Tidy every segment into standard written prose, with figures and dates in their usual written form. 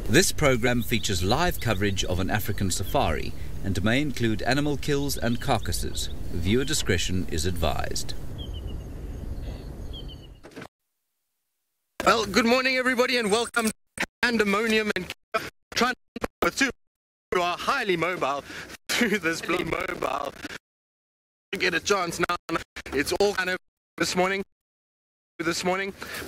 This program features live coverage of an African safari and may include animal kills and carcasses. Viewer discretion is advised. Well, good morning everybody and welcome to Pandemonium and trying to two who are highly mobile through this blue mobile. Get a chance now. It's all kind of this morning.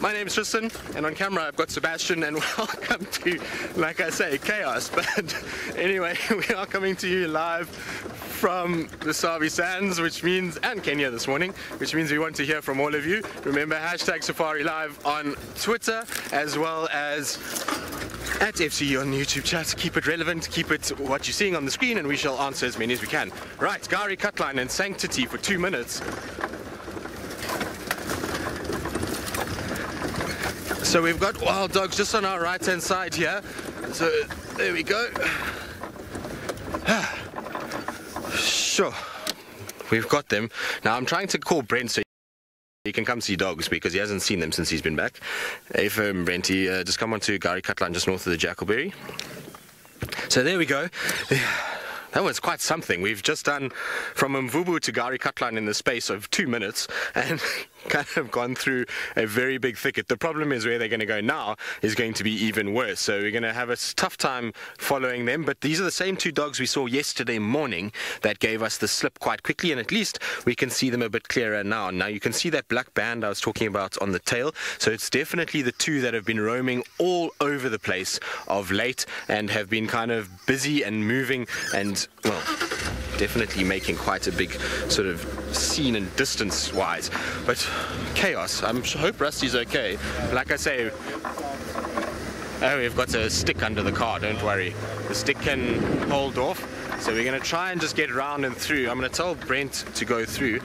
My name is Tristan and on camera I've got Sebastian, and welcome to, like I say, chaos. But anyway, we are coming to you live from the Savi Sands, which means, and Kenya this morning, which means we want to hear from all of you. Remember, hashtag SafariLive on Twitter as well as at FCE on YouTube chat. Keep it relevant, keep it what you're seeing on the screen, and we shall answer as many as we can. Right, Gari Cutline and Sanctity for 2 minutes. So we've got wild dogs just on our right hand side here. So there we go. Sure, we've got them. Now I'm trying to call Brent so he can come see dogs because he hasn't seen them since he's been back. Hey firm Brenty, just come on to Gari Cutline just north of the Jackalberry. So there we go. That was quite something. We've just done from Mvubu to Gari Cutline in the space of 2 minutes and kind of gone through a very big thicket. The problem is where they're going to go now is going to be even worse. So we're going to have a tough time following them. But these are the same two dogs we saw yesterday morning that gave us the slip quite quickly. And at least we can see them a bit clearer now. Now you can see that black band I was talking about on the tail. So it's definitely the two that have been roaming all over the place of late and have been kind of busy and moving and, well, definitely making quite a big sort of scene and distance wise. But chaos. I hope Rusty's okay. Like I say, oh, we've got a stick under the car, don't worry. The stick can hold off. So we're going to try and just get round and through. I'm going to tell Brent to go through.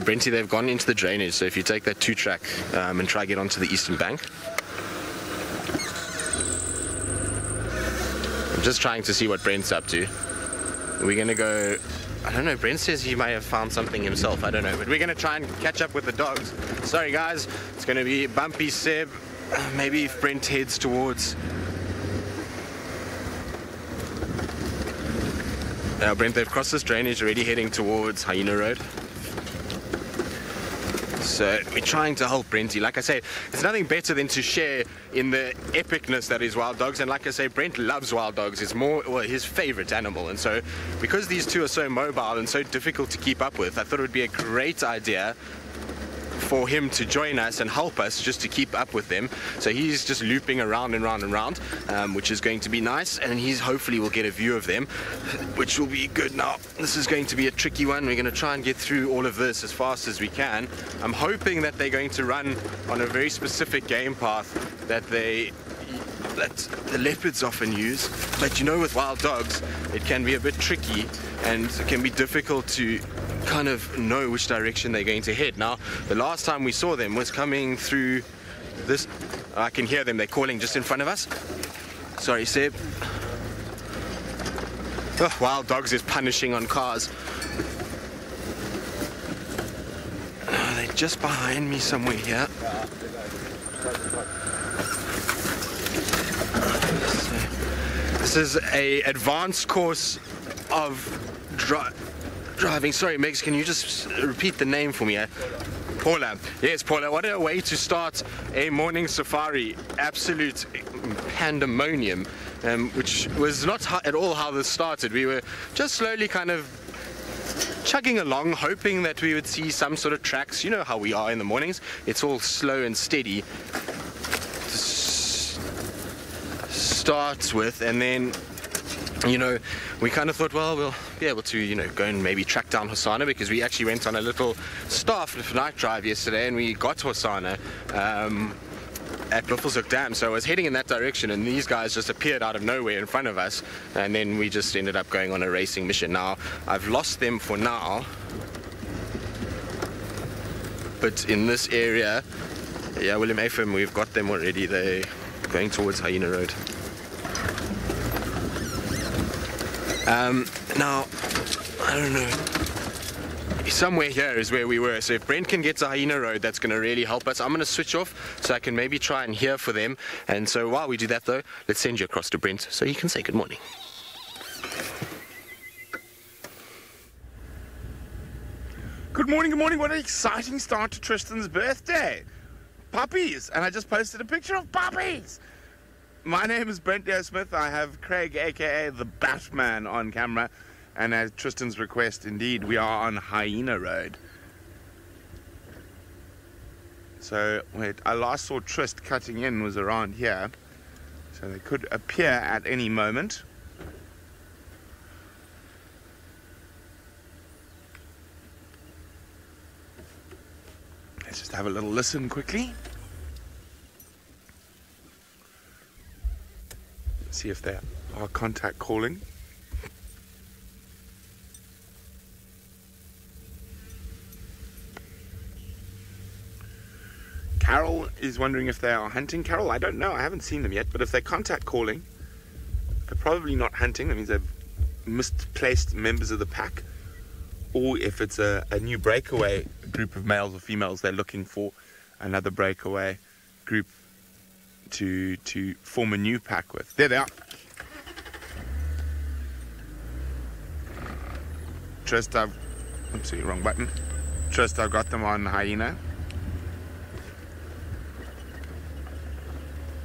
Brenty, they've gone into the drainage. So if you take that 2-track and try to get onto the eastern bank. I'm just trying to see what Brent's up to. We're going to go, I don't know, Brent says he may have found something himself, I don't know, but we're going to try and catch up with the dogs. Sorry guys, it's going to be bumpy Seb. Maybe if Brent heads towards... Brent, they've crossed this drainage already heading towards Hyena Road. So we're trying to help Brenty. Like I say, it's nothing better than to share in the epicness that is wild dogs. And like I say, Brent loves wild dogs. It's more, well, his favorite animal. And so because these two are so mobile and so difficult to keep up with, I thought it would be a great idea for him to join us and help us just to keep up with them. So he's just looping around and round and round, which is going to be nice, and he's hopefully will get a view of them, which will be good. Now this is going to be a tricky one. We're going to try and get through all of this as fast as we can. I'm hoping that they're going to run on a very specific game path that the leopards often use, but you know, with wild dogs it can be a bit tricky and it can be difficult to kind of know which direction they're going to head. Now the last time we saw them was coming through this, I can hear them, they're calling just in front of us. Sorry Seb. Oh, wild dogs is punishing on cars. Oh, they're just behind me somewhere here. This is a advanced course of driving. Sorry, Megs, can you just repeat the name for me? Paula. Yes, Paula. What a way to start a morning safari. Absolute pandemonium, which was not at all how this started. We were just slowly kind of chugging along, hoping that we would see some sort of tracks. You know how we are in the mornings. It's all slow and steady to start with, and then, you know, we kind of thought, well, we'll be able to, you know, go and maybe track down Hosanna, because we actually went on a little staff night drive yesterday and we got Hosanna at Buffelshoek Dam. So I was heading in that direction and these guys just appeared out of nowhere in front of us, and then we just ended up going on a racing mission. Now I've lost them for now, but in this area, yeah, William Ephraim, we've got them already. They're going towards Hyena Road. Now, I don't know. somewhere here is where we were. So if Brent can get to Hyena Road, that's going to really help us. I'm going to switch off so I can maybe try and hear for them. And so while we do that though, let's send you across to Brent so he can say good morning. Good morning, good morning. What an exciting start to Tristan's birthday. Puppies. And I just posted a picture of puppies. My name is Brent Smith. I have Craig, aka the Batman, on camera. And at Tristan's request, indeed, we are on Hyena Road. So, wait, I last saw Trist cutting in was around here. So they could appear at any moment. Let's just have a little listen quickly. See if they are contact calling. Carol is wondering if they are hunting. Carol, I don't know. I haven't seen them yet. But if they're contact calling, they're probably not hunting. That means they've misplaced members of the pack. Or if it's a new breakaway group of males or females, they're looking for another breakaway group to form a new pack with. There they are. Trist, oopsie, wrong button. Trist, I've got them on Hyena.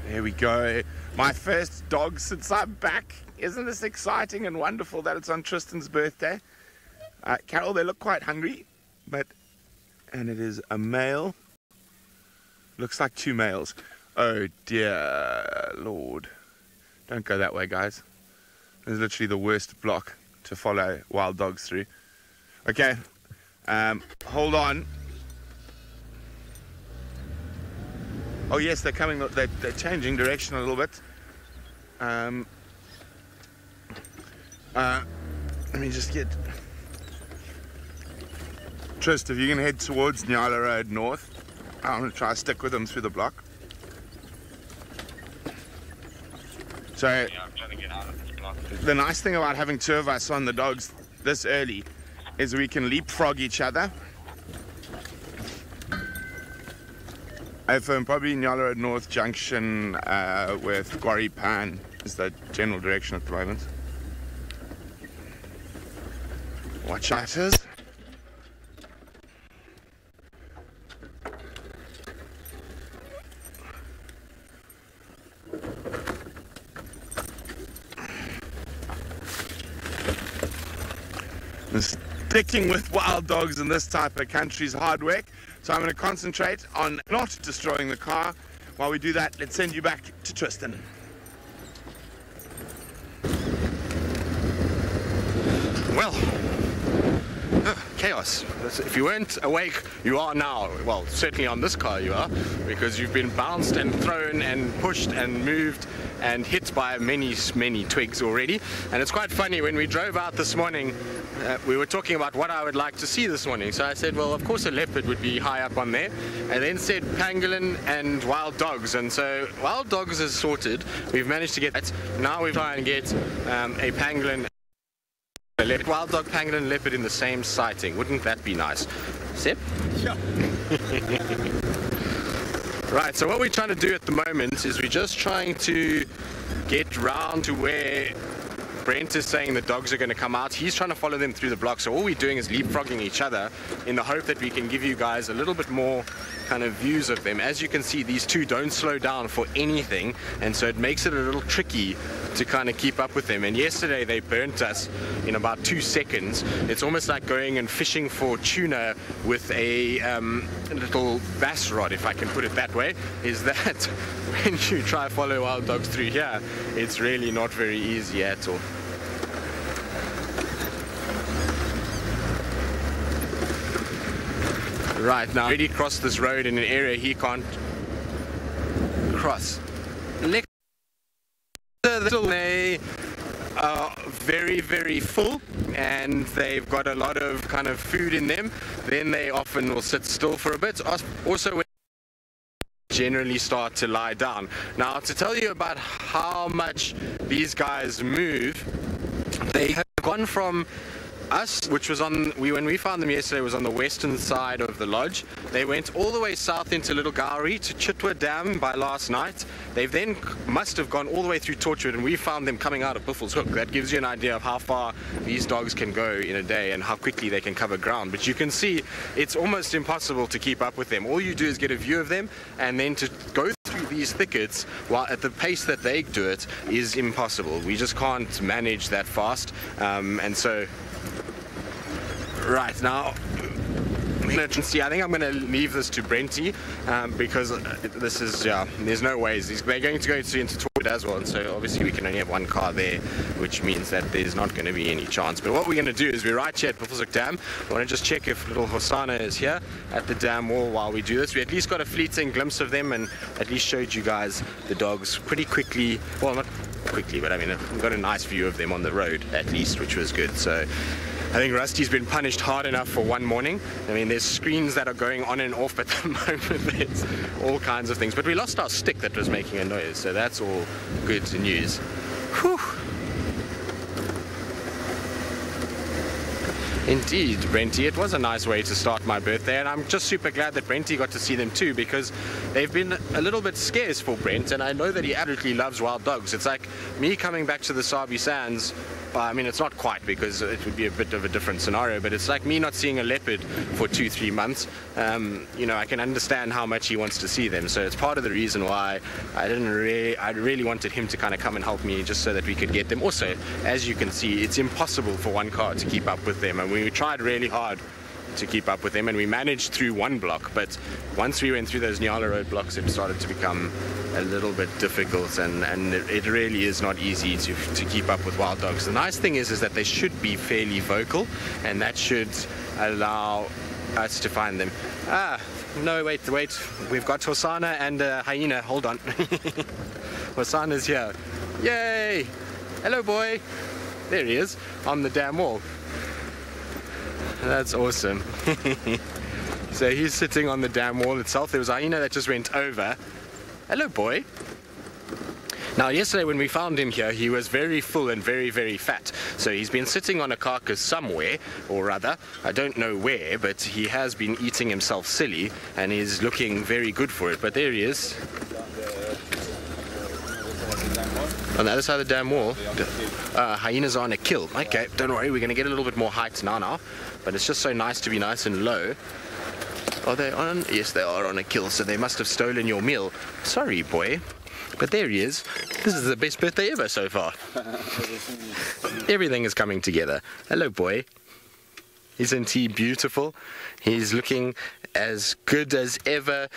There we go. My first dog since I'm back. Isn't this exciting and wonderful that it's on Tristan's birthday? Carol, they look quite hungry, and it is a male. Looks like two males. Oh dear Lord. Don't go that way, guys. This is literally the worst block to follow wild dogs through. Okay, hold on. Oh yes, they're coming. They're changing direction a little bit. Let me just get Trist. If you can head towards Nyala Road North, I'm gonna try to stick with them through the block. So yeah, I'm trying to get out of this block. The nice thing about having two of us on the dogs this early is we can leapfrog each other. Probably Nyala Road North Junction with Quarry Pan is the general direction at the moment. Watch out. Sticking with wild dogs in this type of country is hard work, so I'm going to concentrate on not destroying the car. While we do that, let's send you back to Tristan. Well, chaos. If you weren't awake, you are now. Well, certainly on this car you are, because you've been bounced and thrown and pushed and moved and hit by many twigs already. And it's quite funny, when we drove out this morning, we were talking about what I would like to see this morning. So I said, well, of course a leopard would be high up on there. And then said pangolin and wild dogs. And so wild dogs is sorted. We've managed to get that. Now we try and get a pangolin, a wild dog, pangolin, leopard in the same sighting. Wouldn't that be nice? Seb? Yeah. Right, so what we're trying to do at the moment is we're just trying to get round to where Brent is saying the dogs are going to come out. He's trying to follow them through the block, so all we're doing is leapfrogging each other in the hope that we can give you guys a little bit more kind of views of them. As you can see, these two don't slow down for anything, and so it makes it a little tricky to kind of keep up with them. And yesterday they burnt us in about 2 seconds. It's almost like going and fishing for tuna with a little bass rod, if I can put it that way, is that when you try to follow wild dogs through here, it's really not very easy at all. Right, now already crossed this road in an area he can't cross. They are very full, and they've got a lot of kind of food in them. Then they often will sit still for a bit. Also, when they generally start to lie down. Now, to tell you about how much these guys move, they have gone from us, which was on, when we found them yesterday, was on the western side of the lodge. They went all the way south into Little Gowrie to Chitwa Dam by last night. They then must have gone all the way through Torchwood, and we found them coming out of Buffels Hook. That gives you an idea of how far these dogs can go in a day and how quickly they can cover ground. But you can see it's almost impossible to keep up with them. All you do is get a view of them, and then to go through these thickets while at the pace that they do it is impossible. We just can't manage that fast, and so right now, I think I'm going to leave this to Brenty because this is, there's no ways. They're going to go into Torchwood as well, and so obviously we can only have one car there, which means that there's not going to be any chance. But what we're going to do is we're right here at Buffels Hook Dam. I want to just check if little Hosanna is here at the dam wall while we do this. We at least got a fleeting glimpse of them and at least showed you guys the dogs pretty quickly. Well, not quickly, but I mean, we got a nice view of them on the road at least, which was good. So I think Rusty's been punished hard enough for one morning. I mean, there's screens that are going on and off at the moment. There's all kinds of things. But we lost our stick that was making a noise, so that's all good news. Whew. Indeed, Brenty, it was a nice way to start my birthday, and I'm just super glad that Brenty got to see them too, because they've been a little bit scarce for Brent, and I know that he absolutely loves wild dogs. It's like me coming back to the Sabi Sands. I mean, it's not quite, because it would be a bit of a different scenario, but it's like me not seeing a leopard for 2-3 months. You know, I can understand how much he wants to see them, so it's part of the reason why I really wanted him to kind of come and help me, just so that we could get them. Also, as you can see, it's impossible for one car to keep up with them, and we tried really hard to keep up with them, and we managed through one block, but once we went through those Nyala Road blocks, it started to become a little bit difficult, and it really is not easy to keep up with wild dogs. The nice thing is that they should be fairly vocal, and that should allow us to find them. No, wait, we've got Hosanna and Hyena. Hold on. Hosanna's here. Yay! Hello, boy. There he is on the dam wall. That's awesome. So he's sitting on the dam wall itself. There was a hyena that just went over. Hello, boy. Now, yesterday when we found him here, he was very full and very, very fat. So he's been sitting on a carcass somewhere, or rather, I don't know where, but he has been eating himself silly, and he's looking very good for it. But there he is. On the other side of the dam wall, hyenas are on a kill. Okay, don't worry, we're going to get a little bit more height now, but it's just so nice to be nice and low. Are they on? Yes, they are on a kill, so they must have stolen your meal. Sorry, boy. But there he is. This is the best birthday ever so far. Everything is coming together. Hello, boy. Isn't he beautiful? He's looking as good as ever.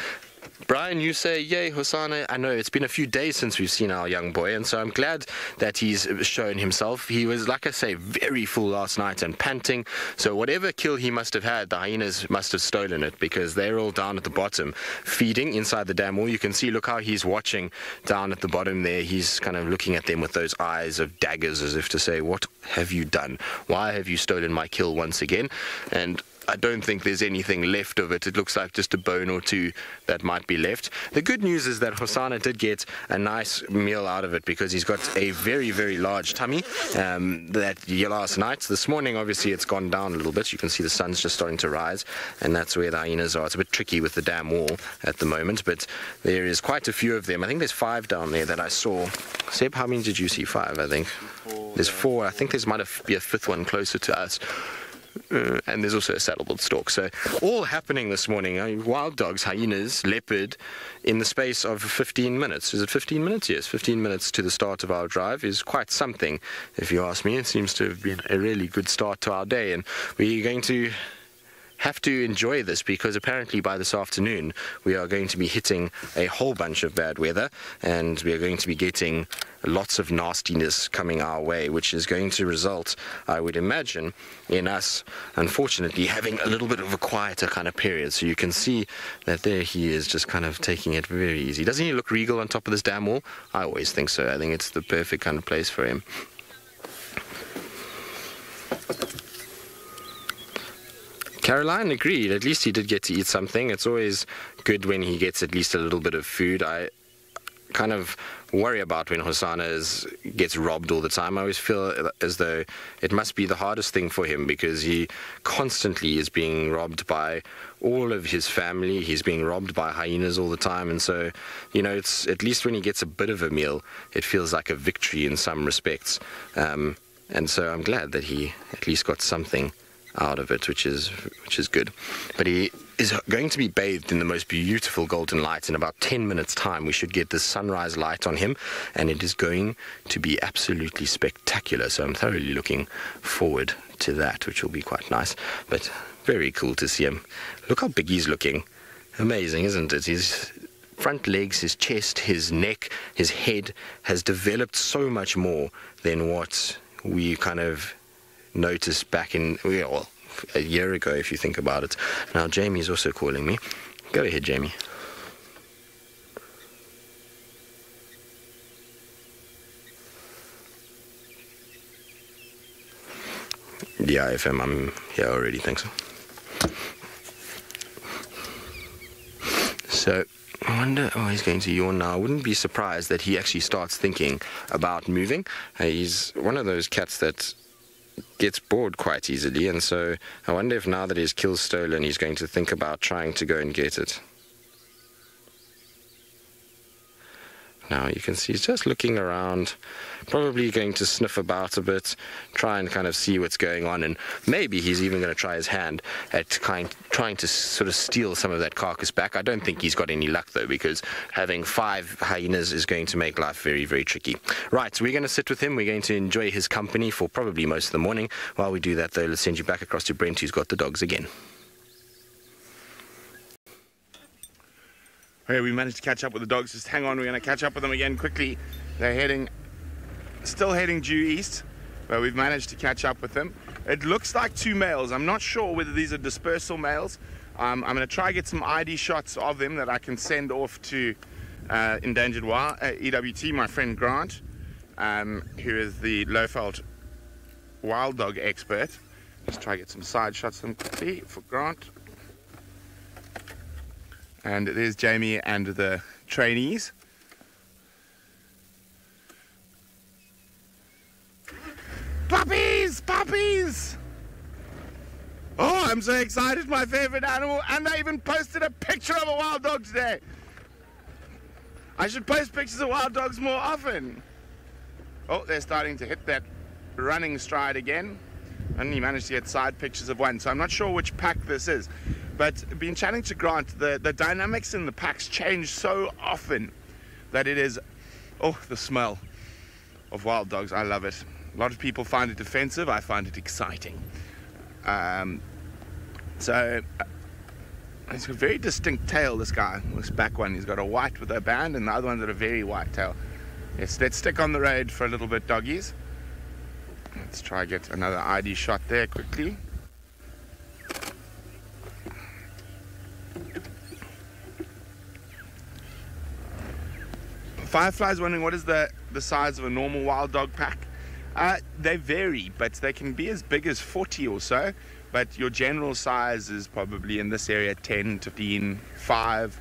Brian, you say, yay, Hosanna. I know it's been a few days since we've seen our young boy, and so I'm glad that he's shown himself. He was, like I say, very full last night and panting, so whatever kill he must have had, the hyenas must have stolen it, because they're all down at the bottom, feeding inside the dam wall. You can see, look how he's watching down at the bottom there. He's kind of looking at them with those eyes of daggers, as if to say, what have you done? Why have you stolen my kill once again? And I don't think there's anything left of it. It looks like just a bone or two that might be left. The good news is that Hosanna did get a nice meal out of it, because he's got a very, very large tummy that last night. This morning, obviously, it's gone down a little bit. You can see the sun's just starting to rise, and that's where the hyenas are. It's a bit tricky with the dam wall at the moment, but there is quite a few of them. I think there's 5 down there that I saw. Seb, how many did you see? 5, I think. There's 4. I think there might be a 5th one closer to us. And there's also a saddleboard stalk. So all happening this morning. I mean, wild dogs, hyenas, leopard, in the space of 15 minutes. Is it 15 minutes? Yes, 15 minutes to the start of our drive is quite something, if you ask me. It seems to have been a really good start to our day, and we're going to have to enjoy this, because apparently by this afternoon we are going to be hitting a whole bunch of bad weather, and we are going to be getting lots of nastiness coming our way, which is going to result, I would imagine, in us unfortunately having a little bit of a quieter kind of period. So you can see that there he is, just kind of taking it very easy. Doesn't he look regal on top of this dam wall? I always think so. I think it's the perfect kind of place for him. Caroline agreed. At least he did get to eat something. It's always good when he gets at least a little bit of food. I kind of worry about when Hosanna gets robbed all the time. I always feel as though it must be the hardest thing for him, because he constantly is being robbed by all of his family. He's being robbed by hyenas all the time, and so, you know, it's at least when he gets a bit of a meal, it feels like a victory in some respects. And so I'm glad that he at least got something out of it, which is good. But he is going to be bathed in the most beautiful golden light. In about 10 minutes time we should get the sunrise light on him, and it is going to be absolutely spectacular. So I'm thoroughly looking forward to that, which will be quite nice. But very cool to see him. Look how big he's looking. Amazing, isn't it? His front legs, his chest, his neck, his head has developed so much more than what we kind of noticed back in, well, a year ago, if you think about it. Now Jamie's also calling me. Go ahead, Jamie. Yeah, FM, I'm here already, thanks. So I wonder, oh, he's going to yawn now. I wouldn't be surprised that he actually starts thinking about moving. He's one of those cats that gets bored quite easily, and so I wonder if now that his kill's stolen, he's going to think about trying to go and get it. Now you can see he's just looking around, probably going to sniff about a bit, try and kind of see what's going on, and maybe he's even going to try his hand at trying to sort of steal some of that carcass back. I don't think he's got any luck though, because having 5 hyenas is going to make life very, very tricky. Right, so we're going to sit with him. We're going to enjoy his company for probably most of the morning. While we do that though, let's send you back across to Brent, who's got the dogs again. Okay, we managed to catch up with the dogs. Just hang on, we're going to catch up with them again quickly. They're still heading due east, but we've managed to catch up with them. It looks like 2 males. I'm not sure whether these are dispersal males. I'm going to try get some ID shots of them that I can send off to Endangered Wild, EWT, my friend Grant, who is the Lowveld wild dog expert. Let's try get some side shots of them quickly for Grant. And there's Jamie and the trainees. Puppies! Puppies! Oh, I'm so excited, my favorite animal. And I even posted a picture of a wild dog today. I should post pictures of wild dogs more often. Oh, they're starting to hit that running stride again. I only managed to get side pictures of one, so I'm not sure which pack this is. But been chatting to Grant, the dynamics in the packs change so often that it is, oh, the smell of wild dogs. I love it. A lot of people find it offensive. I find it exciting. So he's got a very distinct tail, this guy, this back one. He's got a white with a band, and the other one's got a very white tail. Yes, let's stick on the road for a little bit, doggies. Let's try get another ID shot there quickly. Firefly's wondering what is the size of a normal wild dog pack. They vary, but they can be as big as 40 or so, but your general size is probably in this area 10, 15, 5.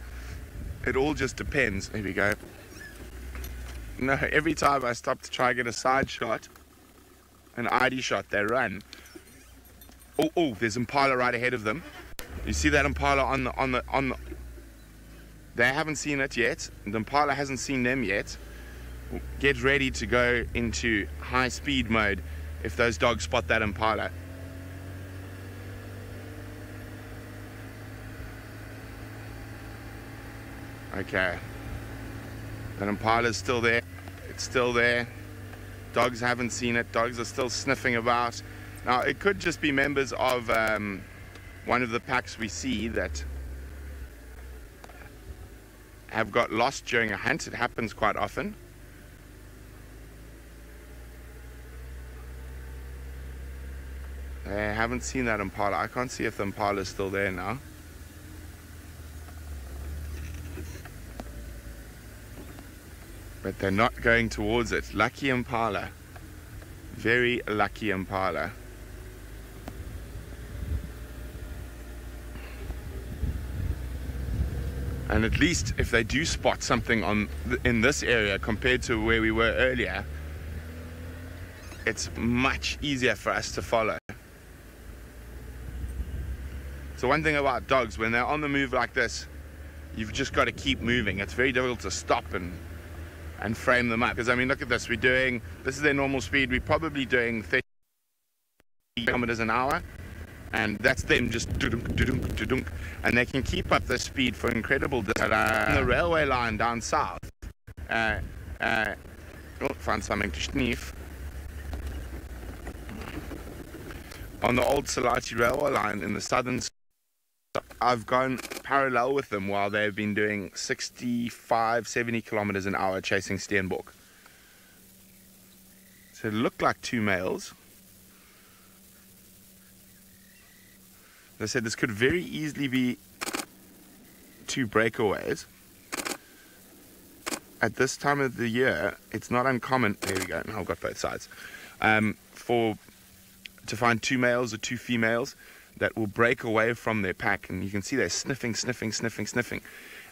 It all just depends. Here we go. No, every time I stop to try and get a side shot, an ID shot, they run. Oh, there's Impala right ahead of them. You see that Impala on the they haven't seen it yet. The Impala hasn't seen them yet. Get ready to go into high speed mode if those dogs spot that Impala. Okay. That Impala's still there. It's still there. Dogs haven't seen it. Dogs are still sniffing about. Now, it could just be members of one of the packs we see that have got lost during a hunt. It happens quite often. They haven't seen that Impala. I can't see if the Impala is still there now. But they're not going towards it. Lucky Impala. Very lucky Impala. And at least if they do spot something in this area compared to where we were earlier, it's much easier for us to follow. So one thing about dogs, when they're on the move like this, you've just got to keep moving. It's very difficult to stop and frame them up. Because I mean, look at this. This is their normal speed. We're probably doing 30 kilometers an hour. And that's them just dudunk, dudunk, dudunk. And they can keep up the speed for incredible distance. On the railway line down south, find something to sniff. On the old Salati railway line in the southern, I've gone parallel with them while they've been doing 65, 70 kilometers an hour chasing Steenbok. So it looked like two males. As I said, this could very easily be two breakaways. At this time of the year, it's not uncommon. There we go. Now I've got both sides. To find two males or two females that will break away from their pack, and you can see they're sniffing, sniffing, sniffing, sniffing,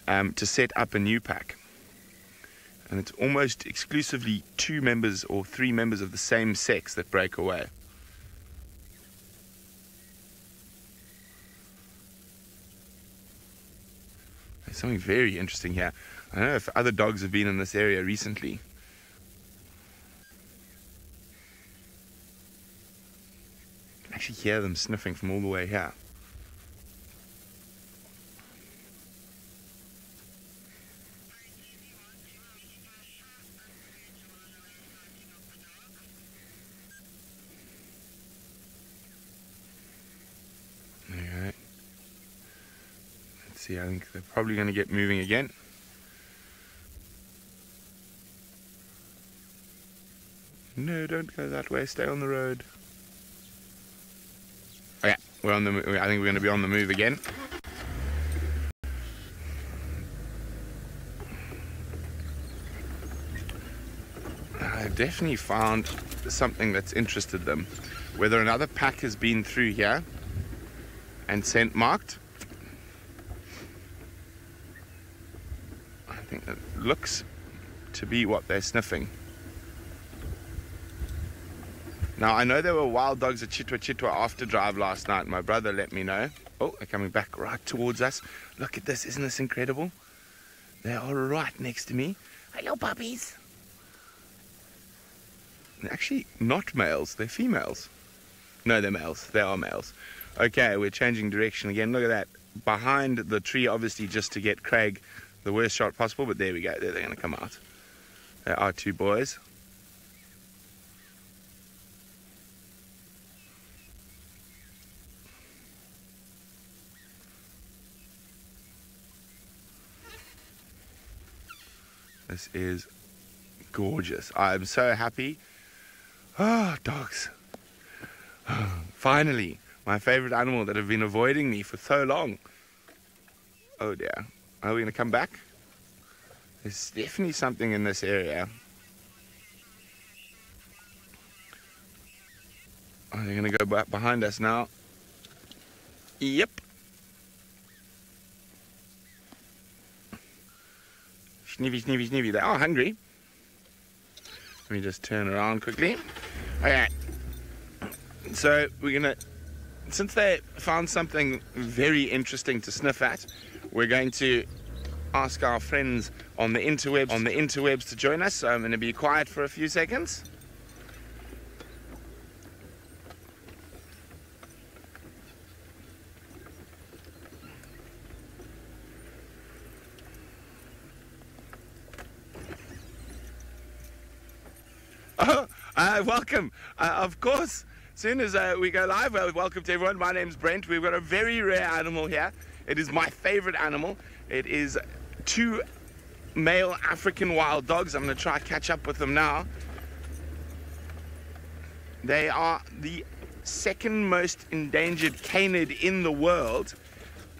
to set up a new pack. And it's almost exclusively two members or three members of the same sex that break away. There's something very interesting here. I don't know if other dogs have been in this area recently. You can actually hear them sniffing from all the way here. Alright. Let's see, I think they're probably going to get moving again. No, don't go that way. Stay on the road. Okay, we're on the. I think we're going to be on the move again. I've definitely found something that's interested them. Whether another pack has been through here and scent marked. I think it looks to be what they're sniffing. Now, I know there were wild dogs at Chitwa after drive last night. My brother let me know. Oh, they're coming back right towards us. Look at this. Isn't this incredible? They are right next to me. Hello, puppies. They're actually not males. They're females. No, they're males. They are males. Okay, we're changing direction again. Look at that. Behind the tree, obviously, just to get Craig the worst shot possible. But there we go. They're going to come out. There are two boys. This is gorgeous. I'm so happy. Ah, dogs. Finally, my favorite animal that have been avoiding me for so long. Oh dear. Are we going to come back? There's definitely something in this area. Are they going to go back behind us now? Yep. Sniffy, sniffy, sniffy. They are hungry. Let me just turn around quickly. Okay. So we're going to, since they found something very interesting to sniff at, we're going to ask our friends on the interwebs to join us. So I'm going to be quiet for a few seconds. Welcome. Of course, as soon as we go live, welcome to everyone. My name's Brent. We've got a very rare animal here. It is my favorite animal. It is two male African wild dogs. I'm going to try to catch up with them now. They are the second most endangered canid in the world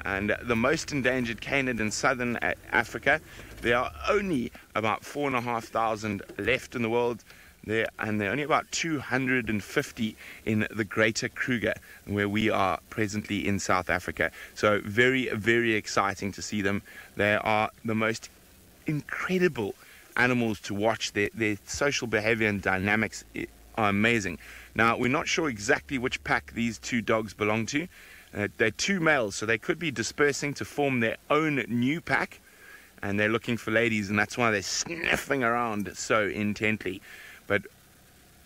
and the most endangered canid in southern Africa. There are only about 4,500 left in the world. there, and there are only about 250 in the Greater Kruger, where we are presently in South Africa. So very, very exciting to see them. They are the most incredible animals to watch. Their social behavior and dynamics are amazing. Now, we're not sure exactly which pack these two dogs belong to. They're two males, so they could be dispersing to form their own new pack, and they're looking for ladies, and that's why they're sniffing around so intently. But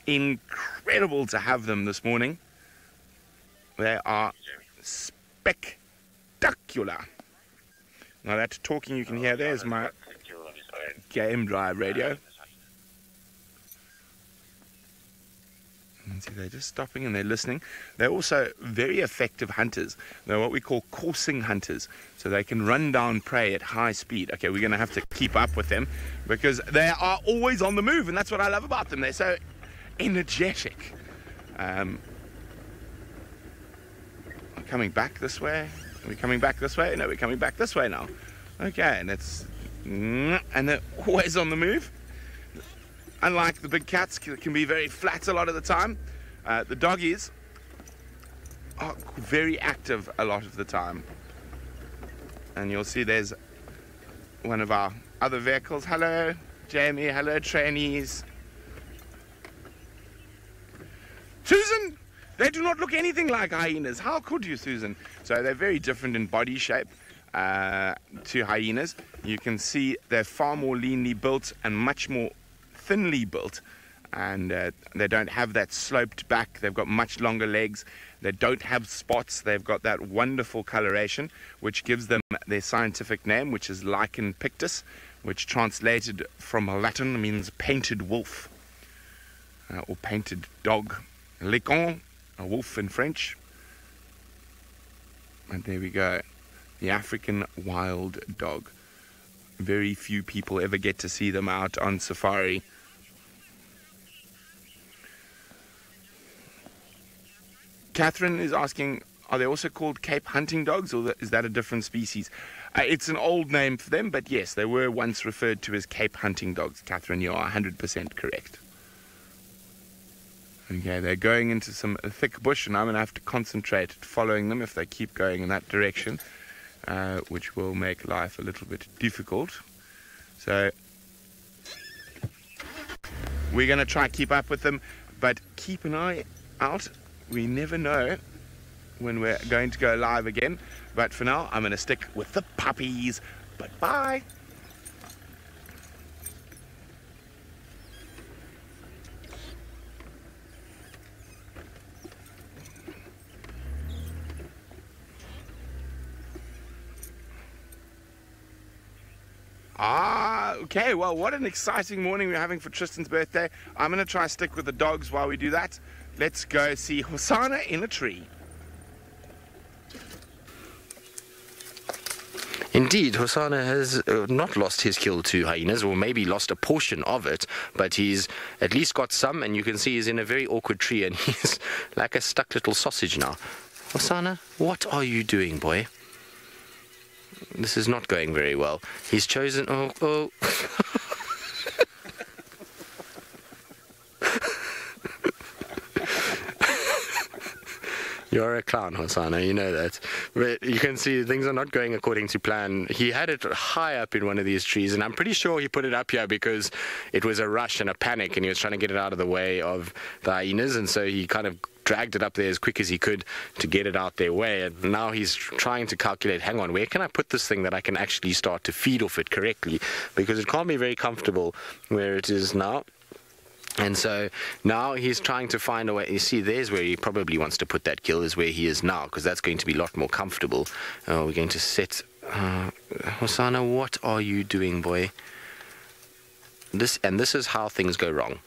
incredible to have them this morning. They are spectacular. Now, that talking you can hear there is my game drive radio. And see, they're just stopping and they're listening. They're also very effective hunters. They're what we call coursing hunters. So they can run down prey at high speed. Okay, we're going to have to keep up with them because they are always on the move, and that's what I love about them. They're so energetic. Coming back this way? Are we coming back this way? No, we're coming back this way now. Okay, and they're always on the move. Unlike the big cats, can be very flat a lot of the time. The doggies are very active a lot of the time. And you'll see there's one of our other vehicles. Hello, Jamie. Hello, trainees. Susan! They do not look anything like hyenas. How could you, Susan? So they're very different in body shape to hyenas. You can see they're far more leanly built and much more thinly built, and they don't have that sloped back. They've got much longer legs. They don't have spots. They've got that wonderful coloration, which gives them their scientific name, which is Lichen pictus, which translated from Latin means painted wolf or painted dog. Licon, a wolf in French. And there we go, the African wild dog. Very few people ever get to see them out on safari. Catherine is asking, are they also called Cape hunting dogs, or is that a different species? It's an old name for them, but yes, they were once referred to as Cape hunting dogs. Catherine, you are 100% correct. Okay, they're going into some thick bush, and I'm going to have to concentrate following them if they keep going in that direction, which will make life a little bit difficult. So we're going to try to keep up with them, but keep an eye out. We never know when we're going to go live again. But for now, I'm going to stick with the puppies. But bye. Okay, well, what an exciting morning we're having for Tristan's birthday. I'm going to try to stick with the dogs while we do that. Let's go see Hosanna in a tree. Indeed, Hosanna has not lost his kill to hyenas, or maybe lost a portion of it, but he's at least got some, and you can see he's in a very awkward tree, and he's like a stuck little sausage now. Hosanna, what are you doing, boy? This is not going very well. He's chosen... Oh. You're a clown, Hosanna, you know that. But you can see things are not going according to plan. He had it high up in one of these trees, and I'm pretty sure he put it up here because it was a rush and a panic, and he was trying to get it out of the way of the hyenas, and so he kind of dragged it up there as quick as he could to get it out their way. And now he's trying to calculate, hang on, where can I put this thing that I can actually start to feed off it correctly? Because it can't be very comfortable where it is now. And so now he's trying to find a way. You see, there's where he probably wants to put that kill, is where he is now, because that's going to be a lot more comfortable. We're going to set... Hosanna, what are you doing, boy? This is how things go wrong.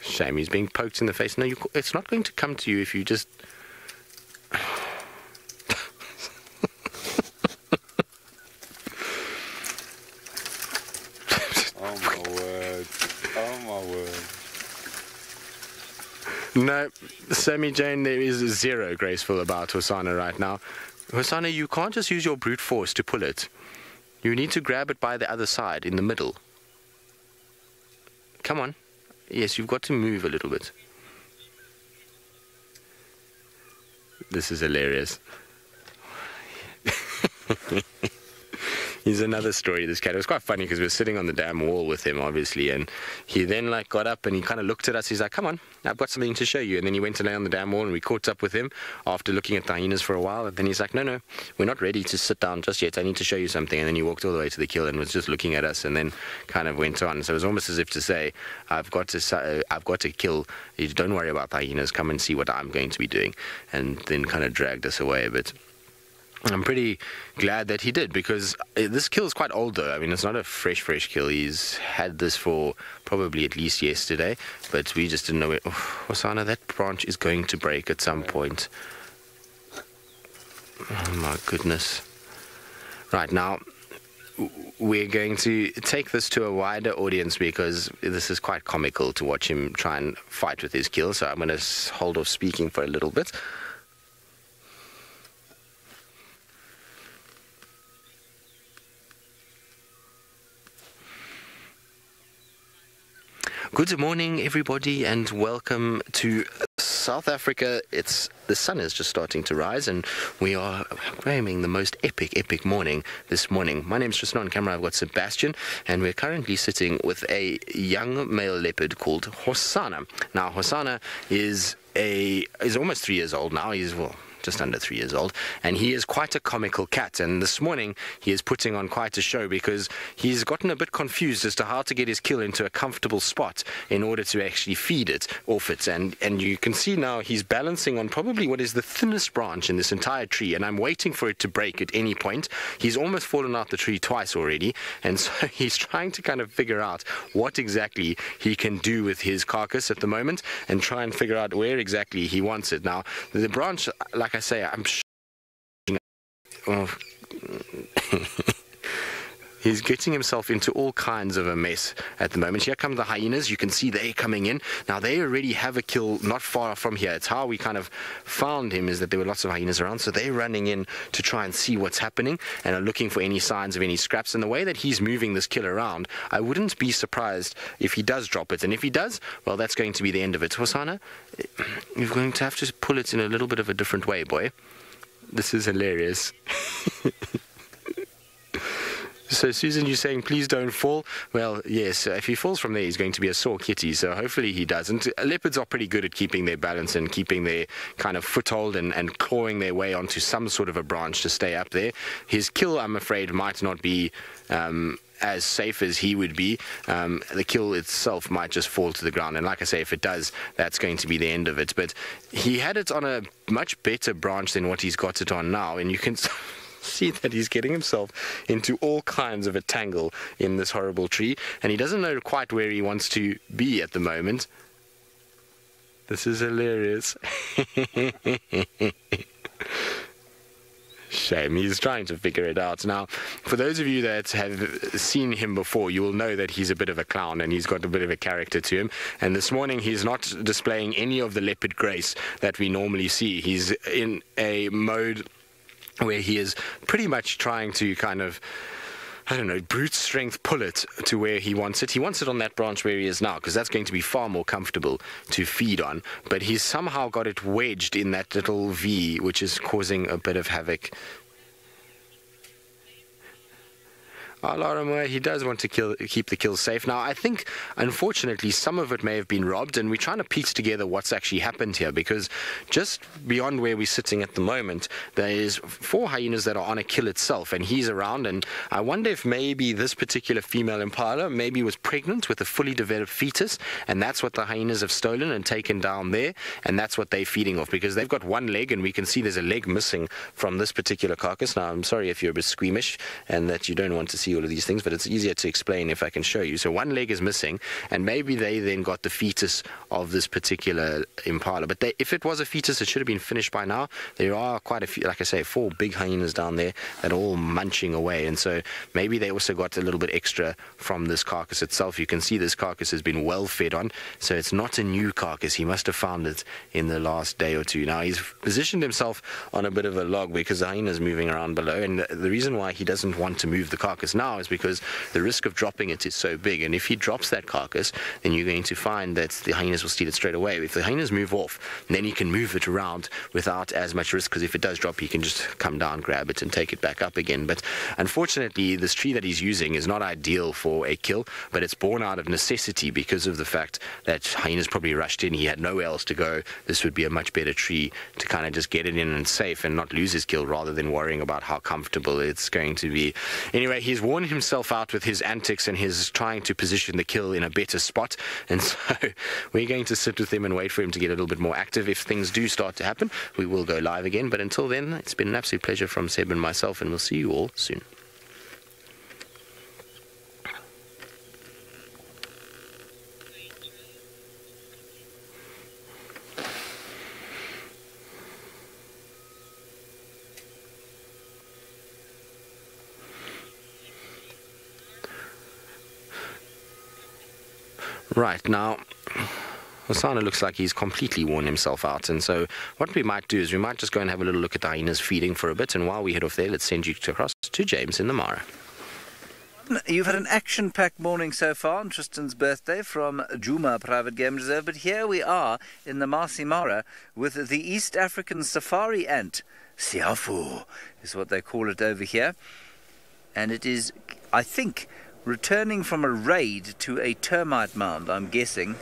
Shame, he's being poked in the face. No, it's not going to come to you if you just... Oh my word. Oh my word. No, Sammy Jane, there is zero graceful about Hosanna right now. Hosanna, you can't just use your brute force to pull it. You need to grab it by the other side, in the middle. Come on. Yes, you've got to move a little bit. This is hilarious. Here's another story, this cat. It was quite funny because we were sitting on the damn wall with him, obviously, and he then like got up and he kind of looked at us. He's like, come on, I've got something to show you. And then he went to lay on the damn wall and we caught up with him after looking at the hyenas for a while. And then he's like, no, we're not ready to sit down just yet. I need to show you something. And then he walked all the way to the kill and was just looking at us and then kind of went on. So it was almost as if to say, I've got to kill. Don't worry about the hyenas. Come and see what I'm going to be doing. And then kind of dragged us away a bit. I'm pretty glad that he did, because this kill is quite old though. I mean, it's not a fresh kill. He's had this for probably at least yesterday, but we just didn't know it. Oh, Hosana, that branch is going to break at some point. Oh my goodness. Right, now we're going to take this to a wider audience because this is quite comical to watch him try and fight with his kill, so I'm going to hold off speaking for a little bit. Good morning, everybody, and welcome to South Africa. The sun is just starting to rise, and we are framing the most epic morning this morning. My name's Tristan. On camera, I've got Sebastian, and we're currently sitting with a young male leopard called Hosana. Now, Hosana is almost 3 years old now. He's just under 3 years old, and he is quite a comical cat, and this morning he is putting on quite a show because he's gotten a bit confused as to how to get his kill into a comfortable spot in order to actually feed it off it, and you can see now he's balancing on probably what is the thinnest branch in this entire tree, and I'm waiting for it to break at any point. He's almost fallen out the tree twice already, and so he's trying to kind of figure out what exactly he can do with his carcass at the moment and try and figure out where exactly he wants it. Now, the branch, like I say, I'm he's getting himself into all kinds of a mess at the moment. Here come the hyenas. You can see they're coming in. Now, they already have a kill not far from here. It's how we kind of found him, is that there were lots of hyenas around. So they're running in to try and see what's happening and are looking for any signs of any scraps. And the way that he's moving this kill around, I wouldn't be surprised if he does drop it. And if he does, well, that's going to be the end of it. Hosana, you're going to have to pull it in a little bit of a different way, boy. This is hilarious. So, Susan, you're saying please don't fall? Well, yes, if he falls from there, he's going to be a sore kitty, so hopefully he doesn't. Leopards are pretty good at keeping their balance and keeping their kind of foothold and clawing their way onto some sort of a branch to stay up there. His kill, I'm afraid, might not be as safe as he would be. The kill itself might just fall to the ground, and like I say, if it does, that's going to be the end of it. But he had it on a much better branch than what he's got it on now, and you can see that he's getting himself into all kinds of a tangle in this horrible tree, and he doesn't know quite where he wants to be at the moment. This is hilarious. Shame. He's trying to figure it out. Now, for those of you that have seen him before, you will know that he's a bit of a clown and he's got a bit of a character to him. And this morning, he's not displaying any of the leopard grace that we normally see. He's in a mode where he is pretty much trying to kind of, I don't know, brute strength pull it to where he wants it. He wants it on that branch where he is now, because that's going to be far more comfortable to feed on. But he's somehow got it wedged in that little V, which is causing a bit of havoc. Lorimer, he does want to keep the kills safe. Now, I think, unfortunately, some of it may have been robbed, and we're trying to piece together what's actually happened here, because just beyond where we're sitting at the moment, there is 4 hyenas that are on a kill itself, and he's around, and I wonder if maybe this particular female impala maybe was pregnant with a fully developed fetus, and that's what the hyenas have stolen and taken down there, and that's what they're feeding off, because they've got one leg, and we can see there's a leg missing from this particular carcass. Now, I'm sorry if you're a bit squeamish and that you don't want to see all of these things, but it's easier to explain if I can show you. So one leg is missing, and maybe they then got the fetus of this particular impala. But if it was a fetus, it should have been finished by now. There are quite a few, like I say, 4 big hyenas down there that are all munching away, and so maybe they also got a little bit extra from this carcass itself. You can see this carcass has been well fed on, so it's not a new carcass. He must have found it in the last day or two. Now, he's positioned himself on a bit of a log because the hyena is moving around below, and the reason why he doesn't want to move the carcass now is because the risk of dropping it is so big, and if he drops that carcass, then you're going to find that the hyenas will steal it straight away. If the hyenas move off, then he can move it around without as much risk, because if it does drop, he can just come down, grab it, and take it back up again. But unfortunately, this tree that he's using is not ideal for a kill, but it's born out of necessity because of the fact that hyenas probably rushed in. He had nowhere else to go. This would be a much better tree to kind of just get it in and safe and not lose his kill, rather than worrying about how comfortable it's going to be. Anyway, he's worn himself out with his antics and his trying to position the kill in a better spot, and so we're going to sit with him and wait for him to get a little bit more active. If things do start to happen, we will go live again, but until then, it's been an absolute pleasure from Seb and myself, and we'll see you all soon. Right, now, Hosana looks like he's completely worn himself out, and so what we might do is we might just go and have a little look at the hyenas feeding for a bit, and while we head off there, let's send you across to James in the Mara. You've had an action-packed morning so far on Tristan's birthday from Juma Private Game Reserve, but here we are in the Marsi Mara with the East African safari ant. Siafu is what they call it over here, and it is, I think, returning from a raid to a termite mound, I'm guessing.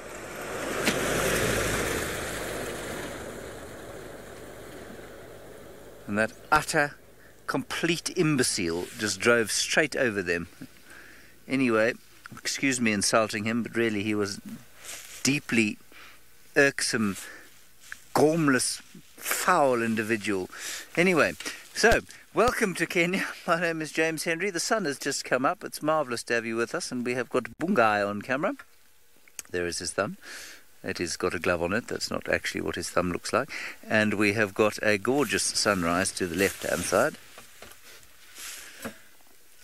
And that utter, complete imbecile just drove straight over them. Anyway, excuse me insulting him, but really he was deeply irksome, gormless, foul individual. Anyway, so, welcome to Kenya. My name is James Henry. The sun has just come up. It's marvellous to have you with us, and we have got Bungai on camera. There is his thumb. It has got a glove on it. That's not actually what his thumb looks like. And we have got a gorgeous sunrise to the left-hand side.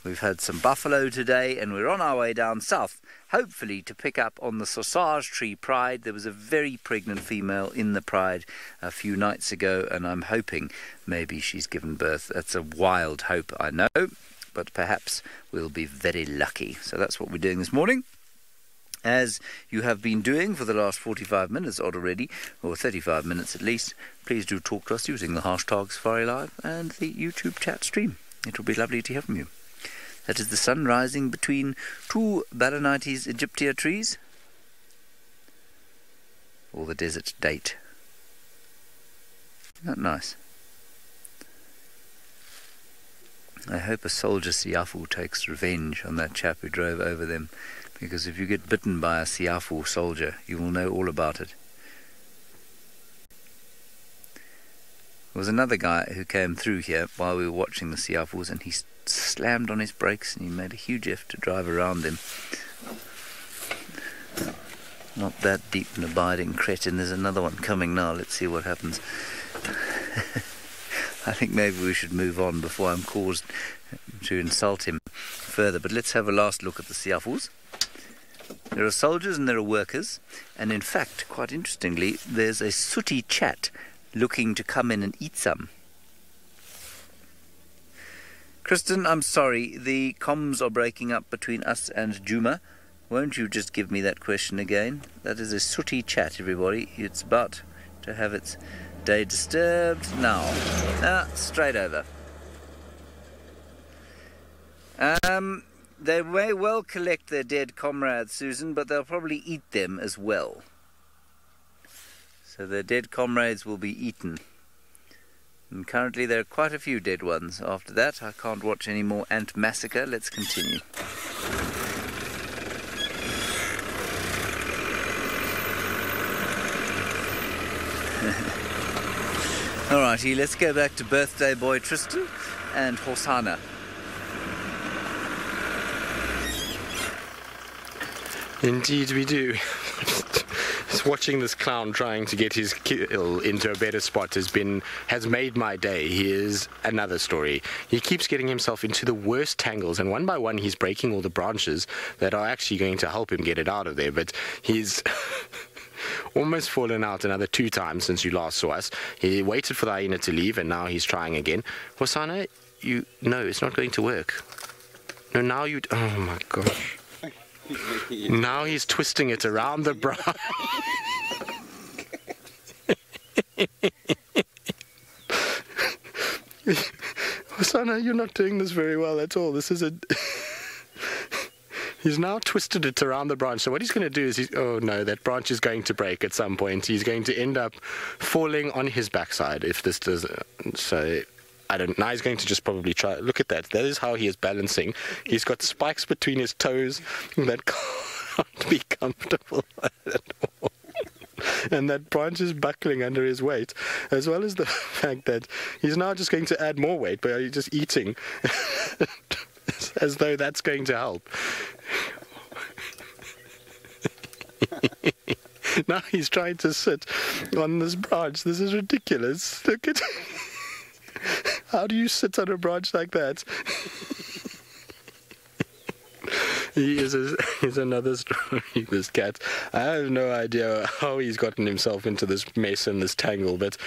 We've had some buffalo today, and we're on our way down south, hopefully to pick up on the Sausage Tree Pride. There was a very pregnant female in the Pride a few nights ago, and I'm hoping maybe she's given birth. That's a wild hope, I know, but perhaps we'll be very lucky. So that's what we're doing this morning. As you have been doing for the last 45 minutes odd already, or 35 minutes at least, please do talk to us using the hashtag SafariLive and the YouTube chat stream. It will be lovely to hear from you. That is the sun rising between two Balanites aegyptia trees, or the desert date. Isn't that nice? I hope a soldier Siafu takes revenge on that chap who drove over them, because if you get bitten by a Siafu soldier, you will know all about it. There was another guy who came through here while we were watching the Siafus, and he slammed on his brakes and he made a huge effort to drive around them. Not that deep and abiding cretin. There's another one coming now. Let's see what happens. I think maybe we should move on before I'm caused to insult him further. But let's have a last look at the Siafus. There are soldiers and there are workers, and in fact, quite interestingly, there's a sooty chat looking to come in and eat some. Kristen, I'm sorry, the comms are breaking up between us and Juma. Won't you just give me that question again? That is a sooty chat, everybody. It's about to have its day disturbed now. Straight over. They may well collect their dead comrades, Susan, but they'll probably eat them as well. So their dead comrades will be eaten. And currently there are quite a few dead ones. After that, I can't watch any more ant massacre. Let's continue. Alrighty, let's go back to birthday boy Tristan and Hosana. Indeed we do. Watching this clown trying to get his kill into a better spot has made my day. He is another story. He keeps getting himself into the worst tangles, and one by one he's breaking all the branches that are actually going to help him get it out of there. But he's almost fallen out another 2 times since you last saw us. He waited for the hyena to leave, and now he's trying again. Hosana, no, it's not going to work. No, now you... Oh, my gosh. Now he's twisting it around the branch. Hosanna, you're not doing this very well at all. This is a... He's now twisted it around the branch. So what he's going to do is oh no, that branch is going to break at some point. He's going to end up falling on his backside if this does. So I don't. Now he's going to just probably try. Look at that. That is how he is balancing. He's got spikes between his toes that can't be comfortable at all. And that branch is buckling under his weight, as well as the fact that he's now just going to add more weight by just eating. As though that's going to help. Now he's trying to sit on this branch. This is ridiculous. Look at... How do you sit on a branch like that? He's another story, this cat. I have no idea how he's gotten himself into this mess and this tangle, but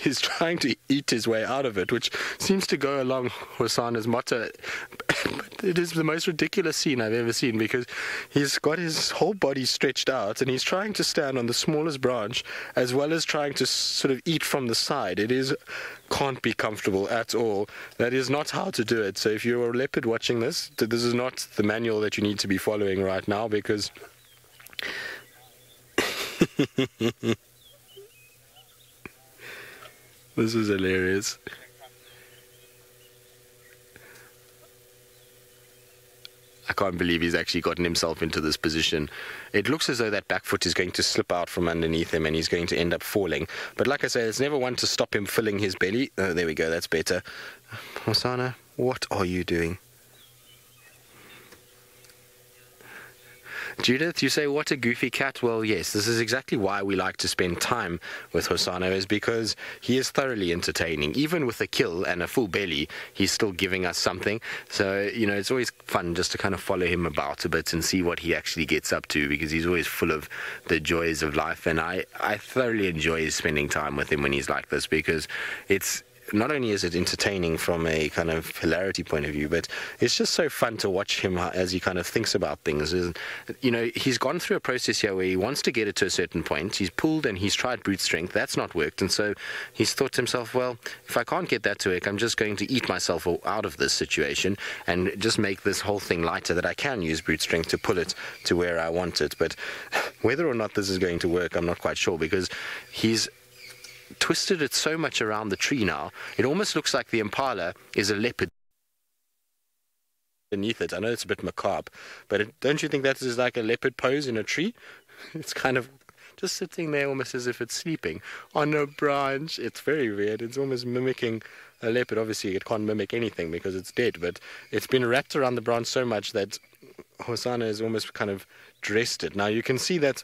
he's trying to eat his way out of it, which seems to go along Hosanna's motto. It is the most ridiculous scene I've ever seen, because he's got his whole body stretched out and he's trying to stand on the smallest branch as well as trying to sort of eat from the side. Can't be comfortable at all. That is not how to do it. So if you're a leopard watching this is not the manual that you need to be following right now, because this is hilarious. I can't believe he's actually gotten himself into this position. It looks as though that back foot is going to slip out from underneath him and he's going to end up falling. But like I say, there's never one to stop him filling his belly. Oh, there we go, that's better. Hosanna, what are you doing? Judith, you say, what a goofy cat. Well, yes, this is exactly why we like to spend time with Hosanna, is because he is thoroughly entertaining. Even with a kill and a full belly, he's still giving us something. So, you know, it's always fun just to kind of follow him about a bit and see what he actually gets up to, because he's always full of the joys of life. And I thoroughly enjoy spending time with him when he's like this, because it's... Not only is it entertaining from a kind of hilarity point of view, but it's just so fun to watch him as he kind of thinks about things. You know, he's gone through a process here where he wants to get it to a certain point. He's pulled and he's tried brute strength. That's not worked. And so he's thought to himself, well, if I can't get that to work, I'm just going to eat myself out of this situation and just make this whole thing lighter, that I can use brute strength to pull it to where I want it. But whether or not this is going to work, I'm not quite sure, because he's twisted it so much around the tree now, it almost looks like the impala is a leopard beneath it. I know it's a bit macabre, but don't you think that is like a leopard pose in a tree? It's kind of just sitting there almost as if it's sleeping on a branch. It's very weird. It's almost mimicking a leopard. Obviously it can't mimic anything because it's dead, but it's been wrapped around the branch so much that Hosanna has almost kind of dressed it. Now you can see that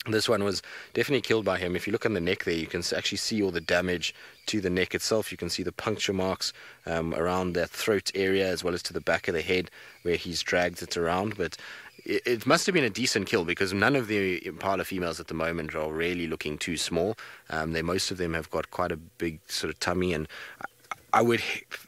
this one was definitely killed by him. If you look on the neck there, you can actually see all the damage to the neck itself. You can see the puncture marks around that throat area, as well as to the back of the head where he's dragged it around. But it must have been a decent kill, because none of the impala females at the moment are really looking too small. Most of them have got quite a big sort of tummy, and I would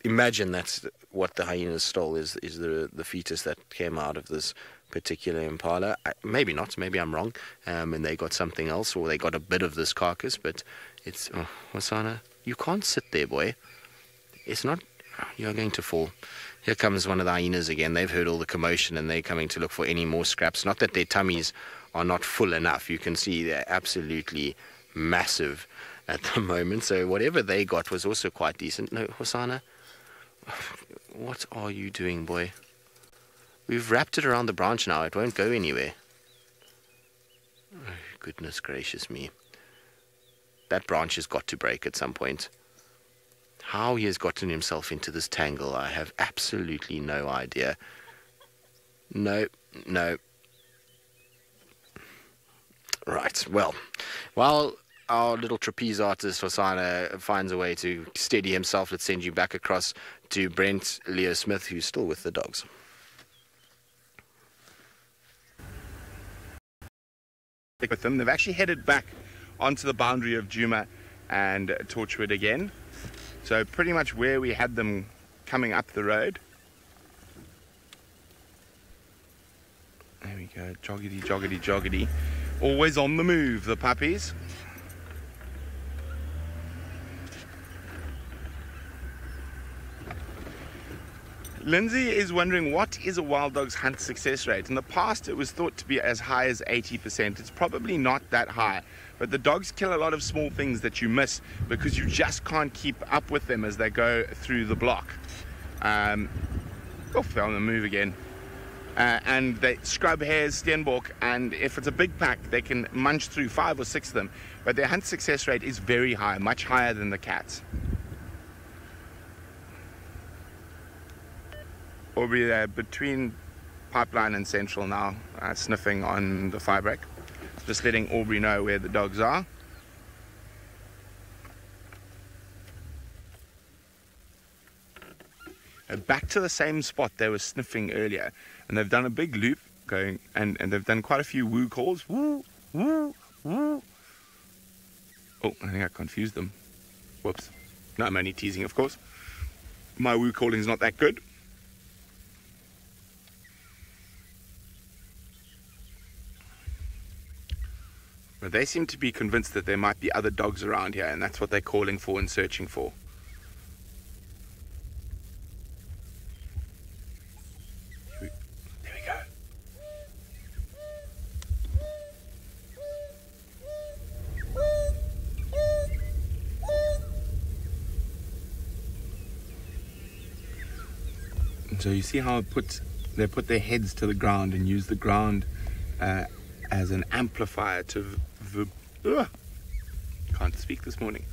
imagine that's what the hyenas stole, is the fetus that came out of this particular impala. Maybe not, maybe I'm wrong, and they got something else, or they got a bit of this carcass. But it's Hosanna, you can't sit there, boy. It's not, you're going to fall. Here comes one of the hyenas again. They've heard all the commotion and they're coming to look for any more scraps. Not that their tummies are not full enough. You can see they're absolutely massive at the moment, so whatever they got was also quite decent. No, Hosanna, what are you doing, boy? We've wrapped it around the branch now. It won't go anywhere. Oh, goodness gracious me. That branch has got to break at some point. How he has gotten himself into this tangle, I have absolutely no idea. No. Right, well, while our little trapeze artist Hosanna finds a way to steady himself, let's send you back across to Brent Leo Smith, who's still with the dogs. With them, they've actually headed back onto the boundary of Djuma and Torchwood again. So pretty much where we had them coming up the road. There we go. Joggity, joggity, joggity. Always on the move, the puppies. Lindsay is wondering, what is a wild dog's hunt success rate? In the past, it was thought to be as high as 80%. It's probably not that high, but the dogs kill a lot of small things that you miss because you just can't keep up with them as they go through the block. They're on the move again. And they scrub hares, steenbok, and if it's a big pack, they can munch through 5 or 6 of them. But their hunt success rate is very high, much higher than the cats. Aubrey, they're between Pipeline and Central now, sniffing on the fire break. Just letting Aubrey know where the dogs are. Back to the same spot they were sniffing earlier, and they've done a big loop going, and they've done quite a few woo calls. Woo, woo, woo. Oh, I think I confused them. Whoops. No, I'm only teasing, of course. My woo calling is not that good. But they seem to be convinced that there might be other dogs around here, and that's what they're calling for and searching for. There we go. And so you see how they put their heads to the ground and use the ground as an amplifier to can't speak this morning.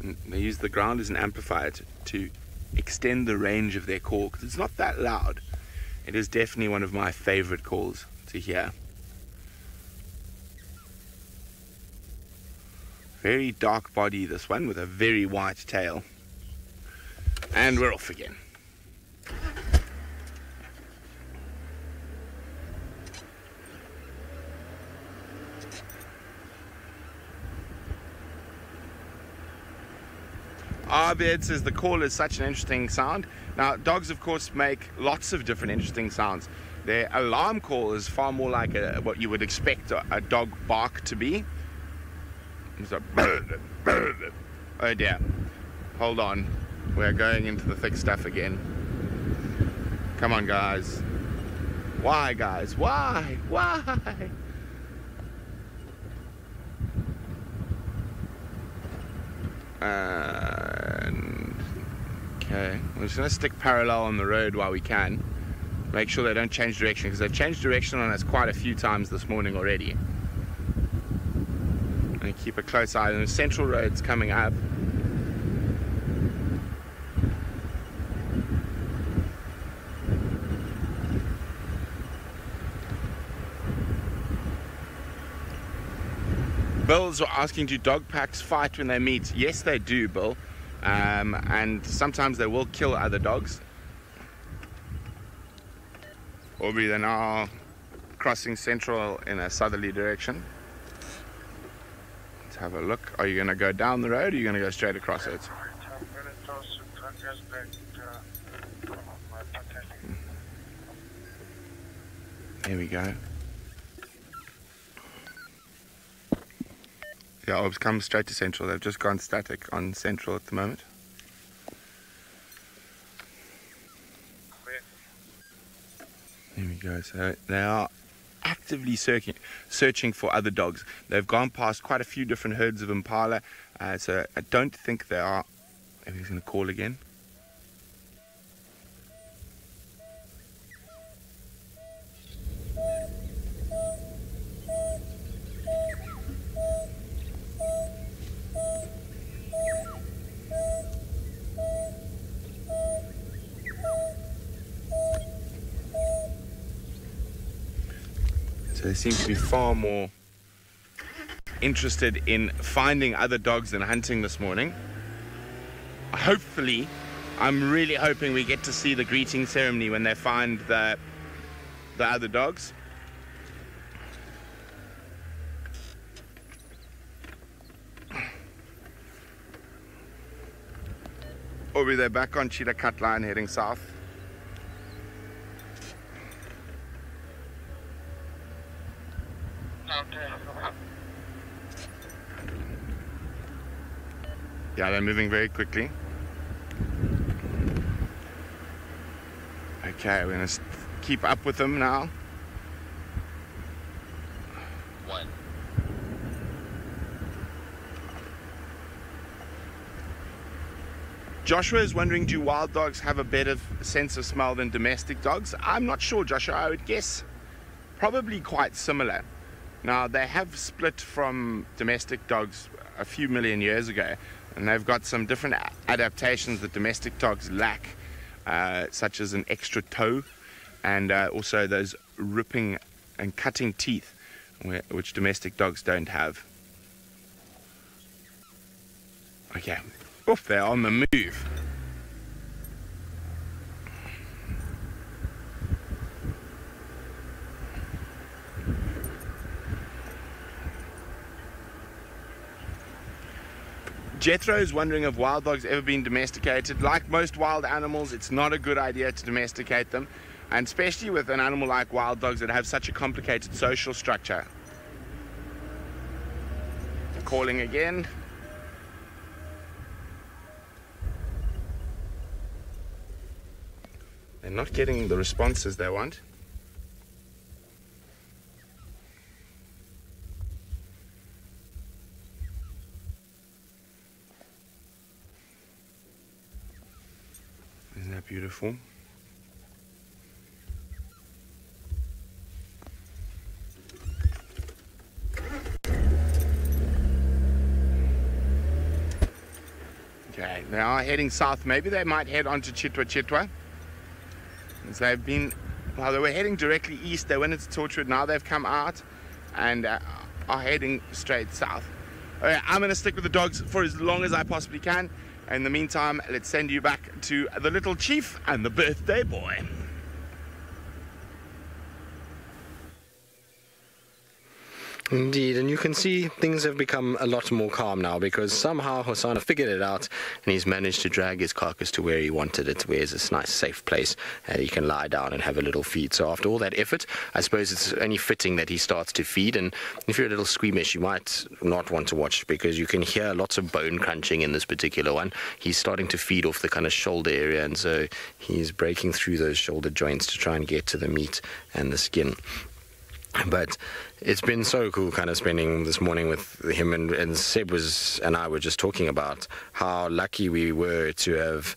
And they use the ground as an amplifier to extend the range of their call, because it's not that loud. It is definitely one of my favorite calls to hear. Very dark body, this one, with a very white tail. And we're off again. Abed says the call is such an interesting sound. Now, dogs, of course, make lots of different interesting sounds. Their alarm call is far more like what you would expect a dog bark to be. It's like, oh dear. Hold on. We're going into the thick stuff again. Come on, guys. Why, guys? Why? Why? Okay, we're just going to stick parallel on the road while we can. Make sure they don't change direction, because they've changed direction on us quite a few times this morning already. And keep a close eye on the Central roads coming up. Bill's asking, do dog packs fight when they meet? Yes, they do, Bill. And sometimes they will kill other dogs. Aubrey, they're now crossing Central in a southerly direction. Let's have a look. Are you going to go down the road, or are you going to go straight across it? There we go. Yeah, I've come straight to Central. They've just gone static on Central at the moment. There we go. So they are actively searching for other dogs. They've gone past quite a few different herds of impala. So I don't think they are. Maybe he's going to call again. They seem to be far more interested in finding other dogs than hunting this morning. Hopefully, I'm really hoping we get to see the greeting ceremony when they find the other dogs. Or they're back on Cheetah Cut Line heading south. Yeah, they're moving very quickly. Okay, we're going to keep up with them now. 1. Joshua is wondering, do wild dogs have a better sense of smell than domestic dogs? I'm not sure, Joshua. I would guess probably quite similar. Now, they have split from domestic dogs a few million years ago, and they've got some different adaptations that domestic dogs lack, such as an extra toe and also those ripping and cutting teeth, which domestic dogs don't have. Okay. Oof, they're on the move. Jethro is wondering if wild dogs ever been domesticated. Like most wild animals, it's not a good idea to domesticate them, and especially with an animal like wild dogs that have such a complicated social structure. Calling again. They're not getting the responses they want. Isn't that beautiful? Okay, they are heading south. Maybe they might head on to Chitwa. As they've been, well, they were heading directly east. They went into Torchwood. Now they've come out and are heading straight south. Okay, I'm going to stick with the dogs for as long as I possibly can. In the meantime, let's send you back to the little chief and the birthday boy. Indeed, and you can see things have become a lot more calm now because somehow Hosanna figured it out and he's managed to drag his carcass to where he wanted it, where it's this nice safe place and he can lie down and have a little feed. So after all that effort, I suppose it's only fitting that he starts to feed, and if you're a little squeamish, you might not want to watch because you can hear lots of bone crunching in this particular one. He's starting to feed off the kind of shoulder area, and so he's breaking through those shoulder joints to try and get to the meat and the skin. But it's been so cool kind of spending this morning with him, and Seb and I were just talking about how lucky we were to have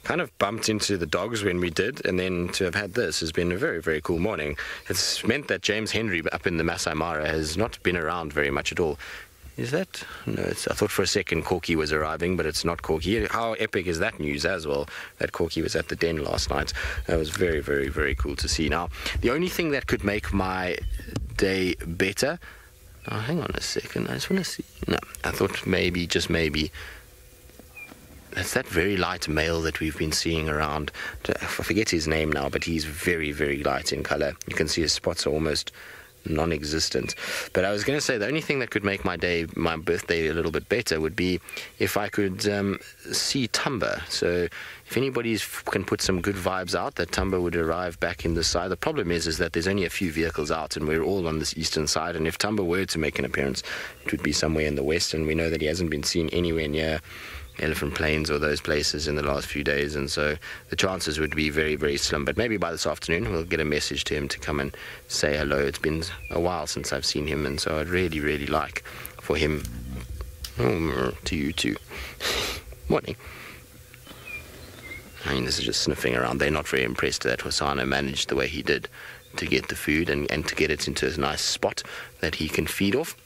kind of bumped into the dogs when we did, and then to have had this has been a very, very cool morning. It's meant that James Henry up in the Masai Mara has not been around very much at all. Is that? No, I thought for a second Corky was arriving, but it's not Corky. How epic is that news as well, that Corky was at the den last night? That was very, very, very cool to see. Now, the only thing that could make my day better... Oh, hang on a second. I just want to see... No, I thought maybe, just maybe... That's that very light male that we've been seeing around. I forget his name now, but he's very, very light in colour. You can see his spots are almost non-existent. But I was going to say the only thing that could make my birthday a little bit better would be if I could see Tumba. So if anybody can put some good vibes out, that Tumba would arrive back in this side. The problem is that there's only a few vehicles out and we're all on this eastern side, and if Tumba were to make an appearance, it would be somewhere in the west, and we know that he hasn't been seen anywhere near Elephant Plains or those places in the last few days, and so the chances would be very, very slim. But maybe by this afternoon we'll get a message to him to come and say hello. It's been a while since I've seen him, and so I'd really, really like for him to you too. Morning. I mean, this is just sniffing around. They're not very impressed that Hosanna managed the way he did to get the food and to get it into a nice spot that he can feed off.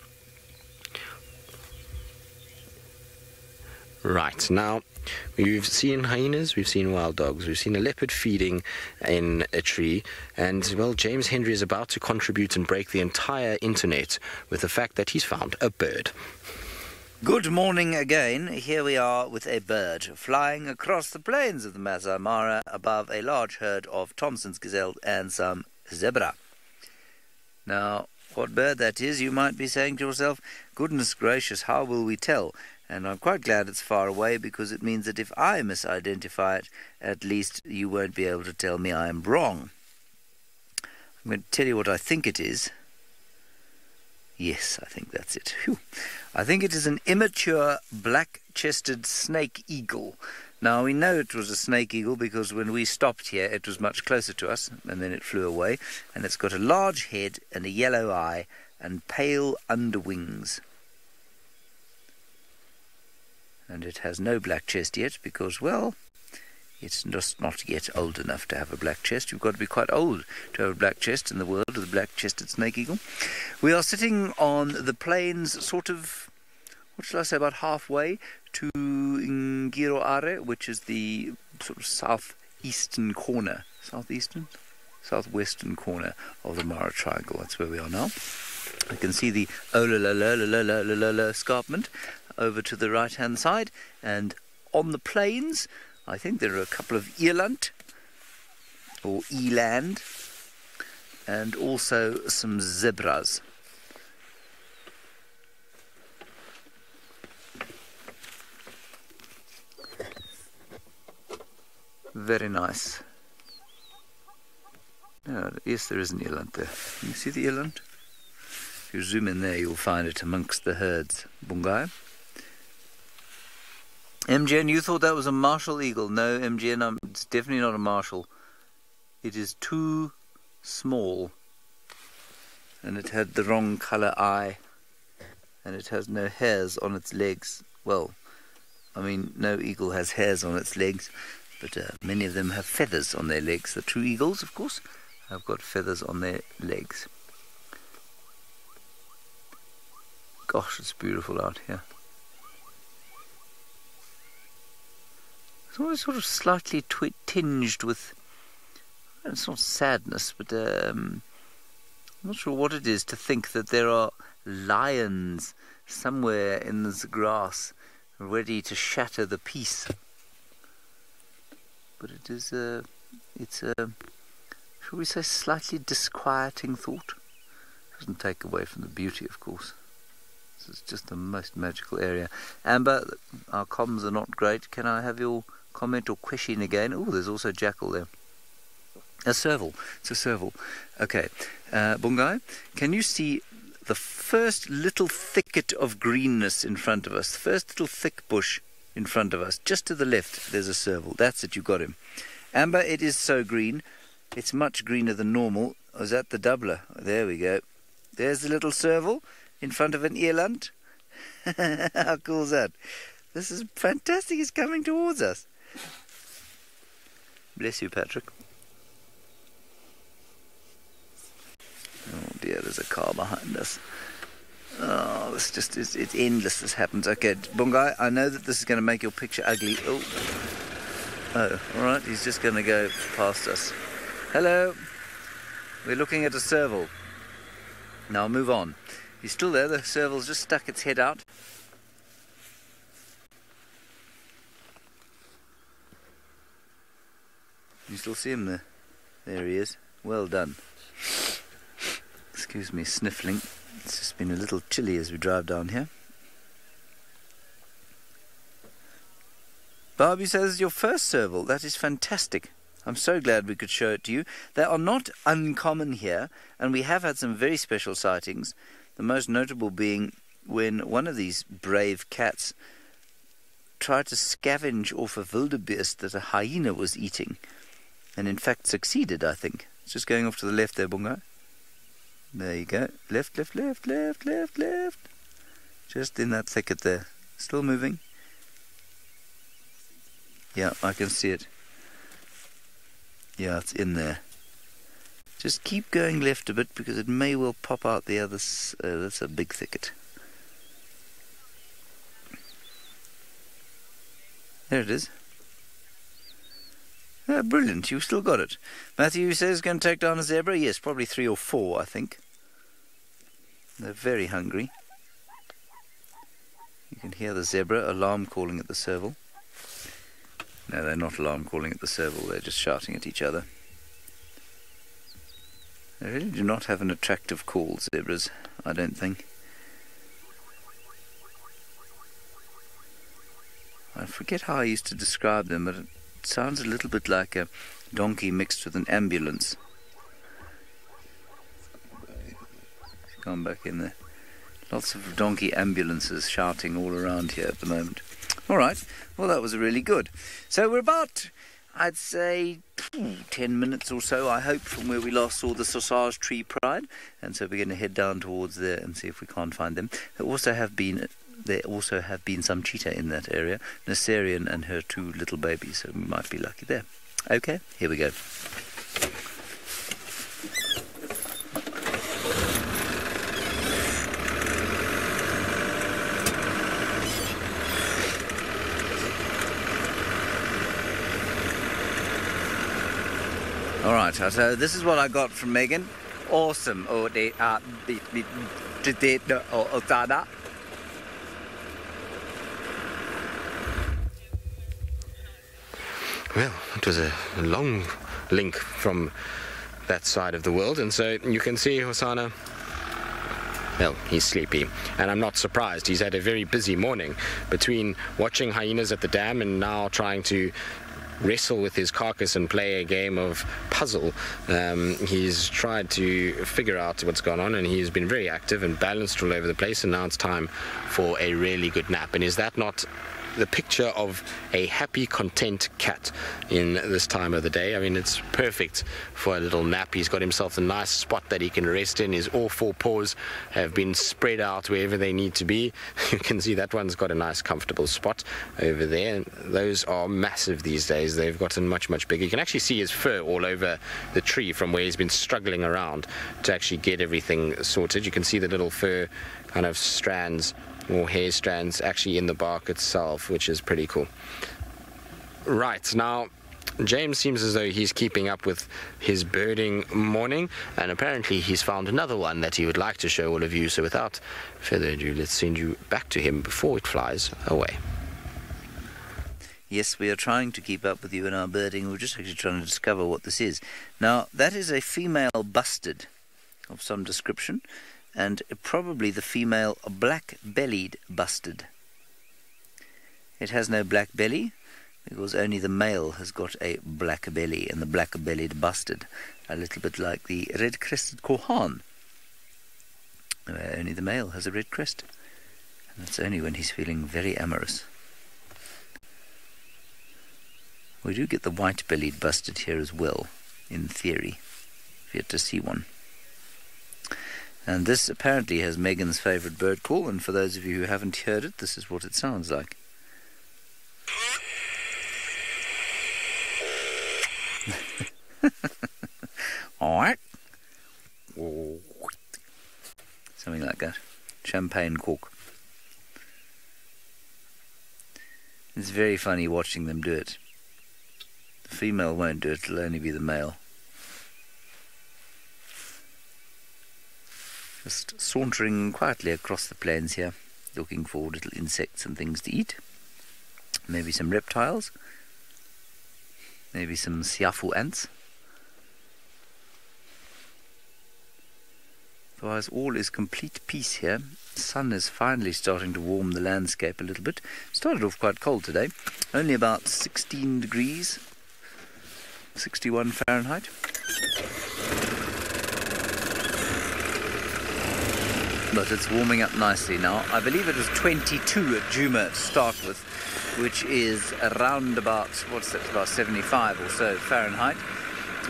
Right, now we've seen hyenas, we've seen wild dogs, we've seen a leopard feeding in a tree, and well, James Henry is about to contribute and break the entire internet with the fact that he's found a bird. Good morning again. Here we are with a bird flying across the plains of the Masai Mara above a large herd of Thompson's gazelle and some zebra. Now, what bird that is, you might be saying to yourself, goodness gracious, how will we tell? And I'm quite glad it's far away, because it means that if I misidentify it, at least you won't be able to tell me I am wrong. I'm going to tell you what I think it is. Yes, I think that's it. Whew. I think it is an immature black-chested snake eagle. Now, we know it was a snake eagle because when we stopped here, it was much closer to us, and then it flew away. And it's got a large head and a yellow eye and pale underwings. And it has no black chest yet because, well, it's just not yet old enough to have a black chest. You've got to be quite old to have a black chest in the world of the black-chested snake eagle. We are sitting on the plains, sort of, what shall I say, about halfway to Ngiroare, which is the sort of southwestern corner of the Mara Triangle. That's where we are now. You can see the Olala escarpment over to the right-hand side, and on the plains, I think there are a couple of eland, or eland, and also some zebras. Very nice. Yes, there is an eland there. Can you see the eland? If you zoom in there, you'll find it amongst the herds. Bungai. MGN, you thought that was a martial eagle. No, MGN, it's definitely not a martial. It is too small. And it had the wrong colour eye. And it has no hairs on its legs. Well, I mean, no eagle has hairs on its legs. But many of them have feathers on their legs. The true eagles, of course, have got feathers on their legs. Gosh, it's beautiful out here. It's always sort of slightly tinged with, it's not sadness, but I'm not sure what it is to think that there are lions somewhere in this grass ready to shatter the peace. But it is it's a, shall we say, slightly disquieting thought. Doesn't take away from the beauty, of course. This is just the most magical area. Amber, our comms are not great. Can I have your comment or question again? Oh, there's also jackal there. A serval. It's a serval. Okay. Bungai, can you see the first little thicket of greenness in front of us? The first little thick bush in front of us. Just to the left, there's a serval. That's it, you got him. Amber, it is so green. It's much greener than normal. Oh, is that the doubler? There we go. There's the little serval in front of an eland. How cool is that? This is fantastic. It's coming towards us. Bless you, Patrick. Oh dear, there's a car behind us. Oh, this just is, it's endless, this happens. Okay, Bungai, I know that this is going to make your picture ugly. Oh, alright, he's just going to go past us. Hello. We're looking at a serval. Now move on. He's still there, the serval's just stuck its head out. You still see him there? There he is. Well done. Excuse me, sniffling. It's just been a little chilly as we drive down here. Barbie says, your first serval. That is fantastic. I'm so glad we could show it to you. They are not uncommon here, and we have had some very special sightings. The most notable being when one of these brave cats tried to scavenge off a wildebeest that a hyena was eating, and in fact succeeded, I think. It's just going off to the left there, Bunga. There you go. Left, left, left, left, left, left. Just in that thicket there. Still moving. Yeah, I can see it. Yeah, it's in there. Just keep going left a bit because it may well pop out the other. That's a big thicket. There it is. Yeah, brilliant. You've still got it. Matthew says going to take down a zebra. Yes, probably 3 or 4, I think. They're very hungry. You can hear the zebra alarm calling at the serval. No, they're not alarm calling at the serval. They're just shouting at each other. They really do not have an attractive call, zebras, I don't think. I forget how I used to describe them, but it sounds a little bit like a donkey mixed with an ambulance. Gone back in there. Lots of donkey ambulances shouting all around here at the moment. All right, well, that was really good. So we're about, I'd say, 10 minutes or so, I hope, from where we last saw the Sausage Tree Pride. And so we're going to head down towards there and see if we can't find them. There also have been some cheetah in that area, Naserian and her 2 little babies, so we might be lucky there. Okay, here we go. All right, so this is what I got from Megan. Awesome. Well, it was a long link from that side of the world, and so you can see Hosana. Well, he's sleepy, and I'm not surprised. He's had a very busy morning between watching hyenas at the dam and now trying to wrestle with his carcass and play a game of puzzle. He's tried to figure out what's gone on, and he's been very active and balanced all over the place, and now it's time for a really good nap. And is that not the picture of a happy, content cat in this time of the day? I mean, it's perfect for a little nap. He's got himself a nice spot that he can rest in. His all 4 paws have been spread out wherever they need to be. You can see that one's got a nice, comfortable spot over there. And those are massive these days. They've gotten much, much bigger. You can actually see his fur all over the tree from where he's been struggling around to actually get everything sorted. You can see the little fur kind of strands or hair strands actually in the bark itself, which is pretty cool. Right, now James seems as though he's keeping up with his birding morning, and apparently he's found another one that he would like to show all of you. So without further ado, let's send you back to him before it flies away. Yes, we are trying to keep up with you in our birding. We're just actually trying to discover what this is. Now, that is a female bustard of some description, and probably the female black-bellied bustard. It has no black belly, because only the male has got a black belly, and the black-bellied bustard, a little bit like the red-crested korhaan. Only the male has a red crest, and that's only when he's feeling very amorous. We do get the white-bellied bustard here as well, in theory, if you had to see one. And this apparently has Megan's favourite bird call, and for those of you who haven't heard it, this is what it sounds like. Alright. Something like that. Champagne cork. It's very funny watching them do it. The female won't do it, it'll only be the male. Just sauntering quietly across the plains here, looking for little insects and things to eat. Maybe some reptiles. Maybe some siafu ants. Otherwise, all is complete peace here. The sun is finally starting to warm the landscape a little bit. Started off quite cold today, only about 16 degrees, 61 Fahrenheit. But it's warming up nicely now. I believe it was 22 at Djuma to start with, which is around about, what's that, about 75 or so Fahrenheit,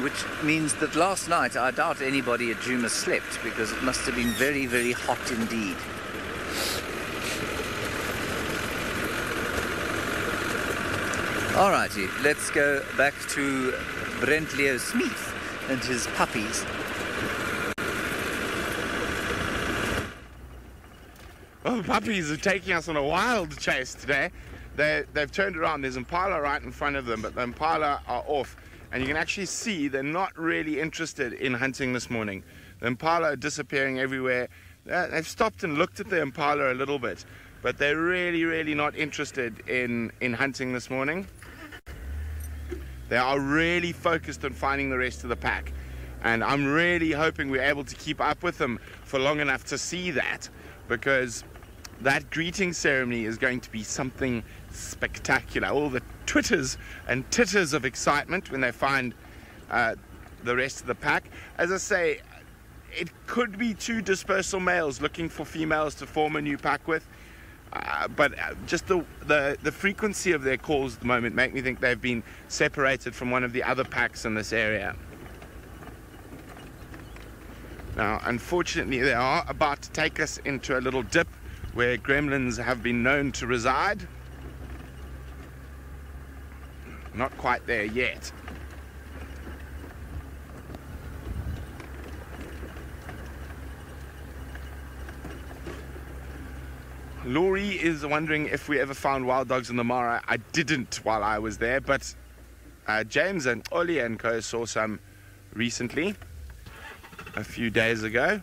which means that last night I doubt anybody at Djuma slept, because it must have been very, very hot indeed. Alrighty, let's go back to Brent Leo Smith and his puppies. Well, the puppies are taking us on a wild chase today. They've turned around. There's impala right in front of them, but the impala are off. And you can actually see they're not really interested in hunting this morning. The impala are disappearing everywhere. They've stopped and looked at the impala a little bit, but they're really, really not interested in hunting this morning. They are really focused on finding the rest of the pack. And I'm really hoping we're able to keep up with them for long enough to see that, because that greeting ceremony is going to be something spectacular. All the twitters and titters of excitement when they find the rest of the pack. As I say, it could be two dispersal males looking for females to form a new pack with. But just the frequency of their calls at the moment make me think they've been separated from one of the other packs in this area. Now, unfortunately, they are about to take us into a little dip where gremlins have been known to reside. Not quite there yet. Laurie is wondering if we ever found wild dogs in the Mara. I didn't while I was there, but James and Oli and co saw some recently, a few days ago.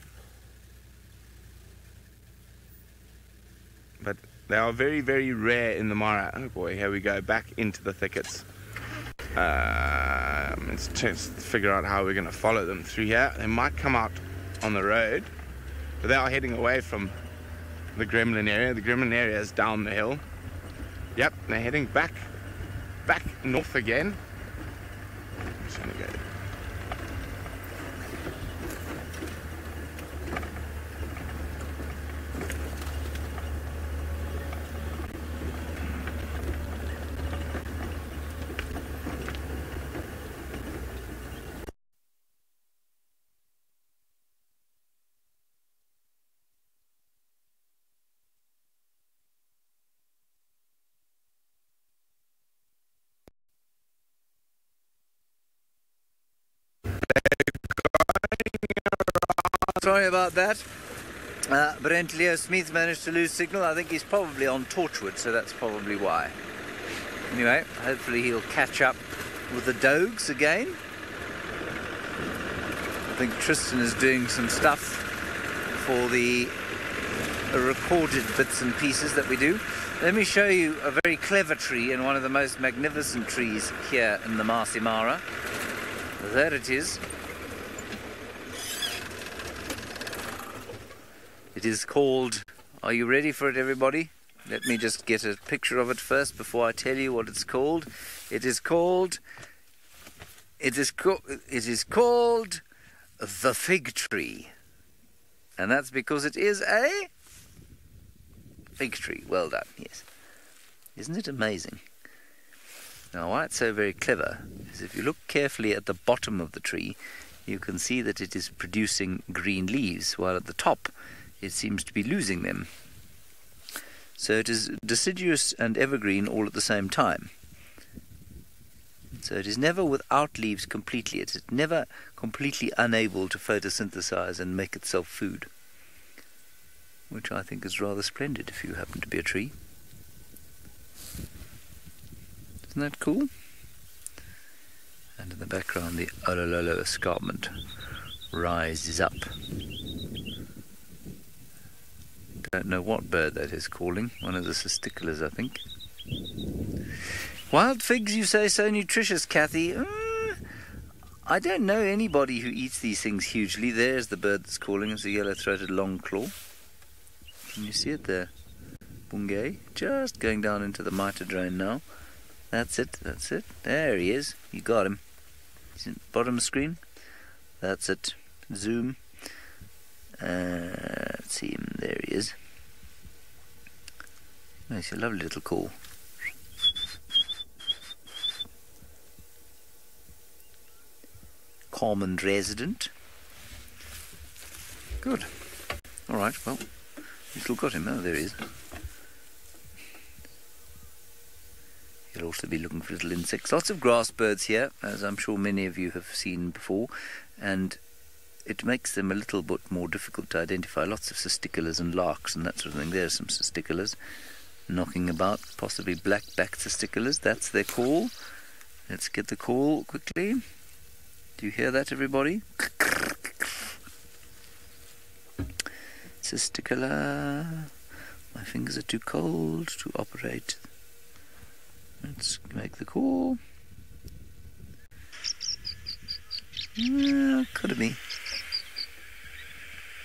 But they are very, very rare in the Mara. Oh boy, here we go, back into the thickets. Let's just figure out how we're going to follow them through here. They might come out on the road, but they are heading away from the gremlin area. The gremlin area is down the hill. Yep, they're heading back north again. Just gonna go. Sorry about that. Brent Leo Smith managed to lose signal. I think he's probably on Torchwood, so that's probably why. Anyway, hopefully he'll catch up with the dogs again. I think Tristan is doing some stuff for the recorded bits and pieces that we do. Let me show you a very clever tree and one of the most magnificent trees here in the Masai Mara. There it is. It is called, are you ready for it, everybody? Let me just get a picture of it first before I tell you what it's called. It is called the fig tree. And that's because it is a fig tree. Well done, yes. Isn't it amazing? Now, why it's so very clever is if you look carefully at the bottom of the tree, you can see that it is producing green leaves, while at the top it seems to be losing them. So it is deciduous and evergreen all at the same time. So it is never without leaves completely. It is never completely unable to photosynthesize and make itself food, which I think is rather splendid if you happen to be a tree. Isn't that cool? And in the background, the Olololo escarpment rises up. Don't know what bird that is calling. One of the cisticolas, I think. Wild figs, you say, so nutritious, Kathy. I don't know anybody who eats these things hugely. There's the bird that's calling. It's a yellow-throated longclaw. Can you see it there? Bungay. Just going down into the mitre drain now. That's it, that's it. There he is. You got him. He's in the bottom screen. That's it. Zoom. Let's see him. There he is. Nice, a lovely little call. Common resident. Good. Alright, well, you still got him. Oh, there he is. He'll also be looking for little insects. Lots of grass birds here, as I'm sure many of you have seen before, and it makes them a little bit more difficult to identify. Lots of cisticolas and larks and that sort of thing. There's some cisticolas knocking about, possibly black-backed cisticolas. That's their call. Let's get the call quickly. Do you hear that, everybody? Cisticola. My fingers are too cold to operate. Let's make the call. Could it be?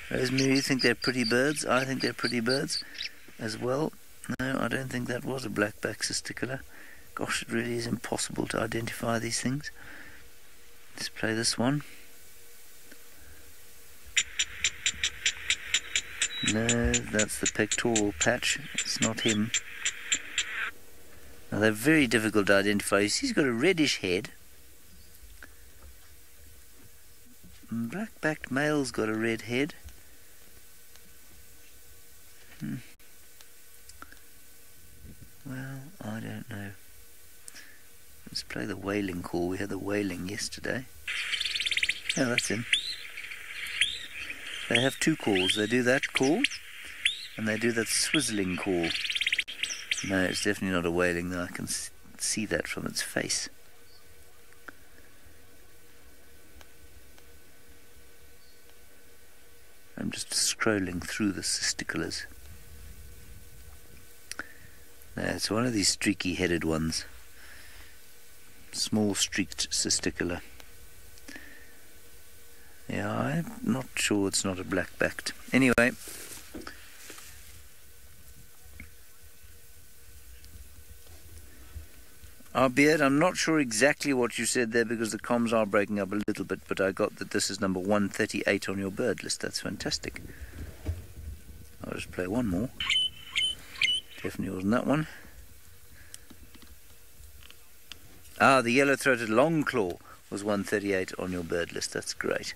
Rosemary, you think they're pretty birds? I think they're pretty birds as well. No, I don't think that was a black-back cisticola. Gosh, it really is impossible to identify these things. Let's play this one. No, that's the pectoral patch. It's not him. Now, they're very difficult to identify. You see, he's got a reddish head. Black-backed male's got a red head. Well, I don't know. Let's play the wailing call. We had the wailing yesterday. Yeah, that's him. They have two calls. They do that call, and they do that swizzling call. No, it's definitely not a wailing, though. I can see that from its face. I'm just scrolling through the cisticulars. No, it's one of these streaky-headed ones. Small streaked cisticular. Yeah, I'm not sure it's not a black-backed. Anyway. Albeit, I'm not sure exactly what you said there because the comms are breaking up a little bit, but I got that this is number 138 on your bird list. That's fantastic. I'll just play one more. Definitely wasn't that one. Ah, the yellow-throated longclaw was 138 on your bird list. That's great.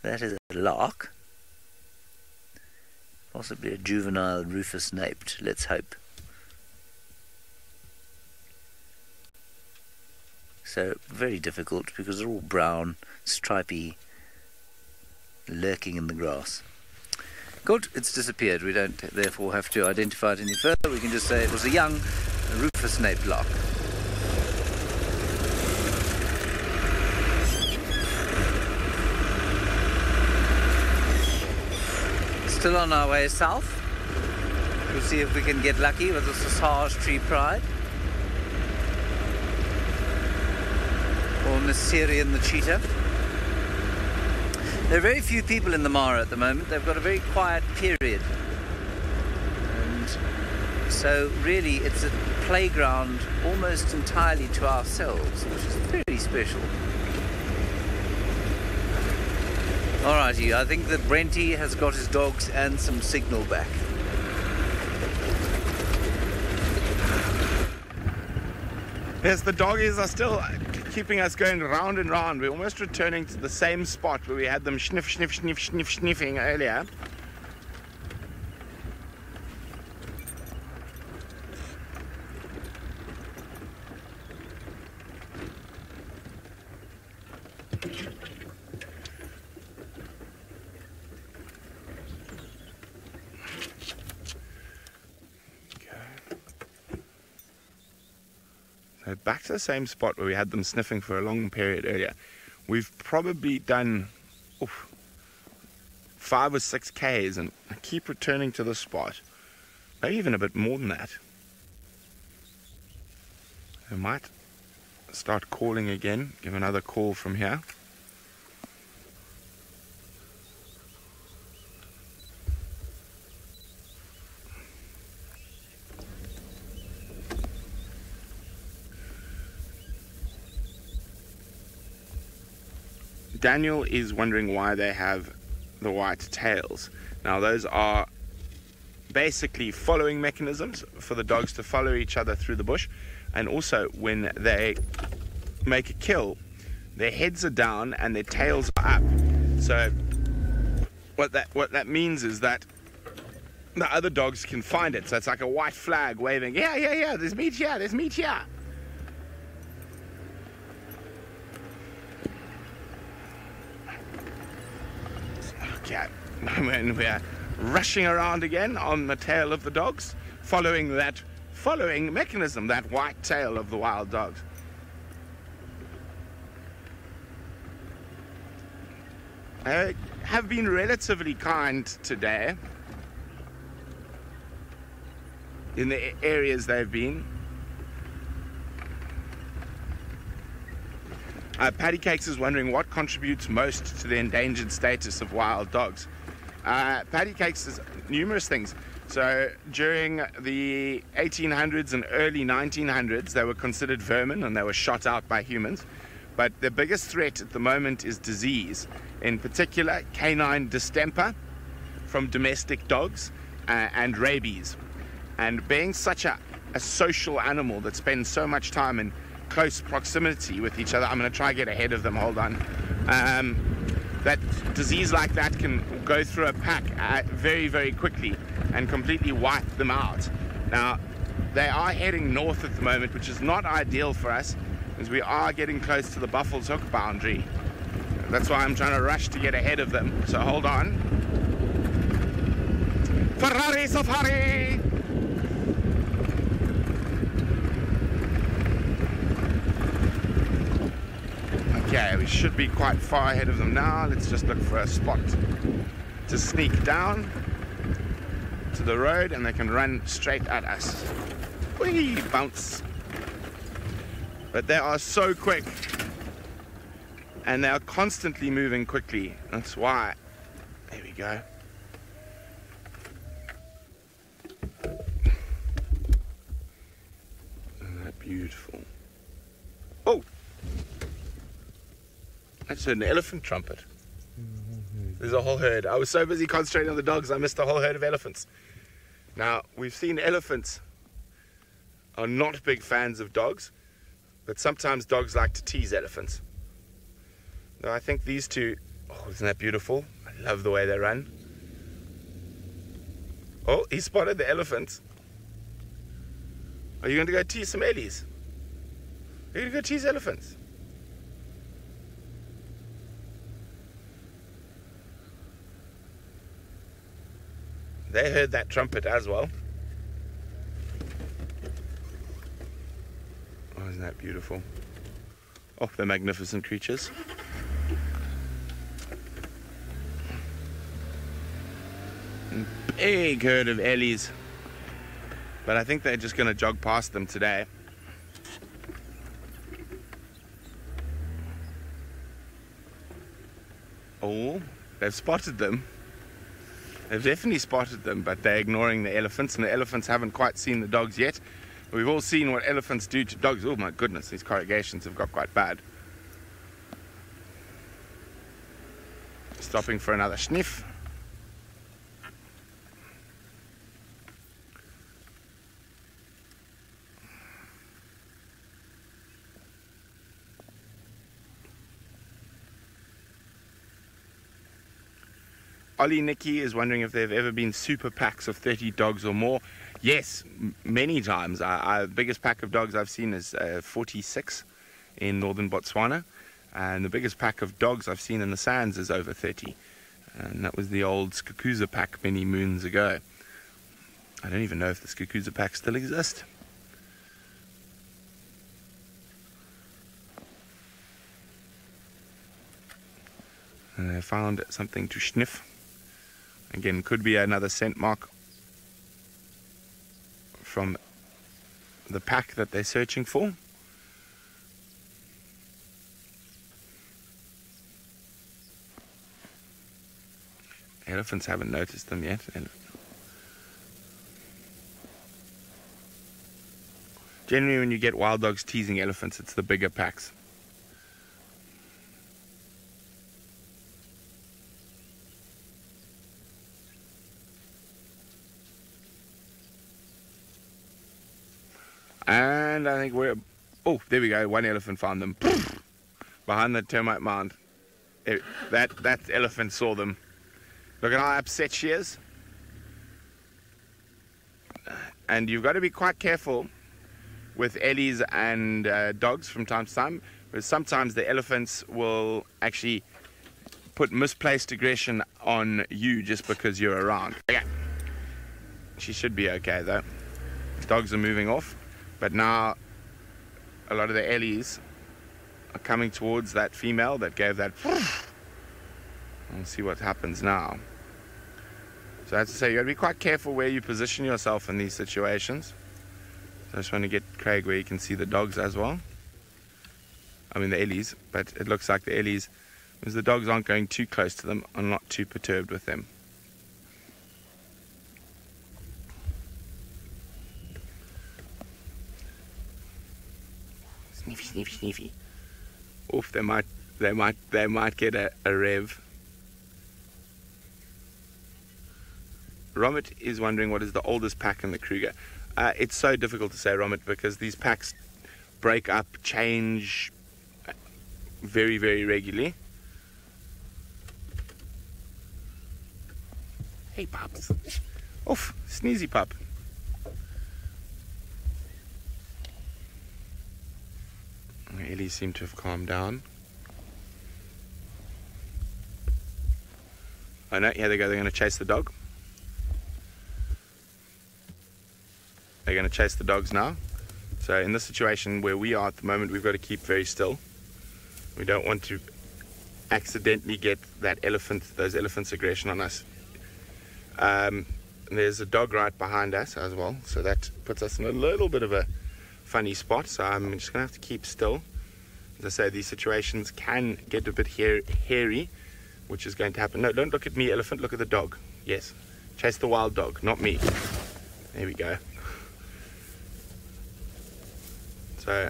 That is a lark. Possibly a juvenile rufous naped, let's hope. So, very difficult because they're all brown, stripy, lurking in the grass. Good, it's disappeared. We don't therefore have to identify it any further. We can just say it was a young rufous naped lark. Still on our way south. We'll see if we can get lucky with the Sassage Tree Pride. Or Messerian the cheetah. There are very few people in the Mara at the moment. They've got a very quiet period. And so really it's a playground almost entirely to ourselves, which is very special. Alrighty, I think that Brenty has got his dogs and some signal back. Yes, the doggies are still keeping us going round and round. We're almost returning to the same spot where we had them sniffing earlier. So back to the same spot where we had them sniffing for a long period earlier. We've probably done 5 or 6 Ks and I keep returning to the spot. Maybe even a bit more than that. I might start calling again, give another call from here. Daniel is wondering why they have the white tails. Now those are basically following mechanisms for the dogs to follow each other through the bush, and also when they make a kill, their heads are down and their tails are up. So what that means is that the other dogs can find it. So it's like a white flag waving, yeah, there's meat here, there's meat here. When we're rushing around again on the tail of the dogs, following mechanism, that white tail of the wild dogs. Have been relatively kind today in the areas they've been. Paddy Cakes is wondering what contributes most to the endangered status of wild dogs. Paddy Cakes is numerous things. So during the 1800s and early 1900s, they were considered vermin and they were shot out by humans. But the biggest threat at the moment is disease, in particular canine distemper from domestic dogs and rabies. And being such a social animal that spends so much time in close proximity with each other, I'm going to try to get ahead of them, hold on. That disease like that can go through a pack very, very quickly and completely wipe them out. Now, they are heading north at the moment, which is not ideal for us, as we are getting close to the Buffalo's Hook boundary. That's why I'm trying to rush to get ahead of them. So hold on. Ferrari Safari! Okay, we should be quite far ahead of them now. Let's just look for a spot to sneak down to the road, and they can run straight at us. Whee! Bounce. But they are so quick, and they are constantly moving quickly. That's why. There we go. Isn't that beautiful? Oh! I just heard an elephant trumpet. There's a whole herd. I was so busy concentrating on the dogs, I missed a whole herd of elephants. Now, we've seen elephants are not big fans of dogs, but sometimes dogs like to tease elephants. Now, I think these two, oh, isn't that beautiful? I love the way they run. Oh, he spotted the elephant. Are you going to go tease some ellies? Are you going to go tease elephants? They heard that trumpet as well. Oh, isn't that beautiful? Oh, they're magnificent creatures. Big herd of ellies. But I think they're just going to jog past them today. Oh, they've spotted them. They've definitely spotted them, but they're ignoring the elephants, and the elephants haven't quite seen the dogs yet. We've all seen what elephants do to dogs. Oh my goodness, these corrugations have got quite bad. Stopping for another sniff. Ollie Nicky is wondering if there have ever been super packs of 30 dogs or more. Yes, many times. The biggest pack of dogs I've seen is 46 in northern Botswana. And the biggest pack of dogs I've seen in the sands is over 30. And that was the old Skukuza pack many moons ago. I don't even know if the Skukuza pack still exists. And I found something to sniff. Again, could be another scent mark from the pack that they're searching for. Elephants haven't noticed them yet. Generally, when you get wild dogs teasing elephants, it's the bigger packs. And I think we're... Oh, there we go. One elephant found them. Behind the termite mound. That elephant saw them. Look at how upset she is. And you've got to be quite careful with ellies and dogs from time to time, because sometimes the elephants will actually put misplaced aggression on you just because you're around. Okay. She should be okay though. Dogs are moving off, but now a lot of the ellies are coming towards that female that gave that. We'll see what happens now. So I have to say, you got to be quite careful where you position yourself in these situations. So I just want to get Craig where you can see the dogs as well. I mean the ellies, but it looks like the ellies, because the dogs aren't going too close to them, are not too perturbed with them. Sniffy, sniffy, sniffy. Oof, they might get a rev. Romit is wondering what is the oldest pack in the Kruger. It's so difficult to say, Romit, because these packs break up, change very, very regularly. Hey, pups. Oof, sneezy pup. The Ellies seem to have calmed down. Oh no, here they go, they're going to chase the dog. They're going to chase the dogs now. So in this situation where we are at the moment, we've got to keep very still. We don't want to accidentally get that those elephants' aggression on us. There's a dog right behind us as well, so that puts us in a little bit of a funny spot. So I'm just going to have to keep still. As I say, these situations can get a bit hairy, which is going to happen. No, don't look at me, elephant, look at the dog. Yes, chase the wild dog, not me. There we go. So,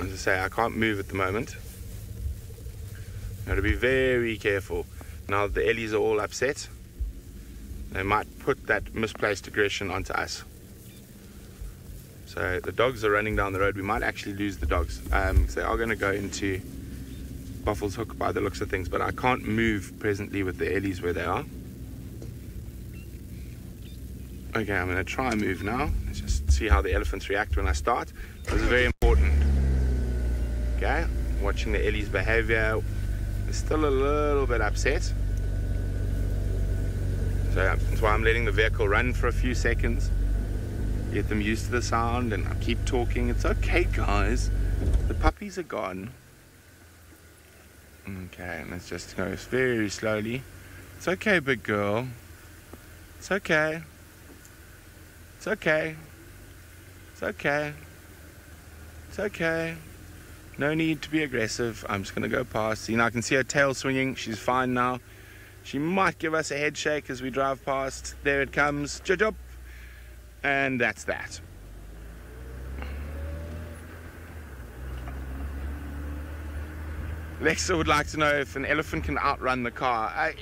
as I say, I can't move at the moment. I've got to be very careful. Now the Ellies are all upset. They might put that misplaced aggression onto us. So the dogs are running down the road. We might actually lose the dogs. So they are going to go into Buffalo's Hook by the looks of things, but I can't move presently with the Ellies where they are. Okay, I'm going to try and move now. Let's just see how the elephants react when I start. This is very important. Okay, watching the Ellies' behavior. They're still a little bit upset. So that's why I'm letting the vehicle run for a few seconds. Get them used to the sound, and I keep talking. It's okay, guys. The puppies are gone. Okay, and let's just go very slowly. It's okay, big girl. It's okay. It's okay. It's okay. It's okay. No need to be aggressive. I'm just going to go past. See, now I can see her tail swinging. She's fine now. She might give us a head shake as we drive past. There it comes. Chop. And that's that. Lexa would like to know if an elephant can outrun the car.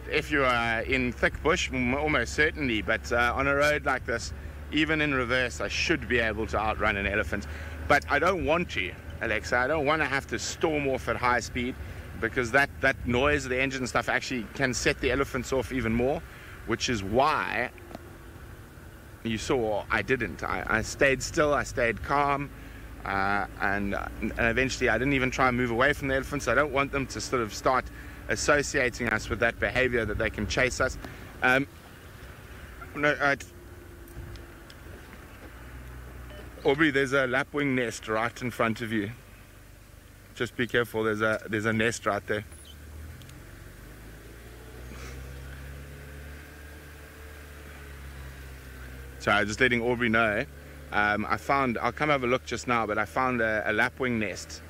If you are in thick bush, almost certainly. But on a road like this, even in reverse, I should be able to outrun an elephant. But I don't want to, Alexa. I don't want to have to storm off at high speed, because that noise of the engine and stuff actually can set the elephants off even more, which is why you saw I didn't. I stayed still, I stayed calm, and eventually I didn't even try and move away from the elephants. I don't want them to sort of start associating us with that behavior that they can chase us. Aubrey, there's a lapwing nest right in front of you. Just be careful, there's a nest right there. So I'm just letting Aubrey know. I'll come have a look just now, but I found a lapwing nest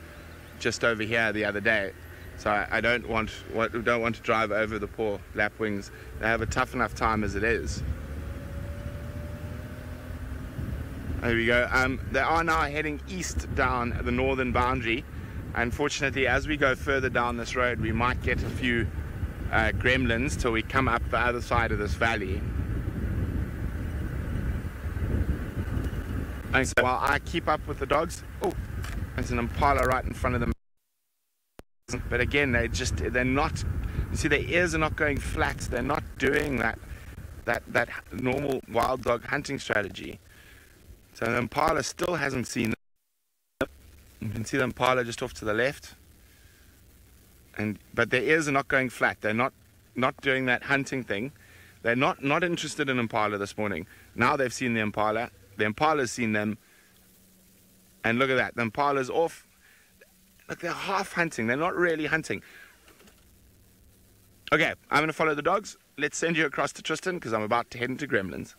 just over here the other day. So I don't want to drive over the poor lapwings. They have a tough enough time as it is. There we go. They are now heading east down the northern boundary. Unfortunately, as we go further down this road, we might get a few gremlins till we come up the other side of this valley. And so while I keep up with the dogs, oh, there's an impala right in front of them. But again, they're not, you see, their ears are not going flat. They're not doing that normal wild dog hunting strategy. So the impala still hasn't seen them. You can see the impala just off to the left. But their ears are not going flat. They're not doing that hunting thing. They're not interested in impala this morning. Now they've seen the impala. The impala's seen them. And look at that. The impala's off. Look, they're half hunting. They're not really hunting. Okay, I'm going to follow the dogs. Let's send you across to Tristan, because I'm about to head into Gremlins.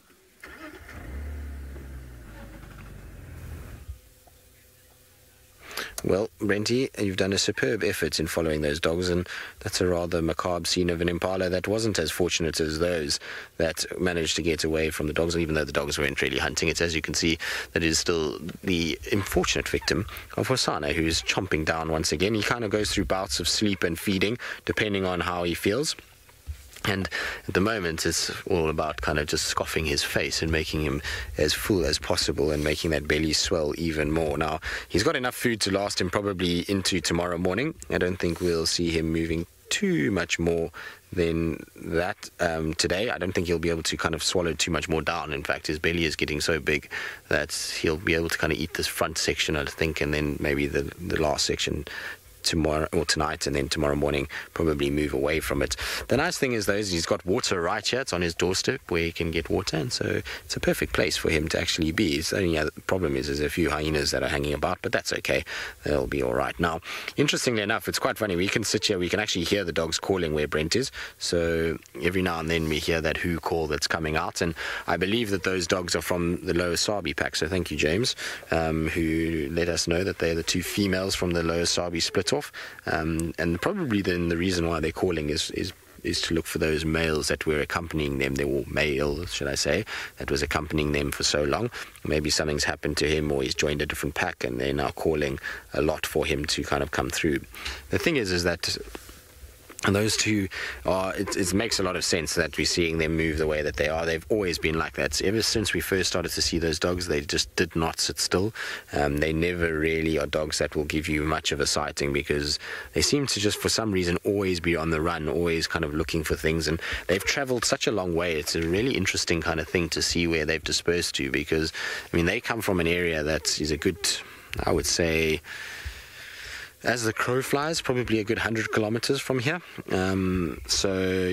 Well, Brenty, you've done a superb effort in following those dogs, and that's a rather macabre scene of an impala that wasn't as fortunate as those that managed to get away from the dogs, even though the dogs weren't really hunting it. As you can see, that is still the unfortunate victim of Hosana, who's chomping down once again. He kind of goes through bouts of sleep and feeding, depending on how he feels. And at the moment, it's all about kind of just scoffing his face and making him as full as possible and making that belly swell even more. Now, he's got enough food to last him probably into tomorrow morning. I don't think we'll see him moving too much more than that today. I don't think he'll be able to kind of swallow too much more down. In fact, his belly is getting so big that he'll be able to kind of eat this front section, I think, and then maybe the last section tomorrow or tonight, and then tomorrow morning probably move away from it. The nice thing is, though, is he's got water right here. It's on his doorstep where he can get water, and so it's a perfect place for him to actually be. The only other problem is there's a few hyenas that are hanging about, but that's okay. They'll be all right. Now, interestingly enough, it's quite funny. We can sit here, we can actually hear the dogs calling where Brent is. So every now and then we hear that who call that's coming out, and I believe that those dogs are from the Lower Sabi pack. So thank you, James, who let us know that they're the two females from the Lower Sabi split off, and probably then the reason why they're calling is to look for those males that were accompanying them. They were male, should I say, that was accompanying them for so long. Maybe something's happened to him, or he's joined a different pack, and they're now calling a lot for him to kind of come through. The thing is that and those two are, it makes a lot of sense that we're seeing them move the way that they are. They've always been like that. Ever since we first started to see those dogs, they just did not sit still. They never really are dogs that will give you much of a sighting, because they seem to just, for some reason, always be on the run, always kind of looking for things. And they've traveled such a long way. It's a really interesting kind of thing to see where they've dispersed to, because, I mean, they come from an area that is a good, I would say, as the crow flies, probably a good 100 kilometers from here. So,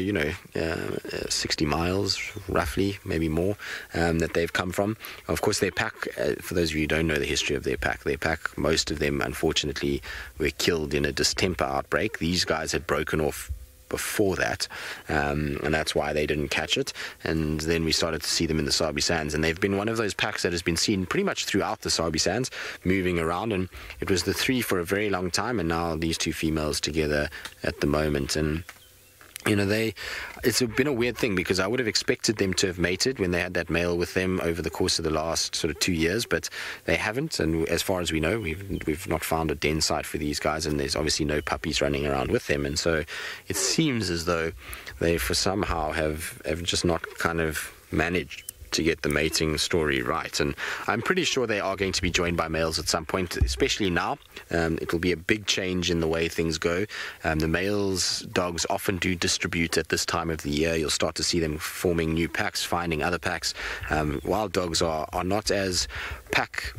60 miles, roughly, maybe more, that they've come from. Of course, their pack, for those of you who don't know the history of their pack, most of them, unfortunately, were killed in a distemper outbreak. These guys had broken off before that, and that's why they didn't catch it. And then we started to see them in the Sabi Sands, and they've been one of those packs that has been seen pretty much throughout the Sabi Sands, moving around. And it was the three for a very long time, and now these two females together at the moment. And it's been a weird thing, because I would have expected them to have mated when they had that male with them over the course of the last sort of 2 years, but they haven't. And as far as we know, we've not found a den site for these guys, and there's obviously no puppies running around with them. And so it seems as though they, for somehow, have just not kind of managed to get the mating story right. And I'm pretty sure they are going to be joined by males at some point, especially now. It'll be a big change in the way things go. The males dogs often do distribute at this time of the year. You'll start to see them forming new packs, finding other packs. Wild dogs are not as pack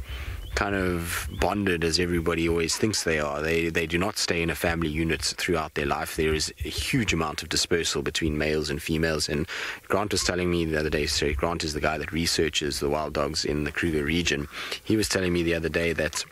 kind of bonded as everybody always thinks they are. They do not stay in a family unit throughout their life. There is a huge amount of dispersal between males and females. And Grant was telling me the other day, sorry, Grant is the guy that researches the wild dogs in the Kruger region. He was telling me the other day that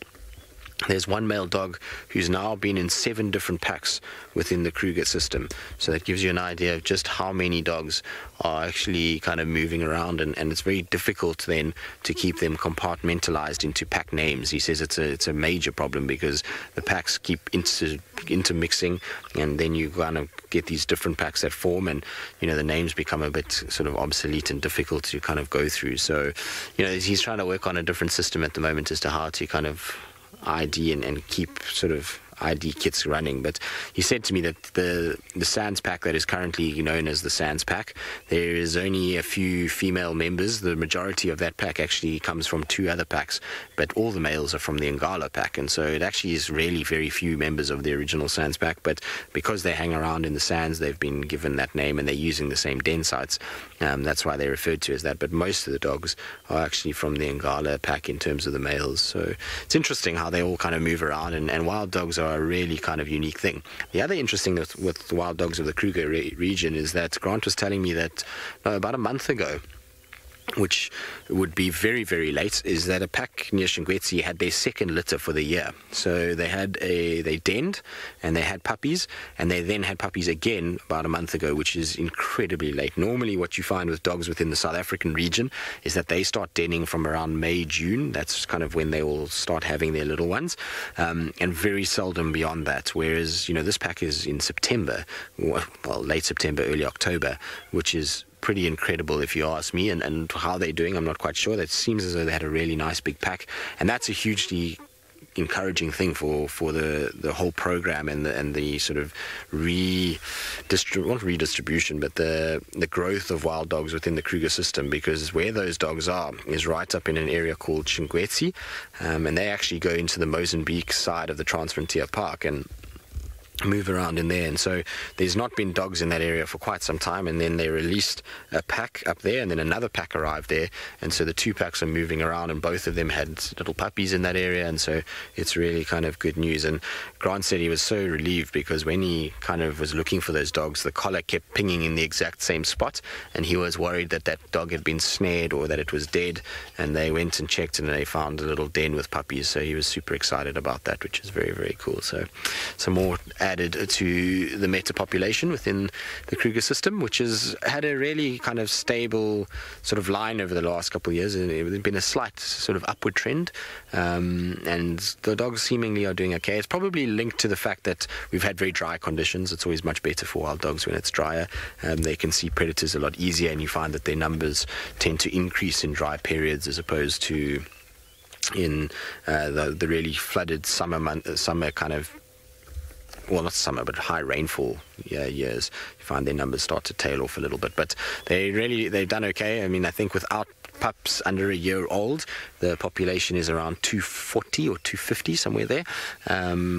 there's one male dog who's now been in 7 different packs within the Kruger system. So that gives you an idea of just how many dogs are actually kind of moving around, and it's very difficult then to keep them compartmentalized into pack names. He says it's a major problem, because the packs keep intermixing, and then you kind of get these different packs that form, and the names become a bit sort of obsolete and difficult to kind of go through. So he's trying to work on a different system at the moment as to how to kind of ID and keep sort of ID kits running. But he said to me that the Sands pack that is currently known as the Sands pack, there is only a few female members. The majority of that pack actually comes from 2 other packs, but all the males are from the Ngala pack, and so it actually is really very few members of the original Sands pack. But because they hang around in the Sands, they've been given that name, and they're using the same den sites. That's why they're referred to as that. But most of the dogs are actually from the Ngala pack in terms of the males. So it's interesting how they all kind of move around, and wild dogs are a really kind of unique thing. The other interesting with wild dogs of the Kruger region is that Grant was telling me that about a month ago, which would be very, very late, is that a pack near Shingwetsi had their second litter for the year. So they denned and they had puppies, and they then had puppies again about a month ago, which is incredibly late. Normally what you find with dogs within the South African region is that they start denning from around May, June. That's kind of when they will start having their little ones, and very seldom beyond that. Whereas, this pack is in September, well, late September, early October, which is pretty incredible if you ask me, and how they're doing, I'm not quite sure. That seems as though they had a really nice big pack, and that's a hugely encouraging thing for the whole program and the sort of not redistribution, but the growth of wild dogs within the Kruger system, because where those dogs are is right up in an area called Shingwetsi, and they actually go into the Mozambique side of the Transfrontier Park and move around in there. And so there's not been dogs in that area for quite some time, and then they released a pack up there, and then another pack arrived there, and so the two packs are moving around, and both of them had little puppies in that area, and so it's really kind of good news. And Grant said he was so relieved, because when he kind of was looking for those dogs, the collar kept pinging in the exact same spot, and he was worried that that dog had been snared or that it was dead, and they went and checked and they found a little den with puppies. So he was super excited about that, which is very, very cool. So some more added to the meta population within the Kruger system, which has had a really kind of stable sort of line over the last couple of years. There's been a slight sort of upward trend, and the dogs seemingly are doing okay. It's probably linked to the fact that we've had very dry conditions. It's always much better for wild dogs when it's drier. They can see predators a lot easier, and you find that their numbers tend to increase in dry periods as opposed to in the really flooded summer kind of, well, not summer, but high rainfall years. You find their numbers start to tail off a little bit, but they've done okay. I mean, I think without pups under a year old, the population is around 240 or 250, somewhere there,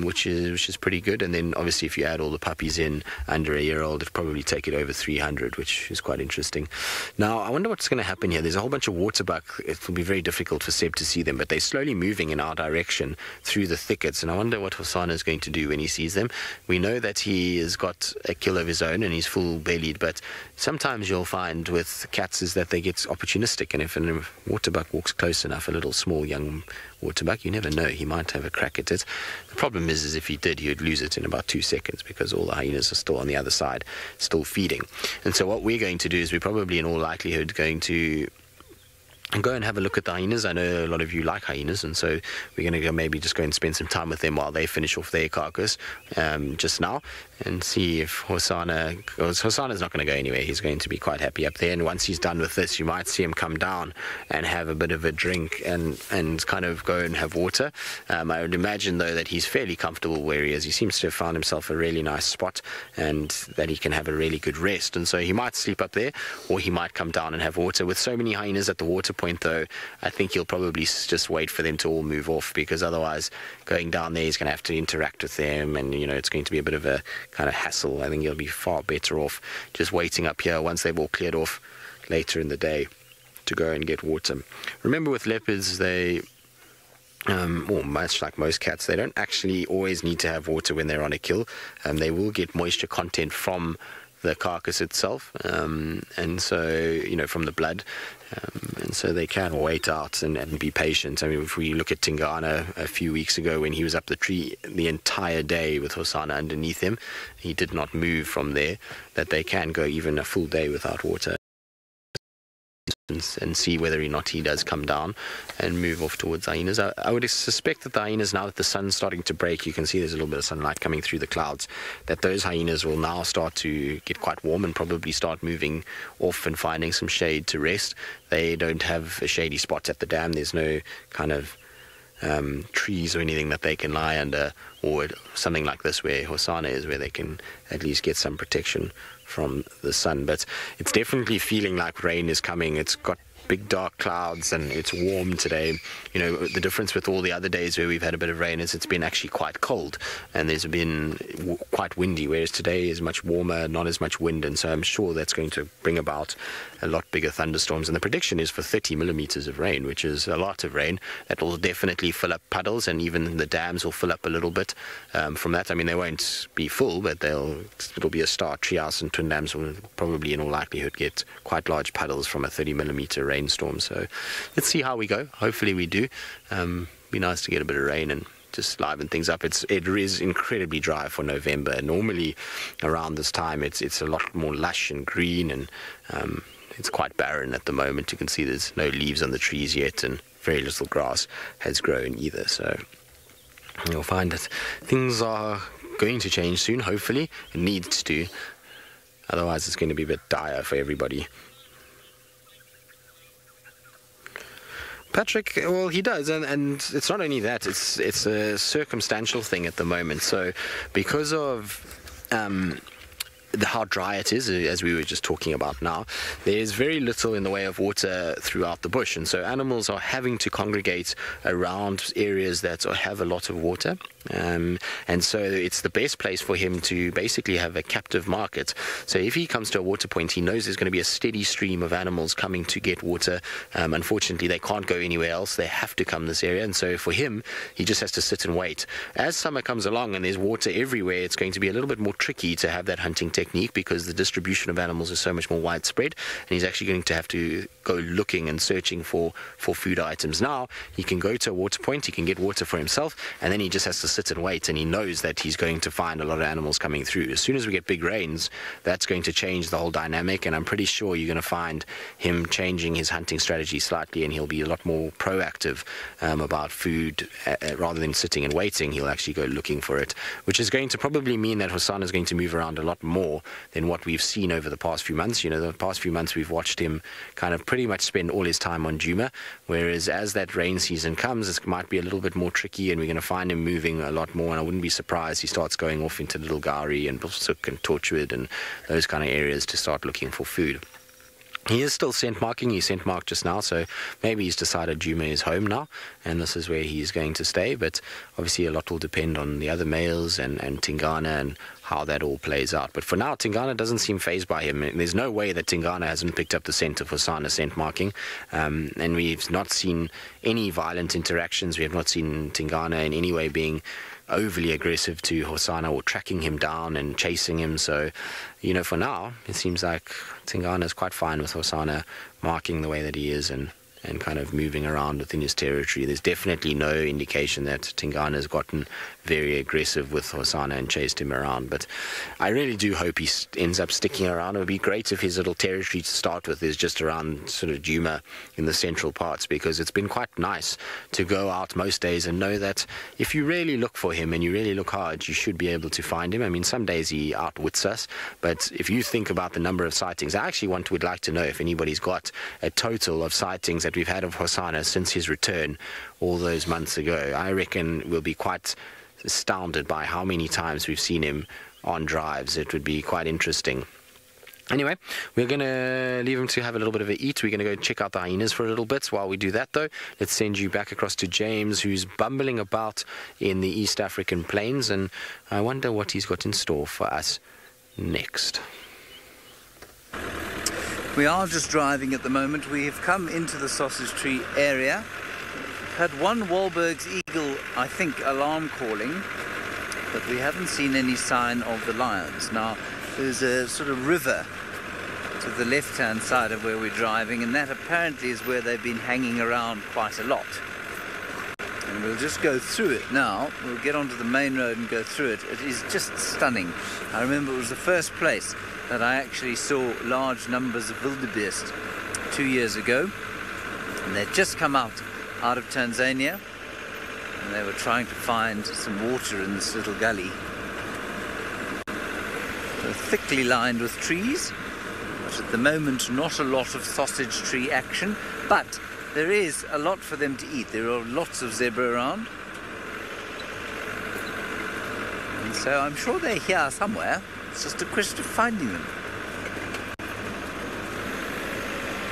which is pretty good. And then obviously if you add all the puppies in under a year old, it'd probably take it over 300, which is quite interesting. Now, I wonder what's going to happen here. There's a whole bunch of waterbuck. It will be very difficult for Seb to see them, but they're slowly moving in our direction through the thickets, and I wonder what Hosanna is going to do when he sees them. We know that he has got a kill of his own and he's full-bellied, but sometimes you'll find with cats is that they get opportunistic, and if a waterbuck walks close enough, a little small young waterbuck, you never know, he might have a crack at it. The problem is if he did, he would lose it in about 2 seconds, because all the hyenas are still on the other side, still feeding. And so what we're going to do is we're probably in all likelihood going to go and have a look at the hyenas. I know a lot of you like hyenas, and so we're going to maybe just go and spend some time with them while they finish off their carcass just now, and see if Hosanna's not going to go anywhere. He's going to be quite happy up there, and once he's done with this, you might see him come down and have a bit of a drink and kind of go and have water. I would imagine, though, that he's fairly comfortable where he is. He seems to have found himself a really nice spot, and that he can have a really good rest, and so he might sleep up there, or he might come down and have water. With so many hyenas at the water point, though, I think he'll probably just wait for them to all move off, because otherwise going down there he's going to have to interact with them, and it's going to be a bit of a kind of hassle. I think he'll be far better off just waiting up here once they've all cleared off later in the day to go and get water. Remember, with leopards, they much like most cats, they don't actually always need to have water when they're on a kill. They will get moisture content from the carcass itself, and so from the blood, and so they can wait out and be patient. I mean, if we look at Tingana a few weeks ago, when he was up the tree the entire day with Hosanna underneath him, he did not move from there. That they can go even a full day without water, and see whether or not he does come down and move off towards hyenas. I would suspect that the hyenas, now that the sun's starting to break, you can see there's a little bit of sunlight coming through the clouds, that those hyenas will now start to get quite warm and probably start moving off and finding some shade to rest. They don't have a shady spot at the dam. There's no kind of trees or anything that they can lie under, or something like this where Hosanna is, where they can at least get some protection from the sun. But it's definitely feeling like rain is coming. It's got big dark clouds and it's warm today. The difference with all the other days where we've had a bit of rain is it's been actually quite cold, and there's been quite windy, whereas today is much warmer, not as much wind, and so I'm sure that's going to bring about a lot bigger thunderstorms. And the prediction is for 30 millimeters of rain, which is a lot of rain. That will definitely fill up puddles, and even the dams will fill up a little bit from that. I mean, they won't be full, but it'll be a start. Treehouse and Twin Dams will probably in all likelihood get quite large puddles from a 30 millimeter rain rainstorm. So let's see how we go. Hopefully we do. Be nice to get a bit of rain and just liven things up. It is incredibly dry for November. Normally around this time it's a lot more lush and green, and it's quite barren at the moment. You can see there's no leaves on the trees yet, and very little grass has grown either. So you'll find that things are going to change soon, hopefully. It needs to. Otherwise it's going to be a bit dire for everybody. Patrick, well, he does, and it's not only that, it's a circumstantial thing at the moment. So because of how dry it is, as we were just talking about now, there's very little in the way of water throughout the bush, and so animals are having to congregate around areas that have a lot of water, and so it's the best place for him to basically have a captive market. So if he comes to a water point, he knows there's going to be a steady stream of animals coming to get water. Unfortunately, they can't go anywhere else. They have to come this area, and so for him, he just has to sit and wait. As summer comes along and there's water everywhere, it's going to be a little bit more tricky to have that hunting technique, because the distribution of animals is so much more widespread, and he's actually going to have to go looking and searching for food items. Now he can go to a water point, he can get water for himself, and then he just has to sit and wait, and he knows that he's going to find a lot of animals coming through. As soon as we get big rains, that's going to change the whole dynamic, and I'm pretty sure you're going to find him changing his hunting strategy slightly, and he'll be a lot more proactive about food. Rather than sitting and waiting, he'll actually go looking for it, which is going to probably mean that Hosanna is going to move around a lot more than what we've seen over the past few months. You know, the past few months we've watched him kind of pretty much spend all his time on Djuma, whereas as that rain season comes, it might be a little bit more tricky, and we're going to find him moving a lot more, and I wouldn't be surprised he starts going off into Little Gari and Bulsuk and Torchwood and those kind of areas to start looking for food. He is still scent marking. He scent marked just now, so maybe he's decided Djuma is home now, and this is where he's going to stay. But obviously a lot will depend on the other males and Tingana and how that all plays out. But for now, Tingana doesn't seem fazed by him. There's no way that Tingana hasn't picked up the scent of Hosanna scent marking, and we've not seen any violent interactions. We have not seen Tingana in any way being overly aggressive to Hosanna or tracking him down and chasing him. So, you know, for now, it seems like Tingana is quite fine with Hosanna marking the way that he is and kind of moving around within his territory. There's definitely no indication that Tingana has gotten very aggressive with Hosanna and chased him around, but I really do hope he ends up sticking around. It would be great if his little territory to start with is just around sort of Djuma in the central parts, because it's been quite nice to go out most days and know that if you really look for him and you really look hard, you should be able to find him. I mean, some days he outwits us, but if you think about the number of sightings, I actually would like to know if anybody's got a total of sightings that we've had of Hosanna since his return all those months ago. I reckon we'll be quite astounded by how many times we've seen him on drives. It would be quite interesting. Anyway, we're going to leave him to have a little bit of a eat. We're going to go check out the hyenas for a little bit. While we do that, though, let's send you back across to James, who's bumbling about in the East African plains, and I wonder what he's got in store for us next. We are just driving at the moment. We have come into the sausage tree area. We've had one Wahlberg's eagle, I think, alarm calling, but we haven't seen any sign of the lions. Now, there's a sort of river to the left-hand side of where we're driving, and that apparently is where they've been hanging around quite a lot. And we'll just go through it now. We'll get onto the main road and go through it. It is just stunning. I remember it was the first place that I actually saw large numbers of wildebeest 2 years ago, and they'd just come out of Tanzania, and they were trying to find some water in this little gully. They're thickly lined with trees, but at the moment not a lot of sausage tree action, but there is a lot for them to eat. There are lots of zebra around, and so I'm sure they're here somewhere. It's just a question of finding them.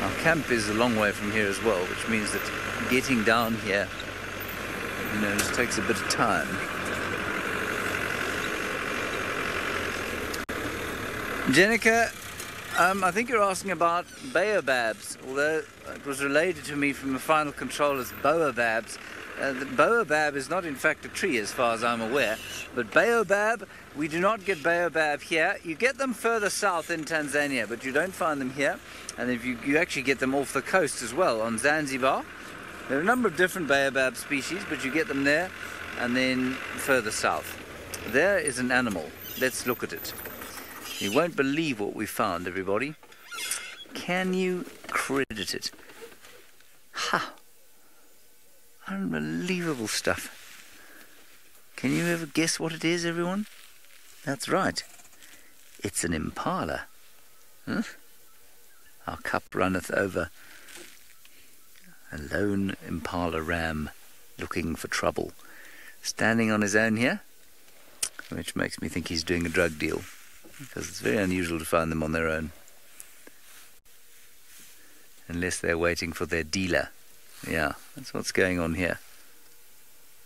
Our camp is a long way from here as well, which means that getting down here, you know, just takes a bit of time. Jenica, I think you're asking about baobabs, although it was related to me from the final control as baobabs. The baobab is not in fact a tree as far as I'm aware, but baobab, we do not get baobab here. You get them further south in Tanzania, but you don't find them here. And if you actually get them off the coast as well, on Zanzibar. There are a number of different baobab species, but you get them there and then further south. There is an animal. Let's look at it. You won't believe what we found, everybody. Can you credit it? Ha! Unbelievable stuff. Can you ever guess what it is, everyone? That's right. It's an impala. Huh? Our cup runneth over. A lone impala ram looking for trouble. Standing on his own here, which makes me think he's doing a drug deal, because it's very unusual to find them on their own. Unless they're waiting for their dealer. Yeah, that's what's going on here.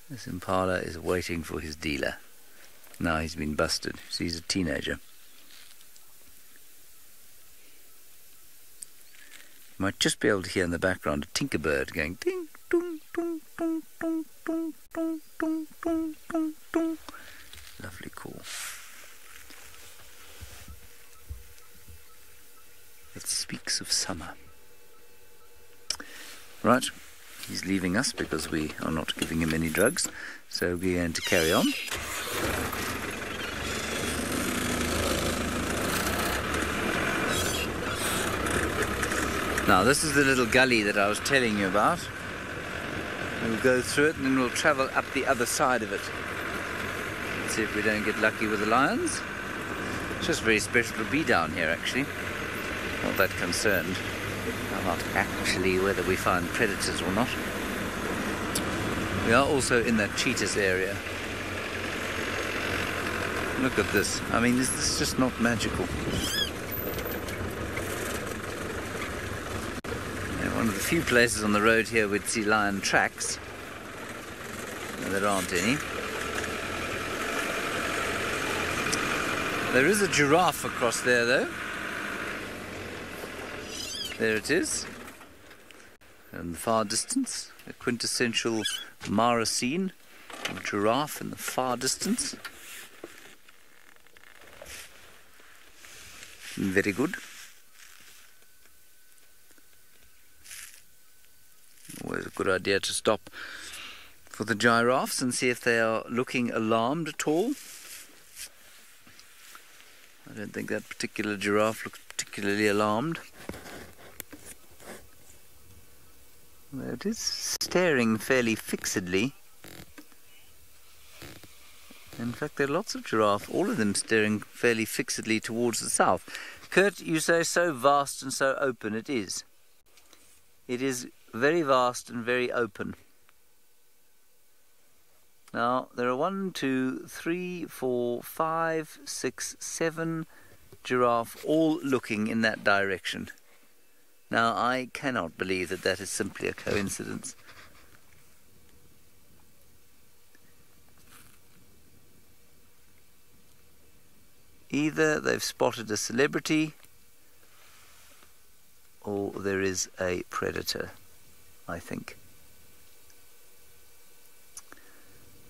This impala is waiting for his dealer. Now he's been busted, so he's a teenager. You might just be able to hear in the background a tinkerbird going ding, dong, dong, dong, dong, dong, dong, dong, dong, dong, dong. Lovely call. It speaks of summer. Right, he's leaving us because we are not giving him any drugs, so we're going to carry on. Now this is the little gully that I was telling you about. We'll go through it and then we'll travel up the other side of it. Let's see if we don't get lucky with the lions. It's just very special to be down here actually. Not that concerned about actually whether we find predators or not. We are also in that cheetahs area. Look at this. I mean, this is just not magical. One of the few places on the road here we'd see lion tracks. No, there aren't any. There is a giraffe across there though. There it is. In the far distance, a quintessential Mara scene. A giraffe in the far distance. Very good. Always a good idea to stop for the giraffes and see if they are looking alarmed at all. I don't think that particular giraffe looks particularly alarmed. There it is, staring fairly fixedly. In fact, there are lots of giraffe, all of them staring fairly fixedly towards the south. Kurt, you say so vast and so open. It is. It is very vast and very open. Now, there are 1, 2, 3, 4, 5, 6, 7 giraffe all looking in that direction. Now, I cannot believe that that is simply a coincidence. Either they've spotted a celebrity or there is a predator, I think.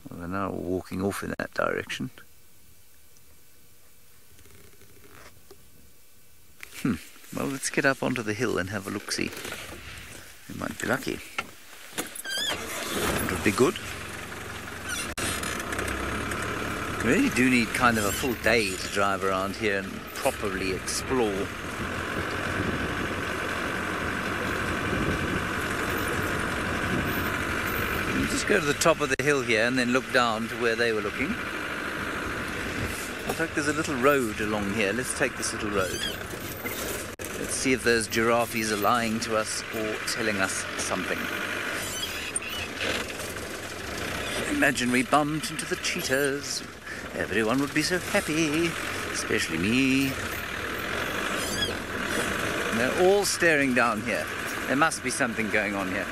Well, they're now walking off in that direction. Well, let's get up onto the hill and have a look-see. We might be lucky. It would be good. We really do need kind of a full day to drive around here and properly explore. We'll just go to the top of the hill here and then look down to where they were looking. In fact, there's a little road along here. Let's take this little road. Let's see if those giraffes are lying to us or telling us something. Imagine we bumped into the cheetahs. Everyone would be so happy, especially me. And they're all staring down here. There must be something going on here.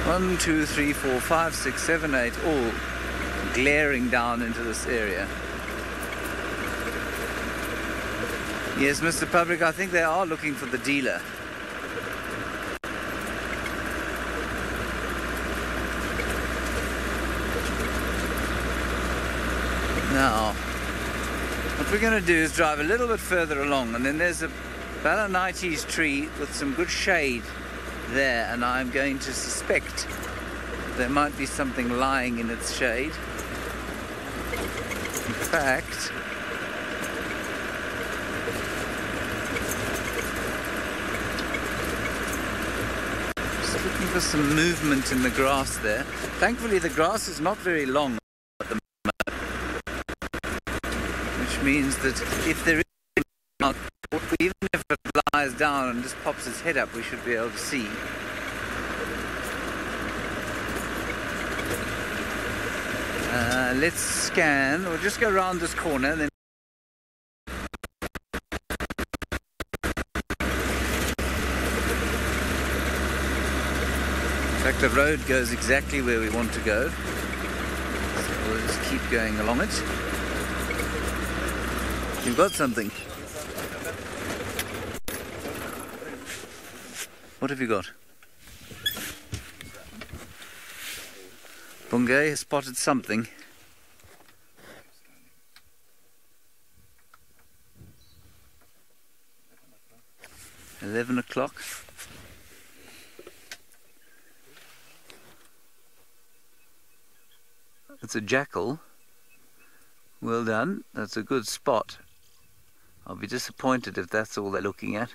One, 2, 3, 4, 5, 6, 7, 8, all glaring down into this area. Yes, Mr. Public, I think they are looking for the dealer. Now, what we're going to do is drive a little bit further along, and then there's a Balanites tree with some good shade there, and I'm going to suspect there might be something lying in its shade. In fact, just looking for some movement in the grass there. Thankfully the grass is not very long at the moment, which means that if there is even if it lies down and just pops its head up, we should be able to see. Let's scan. We'll just go around this corner. Then in fact, the road goes exactly where we want to go. So we'll just keep going along it. You've got something. What have you got? Bungay has spotted something. $11 o'clock. It's a jackal. Well done. That's a good spot. I'll be disappointed if that's all they're looking at.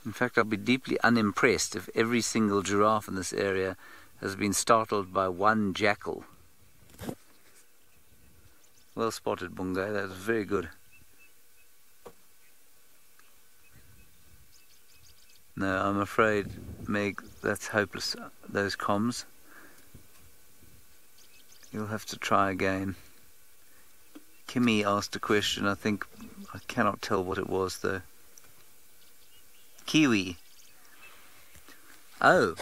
In fact, I'll be deeply unimpressed if every single giraffe in this area has been startled by one jackal. Well spotted, Bungay. That was very good. No, I'm afraid, Meg, that's hopeless. Those comms. You'll have to try again. Kimmy asked a question. I cannot tell what it was, though. Kiwi. Oh,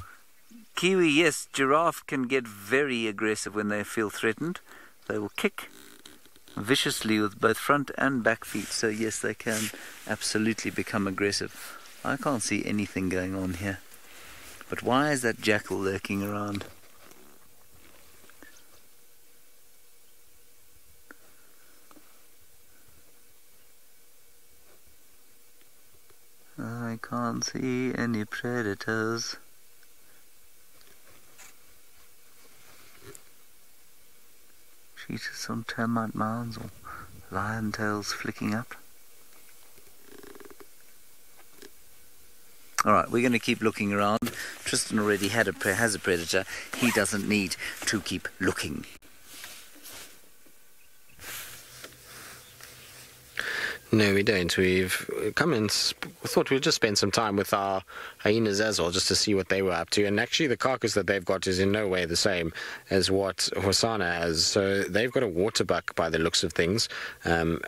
kiwi, yes. Giraffe can get very aggressive when they feel threatened. They will kick viciously with both front and back feet. So yes, they can absolutely become aggressive. I can't see anything going on here. But why is that jackal lurking around? I can't see any predators. Cheetahs on termite mounds or lion tails flicking up. Alright, we're going to keep looking around. Tristan already has a predator. He doesn't need to keep looking. No, we don't. We've come and thought we'd just spend some time with our hyenas as well, just to see what they were up to. And actually, the carcass that they've got is in no way the same as what Hosanna has. So they've got a waterbuck by the looks of things. A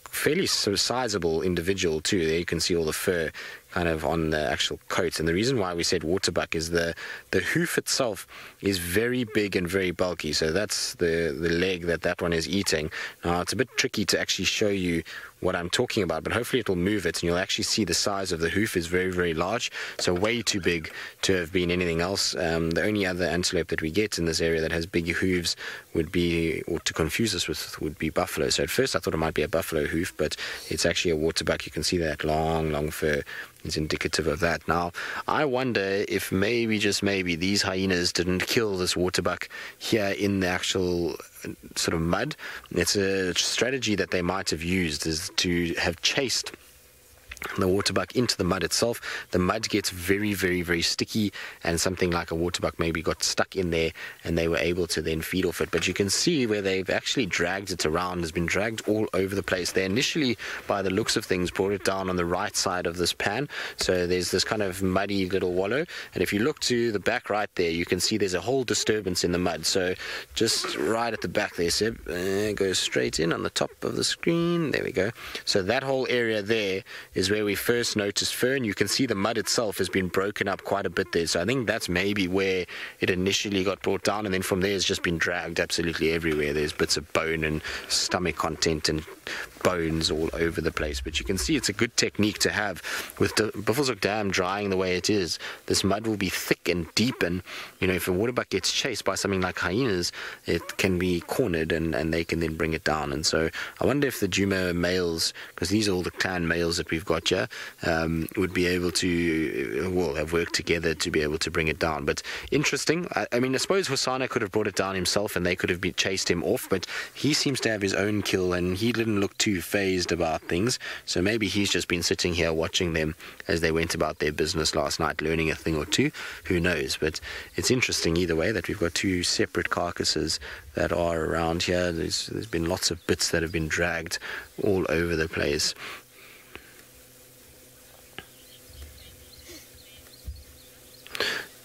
fairly sizable individual too. There you can see all the fur kind of on the actual coat. And the reason why we said waterbuck is the hoof itself is very big and very bulky. So that's the leg that one is eating. Now, it's a bit tricky to actually show you what I'm talking about, but hopefully it will move it and you'll actually see the size of the hoof is very, very large. So way too big to have been anything else. The only other antelope that we get in this area that has big hooves would be, or to confuse us with, would be buffalo. So at first I thought it might be a buffalo hoof, but it's actually a waterbuck. You can see that long fur is indicative of that. Now, I wonder if maybe, just maybe, these hyenas didn't kill this waterbuck here in the actual sort of mud. It's a strategy that they might have used, is to have chased the waterbuck into the mud itself. The mud gets very, very, very sticky, and something like a waterbuck maybe got stuck in there and they were able to then feed off it. But you can see where they've actually dragged it around, has been dragged all over the place. They initially, by the looks of things, brought it down on the right side of this pan. So there's this kind of muddy little wallow, and if you look to the back right there, you can see there's a whole disturbance in the mud. So just right at the back there, Seb, goes straight in on the top of the screen. There we go. So that whole area there is where where we first noticed fern. You can see the mud itself has been broken up quite a bit there, so I think that's maybe where it initially got brought down, and then from there it's just been dragged absolutely everywhere. There's bits of bone and stomach content and bones all over the place, but you can see it's a good technique to have with the Buffelshoek Dam drying the way it is. This mud will be thick and deep, and if a waterbuck gets chased by something like hyenas, it can be cornered and they can then bring it down. And so I wonder if the Djuma males, because these are all the clan males that we've got here, would be able to have worked together to be able to bring it down. But interesting. I mean, I suppose Hosana could have brought it down himself and they could have chased him off, but he seems to have his own kill and he didn't look too phased about things, so maybe he's just been sitting here watching them as they went about their business last night, learning a thing or two. Who knows? But it's interesting either way that we've got two separate carcasses that are around here. There's been lots of bits that have been dragged all over the place.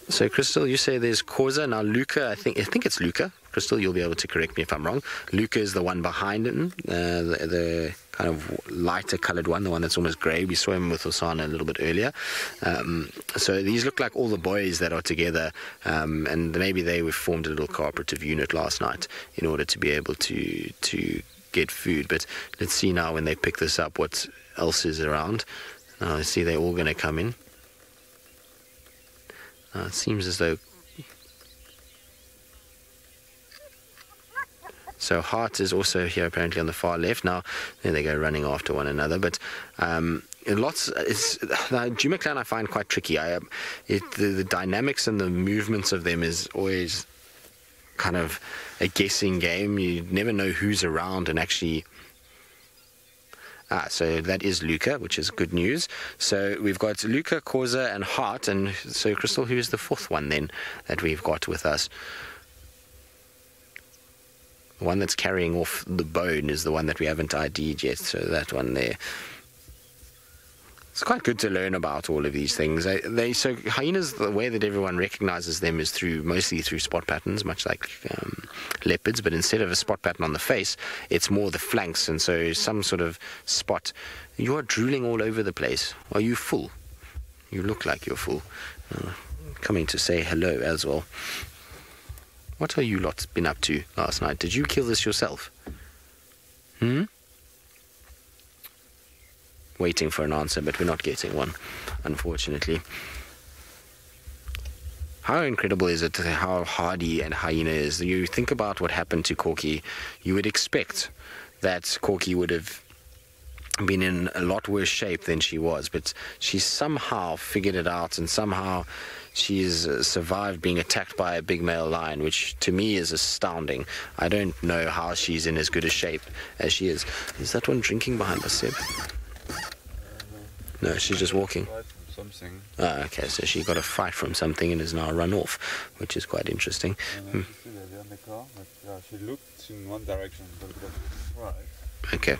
So Crystal, you say there's Causa. Now Luca, I think it's Luca. Crystal, you'll be able to correct me if I'm wrong. Luca is the one behind him, the kind of lighter coloured one, the one that's almost grey. We saw him with Osana a little bit earlier. So these look like all the boys that are together, and maybe they were formed a little cooperative unit last night in order to be able to get food. But let's see now when they pick this up what else is around. Now I see they're all going to come in. It seems as though... So Hart is also here apparently on the far left. Now, there they go running after one another. But the Djuma clan I find quite tricky. The dynamics and the movements of them is always kind of a guessing game. You never know who's around and actually... so that is Luca, which is good news. So we've got Luca, Causa, and Hart. And so, Crystal, who is the fourth one then that we've got with us? The one that's carrying off the bone is the one that we haven't ID'd yet. So that one there. It's quite good to learn about all of these things. So hyenas, the way that everyone recognizes them is mostly through spot patterns, much like leopards, but instead of a spot pattern on the face, it's more the flanks, and so some sort of spot. You are drooling all over the place. Are you full? You look like you're full. Coming to say hello as well. What are you lot been up to last night? Did you kill this yourself? Waiting for an answer, but we're not getting one, unfortunately. How incredible is it how hardy a hyena is? You think about what happened to Corky, you would expect that Corky would have been in a lot worse shape than she was, but she somehow figured it out, and somehow she's survived being attacked by a big male lion, which to me is astounding. I don't know how she's in as good a shape as she is. Is that one drinking behind us, Seb? No, she's just walking. Something. Okay, so she got a fright from something and has now run off, which is quite interesting. She looked in one direction, but right. Okay.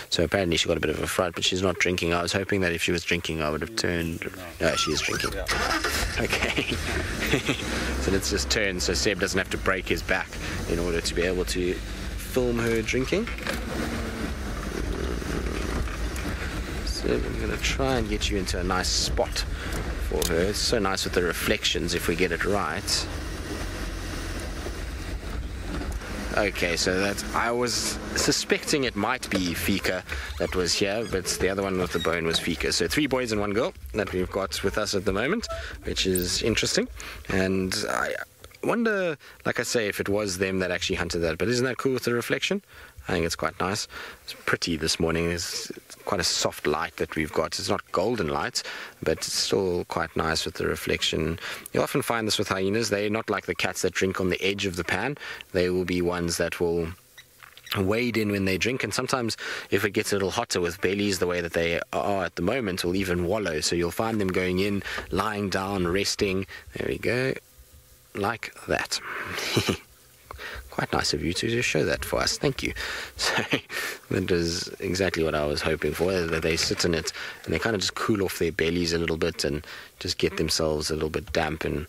So apparently she got a bit of a fright, but she's not drinking. I was hoping that if she was drinking, I would have turned. No, she is drinking. Yeah. Okay. So let's just turn so Seb doesn't have to break his back in order to be able to film her drinking. So I'm going to try and get you into a nice spot for her. It's so nice with the reflections if we get it right. Okay, so I was suspecting it might be Fika that was here, but the other one with the bone was Fika. So 3 boys and 1 girl that we've got with us at the moment, which is interesting. And I wonder, like I say, if it was them that actually hunted that. But isn't that cool with the reflection? I think it's quite nice. It's pretty this morning. It's quite a soft light that we've got. It's not golden light, but it's still quite nice with the reflection. You often find this with hyenas. They're not like the cats that drink on the edge of the pan. They will be ones that will wade in when they drink, and sometimes if it gets a little hotter with bellies the way that they are at the moment, will even wallow. So you'll find them going in, lying down, resting. There we go. Like that. Quite nice of you to show that for us. Thank you. So that is exactly what I was hoping for, that they sit in it and they kind of just cool off their bellies a little bit and just get themselves a little bit damp and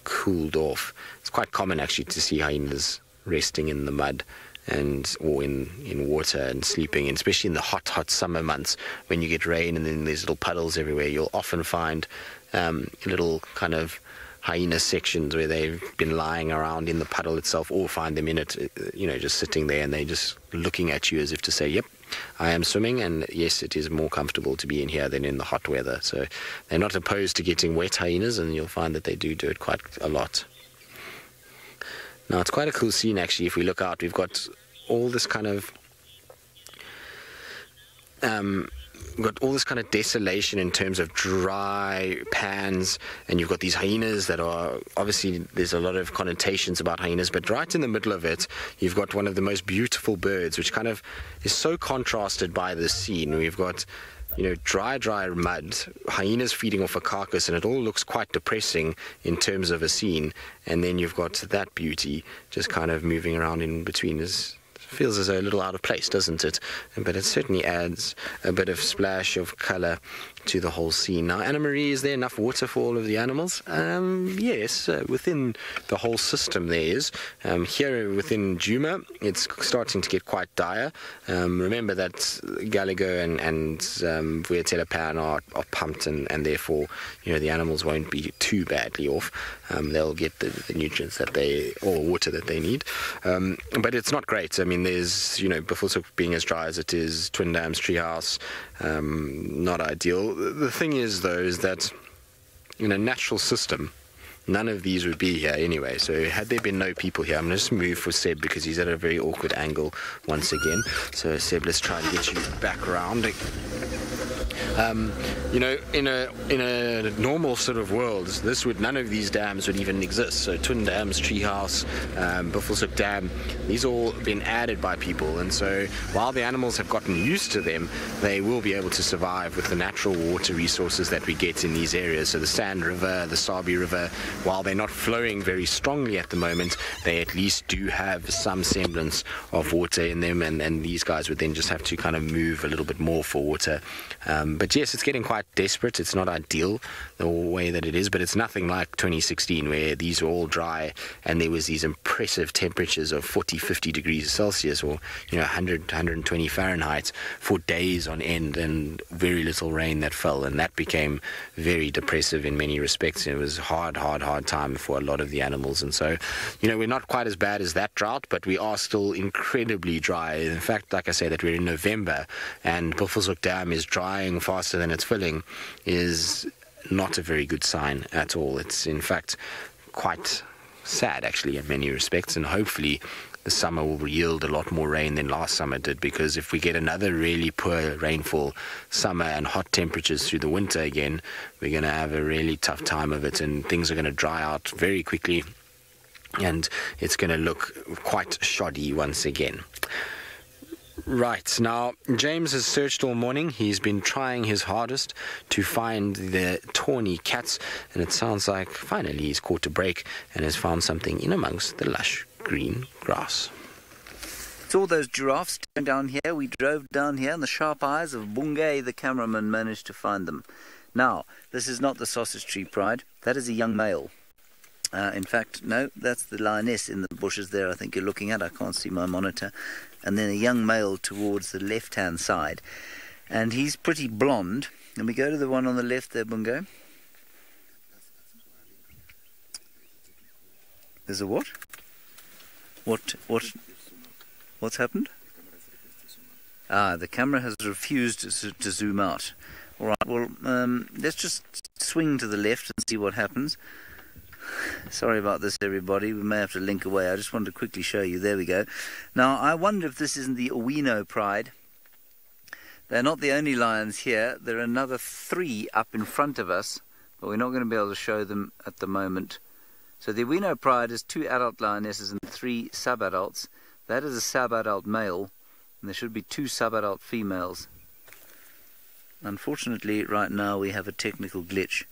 cooled off. It's quite common actually to see hyenas resting in the mud or in water and sleeping, and especially in the hot summer months when you get rain and then there's little puddles everywhere. You'll often find little kind of hyena sections where they've been lying around in the puddle itself, or find them in it, just sitting there, and they're just looking at you as if to say, yep, I am swimming, and yes, it is more comfortable to be in here than in the hot weather. So they're not opposed to getting wet, hyenas, and you'll find that they do it quite a lot. Now, it's quite a cool scene, actually. If we look out, we've got all this kind of desolation in terms of dry pans, and you've got these hyenas that are, obviously there's a lot of connotations about hyenas, but right in the middle of it you've got one of the most beautiful birds, which kind of is so contrasted by this scene. We've got dry mud, hyenas feeding off a carcass, and it all looks quite depressing in terms of a scene, and then you've got that beauty just kind of moving around in between. Feels as though a little out of place, doesn't it? But it certainly adds a bit of splash of colour to the whole scene. Now, Anna Marie, is there enough water for all of the animals? Yes, within the whole system there is. Here within Djuma, it's starting to get quite dire. Remember that Gallego and Vuyatela Pan are pumped, and therefore, the animals won't be too badly off. They'll get the nutrients or water that they need. But it's not great. I mean, there's, Buffelshoek being as dry as it is, Twin Dams, Treehouse, not ideal. The thing is, though, is that in a natural system, none of these would be here anyway. So had there been no people here, I'm going to just move for Seb because he's at a very awkward angle once again. So Seb, let's try and get you back around. In a normal sort of world, none of these dams would even exist. So Twin Dams, Treehouse, Buffelshoek Dam, these all been added by people, and so while the animals have gotten used to them, they will be able to survive with the natural water resources that we get in these areas. So the Sand River, the Sabi River, while they're not flowing very strongly at the moment, they at least do have some semblance of water in them, and these guys would then just have to kind of move a little bit more for water. But yes, it's getting quite desperate. It's not ideal the way that it is, but it's nothing like 2016 where these were all dry and there was these impressive temperatures of 40, 50 degrees Celsius, or 100, 120 Fahrenheit for days on end, and very little rain that fell, and that became very depressive in many respects. It was hard time for a lot of the animals, and so we're not quite as bad as that drought, but we are still incredibly dry. In fact, like I say, that we're in November and Buffelshoek Dam is drying faster than it's filling is not a very good sign at all. It's in fact quite sad actually in many respects, and hopefully the summer will yield a lot more rain than last summer did, because if we get another really poor rainfall summer and hot temperatures through the winter again, we're going to have a really tough time of it, and things are going to dry out very quickly and it's going to look quite shoddy once again. Right, now James has searched all morning. He's been trying his hardest to find the tawny cats, and it sounds like finally he's caught a break and has found something in amongst the lush green grass. It's all those giraffes down here. We drove down here and the sharp eyes of Bungay, the cameraman, managed to find them. Now, this is not the sausage tree pride. That is a young male. In fact, no, that's the lioness in the bushes there I think you're looking at. I can't see my monitor. And then a young male towards the left-hand side. And he's pretty blonde. And we go to the one on the left there, Bungo. There's a what? What's happened? The camera has refused to zoom out. All right, well, let's just swing to the left and see what happens. Sorry about this, everybody. We may have to link away. I just wanted to quickly show you. There we go. Now, I wonder if this isn't the Owino pride. They're not the only lions here. There are another 3 up in front of us, but we're not going to be able to show them at the moment. So the Owino pride is 2 adult lionesses and 3 sub-adults. That is a sub-adult male, and there should be 2 sub-adult females. Unfortunately, right now we have a technical glitch.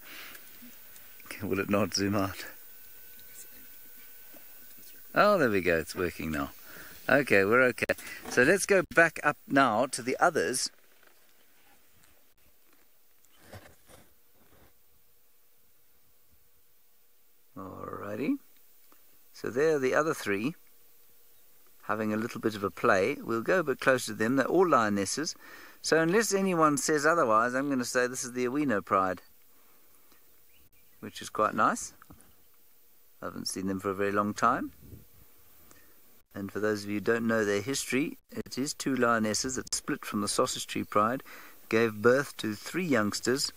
Will it not zoom out? Oh, there we go. It's working now. Okay, we're okay. So let's go back up now to the others. Alrighty. So there are the other 3. having a little bit of a play. We'll go a bit closer to them. They're all lionesses. So unless anyone says otherwise, I'm going to say this is the Owino pride, which is quite nice. I haven't seen them for a very long time. And for those of you who don't know their history, it is two lionesses that split from the Sausage Tree Pride, gave birth to four youngsters,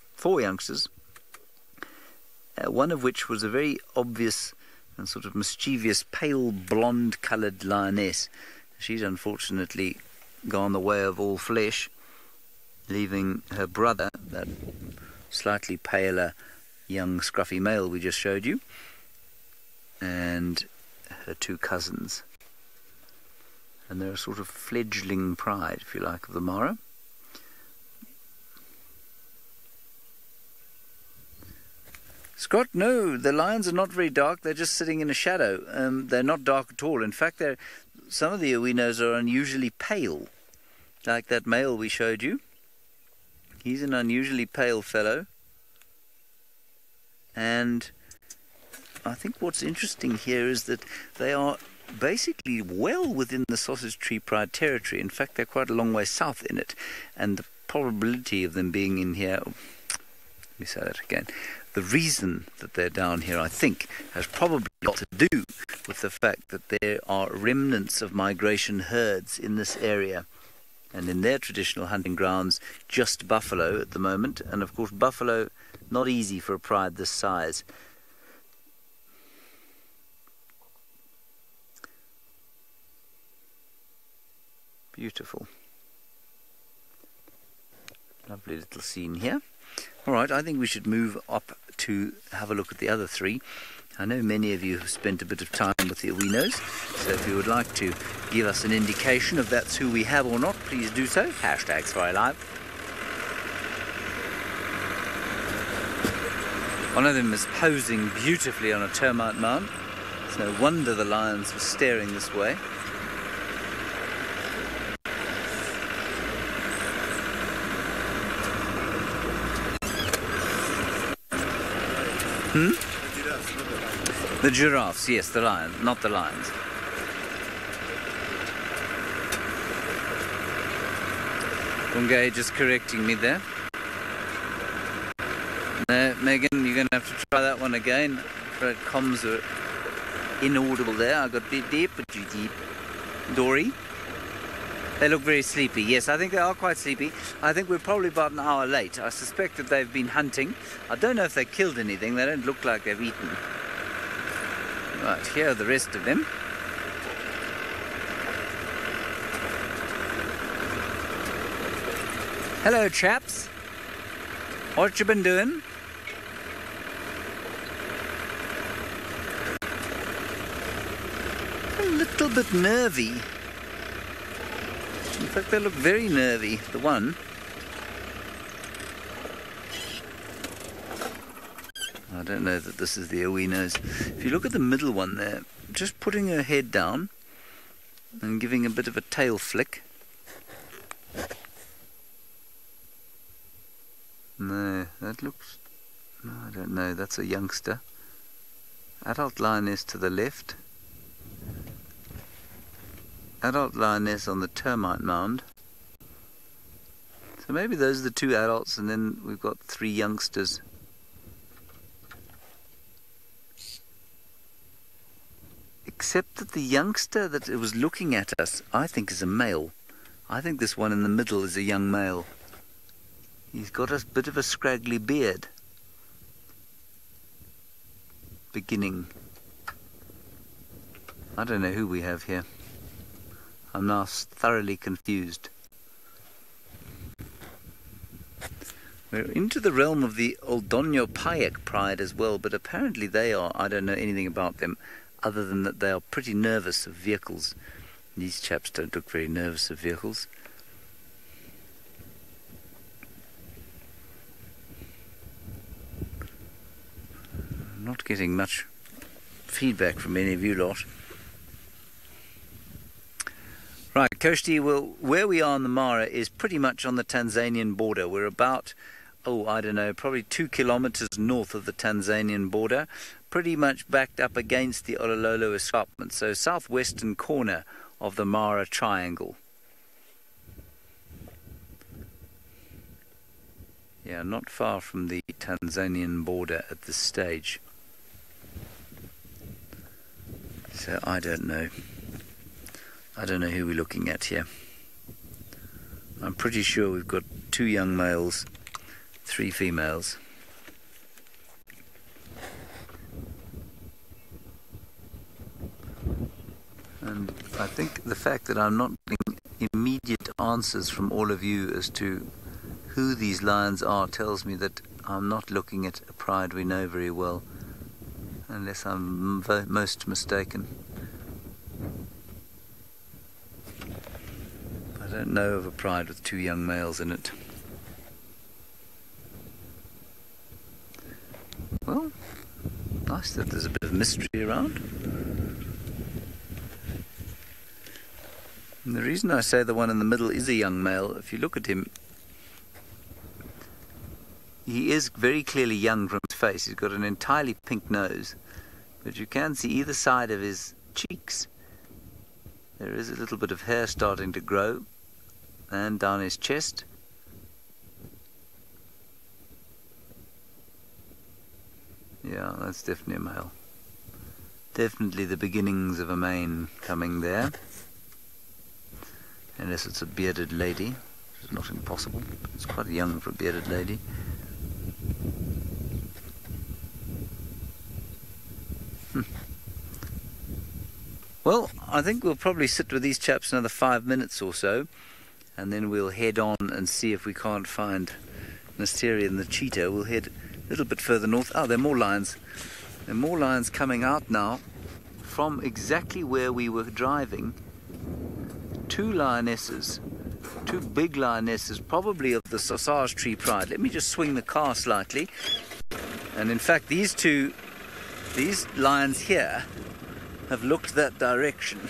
one of which was a very obvious and sort of mischievous pale blonde coloured lioness. She's unfortunately gone the way of all flesh, leaving her brother, that slightly paler young scruffy male we just showed you, and her two cousins. And they're a sort of fledgling pride, if you like, of the Mara. Scott, no, the lions are not very dark. They're just sitting in a shadow. They're not dark at all. In fact, some of the Owinos are unusually pale, like that male we showed you. He's an unusually pale fellow. And I think what's interesting here is that they are basically well within the Sausage Tree Pride territory. In fact, they're quite a long way south in it. And the probability of them being in here... Let me say that again. The reason that they're down here, I think, has probably got to do with the fact that there are remnants of migration herds in this area. And in their traditional hunting grounds, just buffalo at the moment. And of course, buffalo, not easy for a pride this size. Beautiful. Lovely little scene here. All right, I think we should move up to have a look at the other three. I know many of you have spent a bit of time with the Owinos, so if you would like to give us an indication of that's who we have or not, please do so. #SafariLive. One of them is posing beautifully on a termite mound. It's no wonder the lions were staring this way. The giraffes, yes, the lions, not the lions. Bungay just correcting me there. Megan, you're going to have to try that one again. The comms are inaudible there. I got deep, but you deep. Dory. They look very sleepy. Yes, I think they are quite sleepy. I think we're probably about an hour late. I suspect that they've been hunting. I don't know if they killed anything. They don't look like they've eaten. Right, here are the rest of them. Hello, chaps. What you been doing? A little bit nervy. In fact, they look very nervy, the one. I don't know that this is the Owinos. If you look at the middle one there, just putting her head down and giving a bit of a tail flick. No, that looks... No, I don't know. That's a youngster. Adult lioness to the left. Adult lioness on the termite mound. So maybe those are the two adults, and then we've got three youngsters. Except that the youngster that was looking at us, I think, is a male. I think this one in the middle is a young male. He's got a bit of a scraggly beard. Beginning. I don't know who we have here. I'm now thoroughly confused. We're into the realm of the Oldonyo Payak pride as well, but apparently they are, I don't know anything about them, other than that they are pretty nervous of vehicles. These chaps don't look very nervous of vehicles. I'm not getting much feedback from any of you lot. Right, Koshti, well, where we are in the Mara is pretty much on the Tanzanian border. We're about oh, I don't know, probably 2 kilometers north of the Tanzanian border, pretty much backed up against the Olololo escarpment, so southwestern corner of the Mara Triangle. Yeah, not far from the Tanzanian border at this stage. So I don't know. I don't know who we're looking at here. I'm pretty sure we've got 2 young males, 3 females. And I think the fact that I'm not getting immediate answers from all of you as to who these lions are tells me that I'm not looking at a pride we know very well, unless I'm most mistaken. I don't know of a pride with 2 young males in it. Well, nice that there's a bit of mystery around. And the reason I say the one in the middle is a young male, if you look at him, he is very clearly young from his face. He's got an entirely pink nose, but you can see either side of his cheeks there is a little bit of hair starting to grow, and down his chest. Yeah, that's definitely a male. Definitely the beginnings of a mane coming there. Unless it's a bearded lady, which is not impossible. It's quite young for a bearded lady. Well, I think we'll probably sit with these chaps another 5 minutes or so, and then we'll head on and see if we can't find Mysteria and the cheetah. We'll head a little bit further north. Oh, there are more lions. There are more lions coming out now from exactly where we were driving. 2 lionesses, 2 big lionesses, probably of the Sausage Tree Pride. Let me just swing the car slightly. And in fact, these lions here have looked that direction.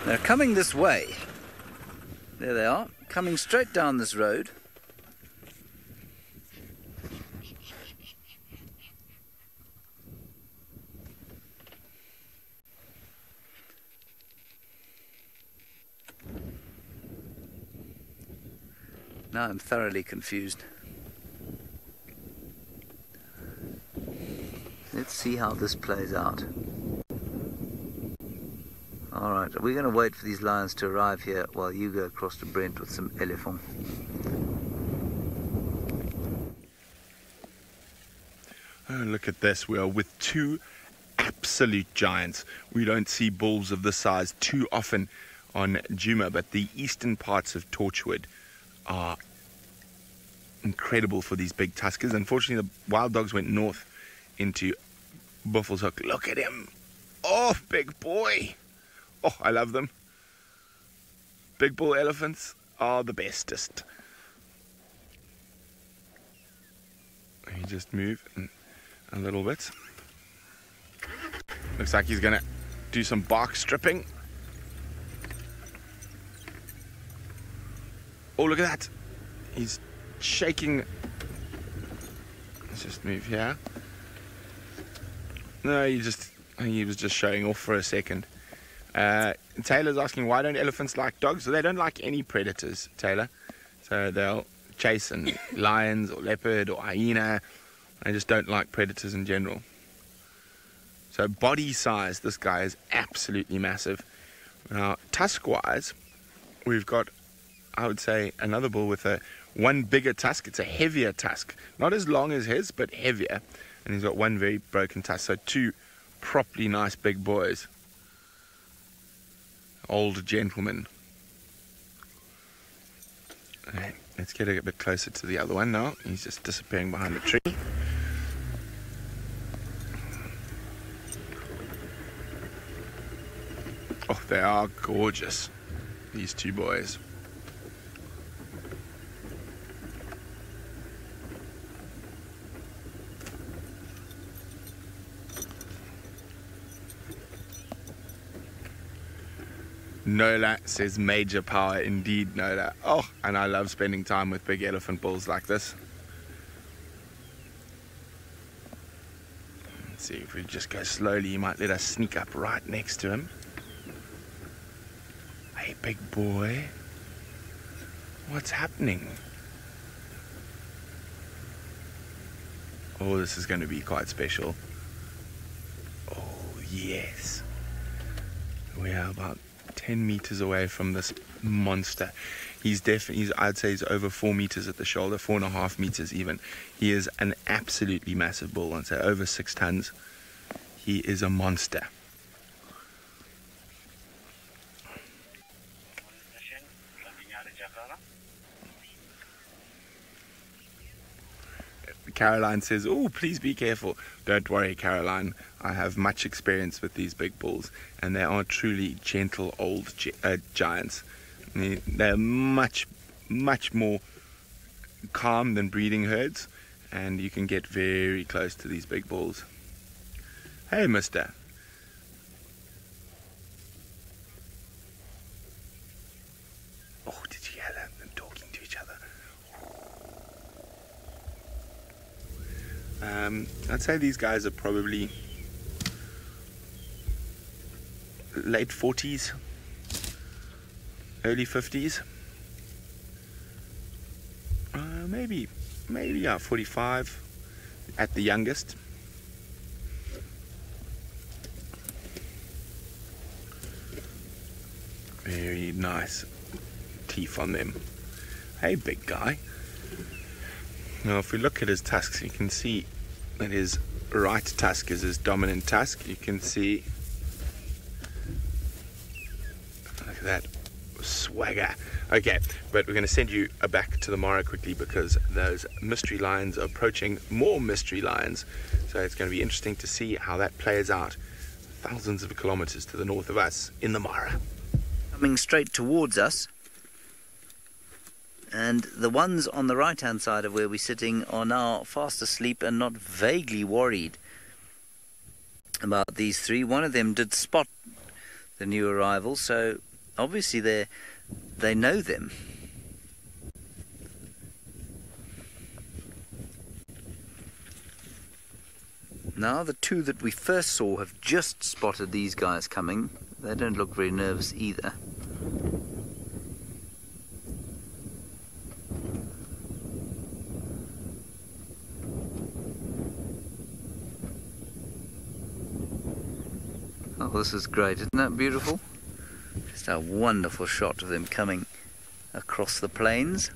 They're coming this way. There they are, coming straight down this road. Now I'm thoroughly confused. Let's see how this plays out. Alright, we're going to wait for these lions to arrive here while you go across to Brent with some elephant. Oh, look at this. We are with 2 absolute giants. We don't see bulls of this size too often on Djuma, but the eastern parts of Torchwood are incredible for these big tuskers. Unfortunately, the wild dogs went north into Buffelshoek. Look at him. Oh, big boy. Oh, I love them. Big bull elephants are the bestest. You just move a little bit. Looks like he's gonna do some bark stripping. Oh, look at that. He's shaking. Let's just move here. No, he was just showing off for a second. Taylor's asking, why don't elephants like dogs? So they don't like any predators, Taylor. So they'll chase lions or leopard or hyena. They just don't like predators in general. So body size, this guy is absolutely massive. Now, tusk-wise, we've got, I would say, another bull with one bigger tusk. It's a heavier tusk. Not as long as his, but heavier. And he's got one very broken tusk. So 2 properly nice big boys. Old gentlemen. Okay, let's get a bit closer to the other one now. He's just disappearing behind the tree. Oh, they are gorgeous, these 2 boys. Nola says major power indeed, Nola. Oh, and I love spending time with big elephant bulls like this. Let's see if we just go slowly, he might let us sneak up right next to him. Hey, big boy. What's happening? Oh, this is going to be quite special. Oh, yes. We are about 10 meters away from this monster. He's definitely, I'd say he's over 4 meters at the shoulder, 4.5 meters even. He is an absolutely massive bull, I'd say over 6 tons. He is a monster. Caroline says, oh, please be careful. Don't worry, Caroline. I have much experience with these big bulls, and they are truly gentle old giants. I mean, they're much more calm than breeding herds, and you can get very close to these big bulls. Hey, mister. Oh, did you hear that? Them talking to each other. I'd say these guys are probably late 40s, early 50s. Maybe, yeah, 45 at the youngest. Very nice teeth on them. Hey, big guy. Now, if we look at his tusks, you can see that his right tusk is his dominant tusk. You can see, look at that swagger. Okay, but we're going to send you back to the Mara quickly because those mystery lions are approaching more mystery lions. So it's going to be interesting to see how that plays out thousands of kilometers to the north of us in the Mara. Coming straight towards us. And the ones on the right-hand side of where we're sitting are now fast asleep and not vaguely worried about these three. One of them did spot the new arrival, so obviously they know them. Now the two that we first saw have just spotted these guys coming. They don't look very nervous either. Oh, this is great. Isn't that beautiful? Just a wonderful shot of them coming across the plains.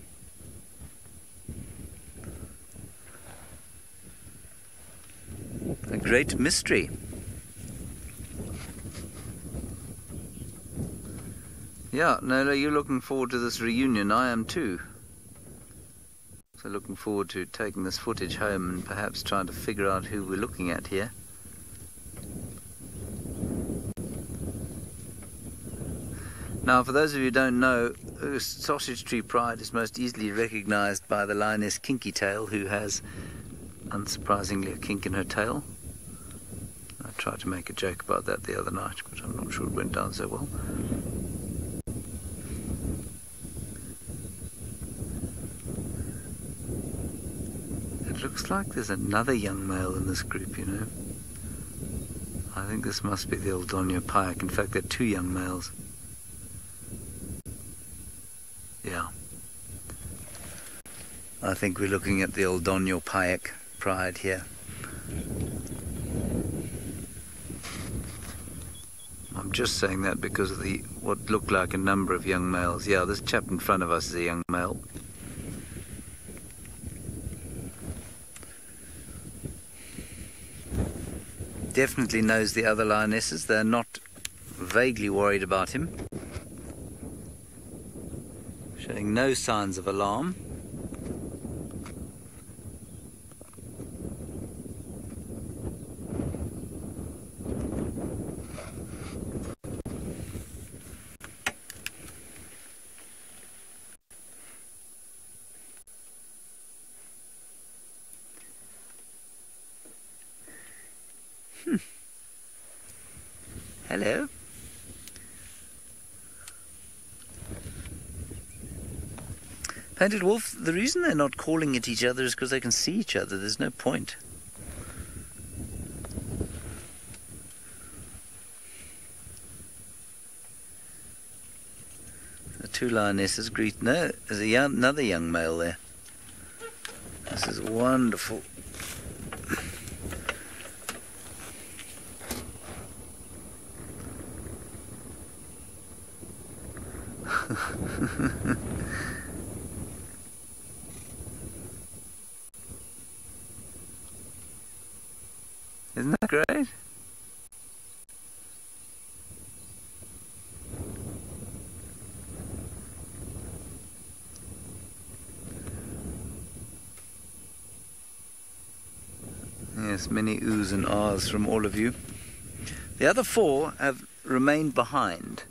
A great mystery. Yeah, Nola, you're looking forward to this reunion. I am too. So looking forward to taking this footage home and perhaps trying to figure out who we're looking at here. Now, for those of you who don't know, Sausage Tree Pride is most easily recognised by the lioness Kinky Tail, who has, unsurprisingly, a kink in her tail. I tried to make a joke about that the other night, but I'm not sure it went down so well. It looks like there's another young male in this group, you know. I think this must be the old Donyo Pike. In fact, there are two young males. Yeah. I think we're looking at the old Donyo Pike Pride here. I'm just saying that because of the what looked like a number of young males. Yeah, this chap in front of us is a young male. Definitely knows the other lionesses. They're not vaguely worried about him. Showing no signs of alarm. Hello. Painted wolf, the reason they're not calling at each other is because they can see each other. There's no point. The two lionesses greet. No, there's another young male there. This is wonderful. Isn't that great? Yes, many oohs and ahs from all of you. The other four have remained behind.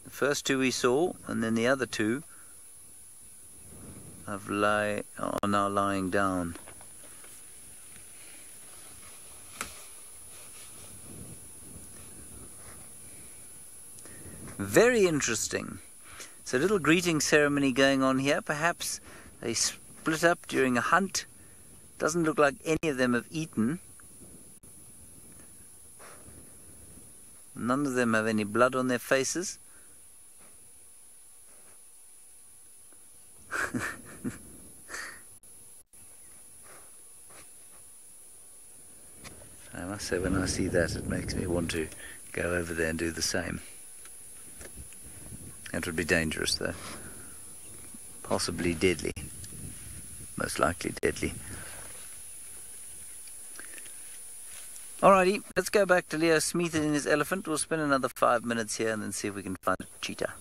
The first two we saw, and then the other two are now lying down. Very interesting. It's a little greeting ceremony going on here. Perhaps they split up during a hunt. Doesn't look like any of them have eaten. None of them have any blood on their faces. I must say, when I see that, it makes me want to go over there and do the same. That would be dangerous, though. Possibly deadly. Most likely deadly. Alrighty, let's go back to Leo Smith in his elephant. We'll spend another 5 minutes here and then see if we can find a cheetah.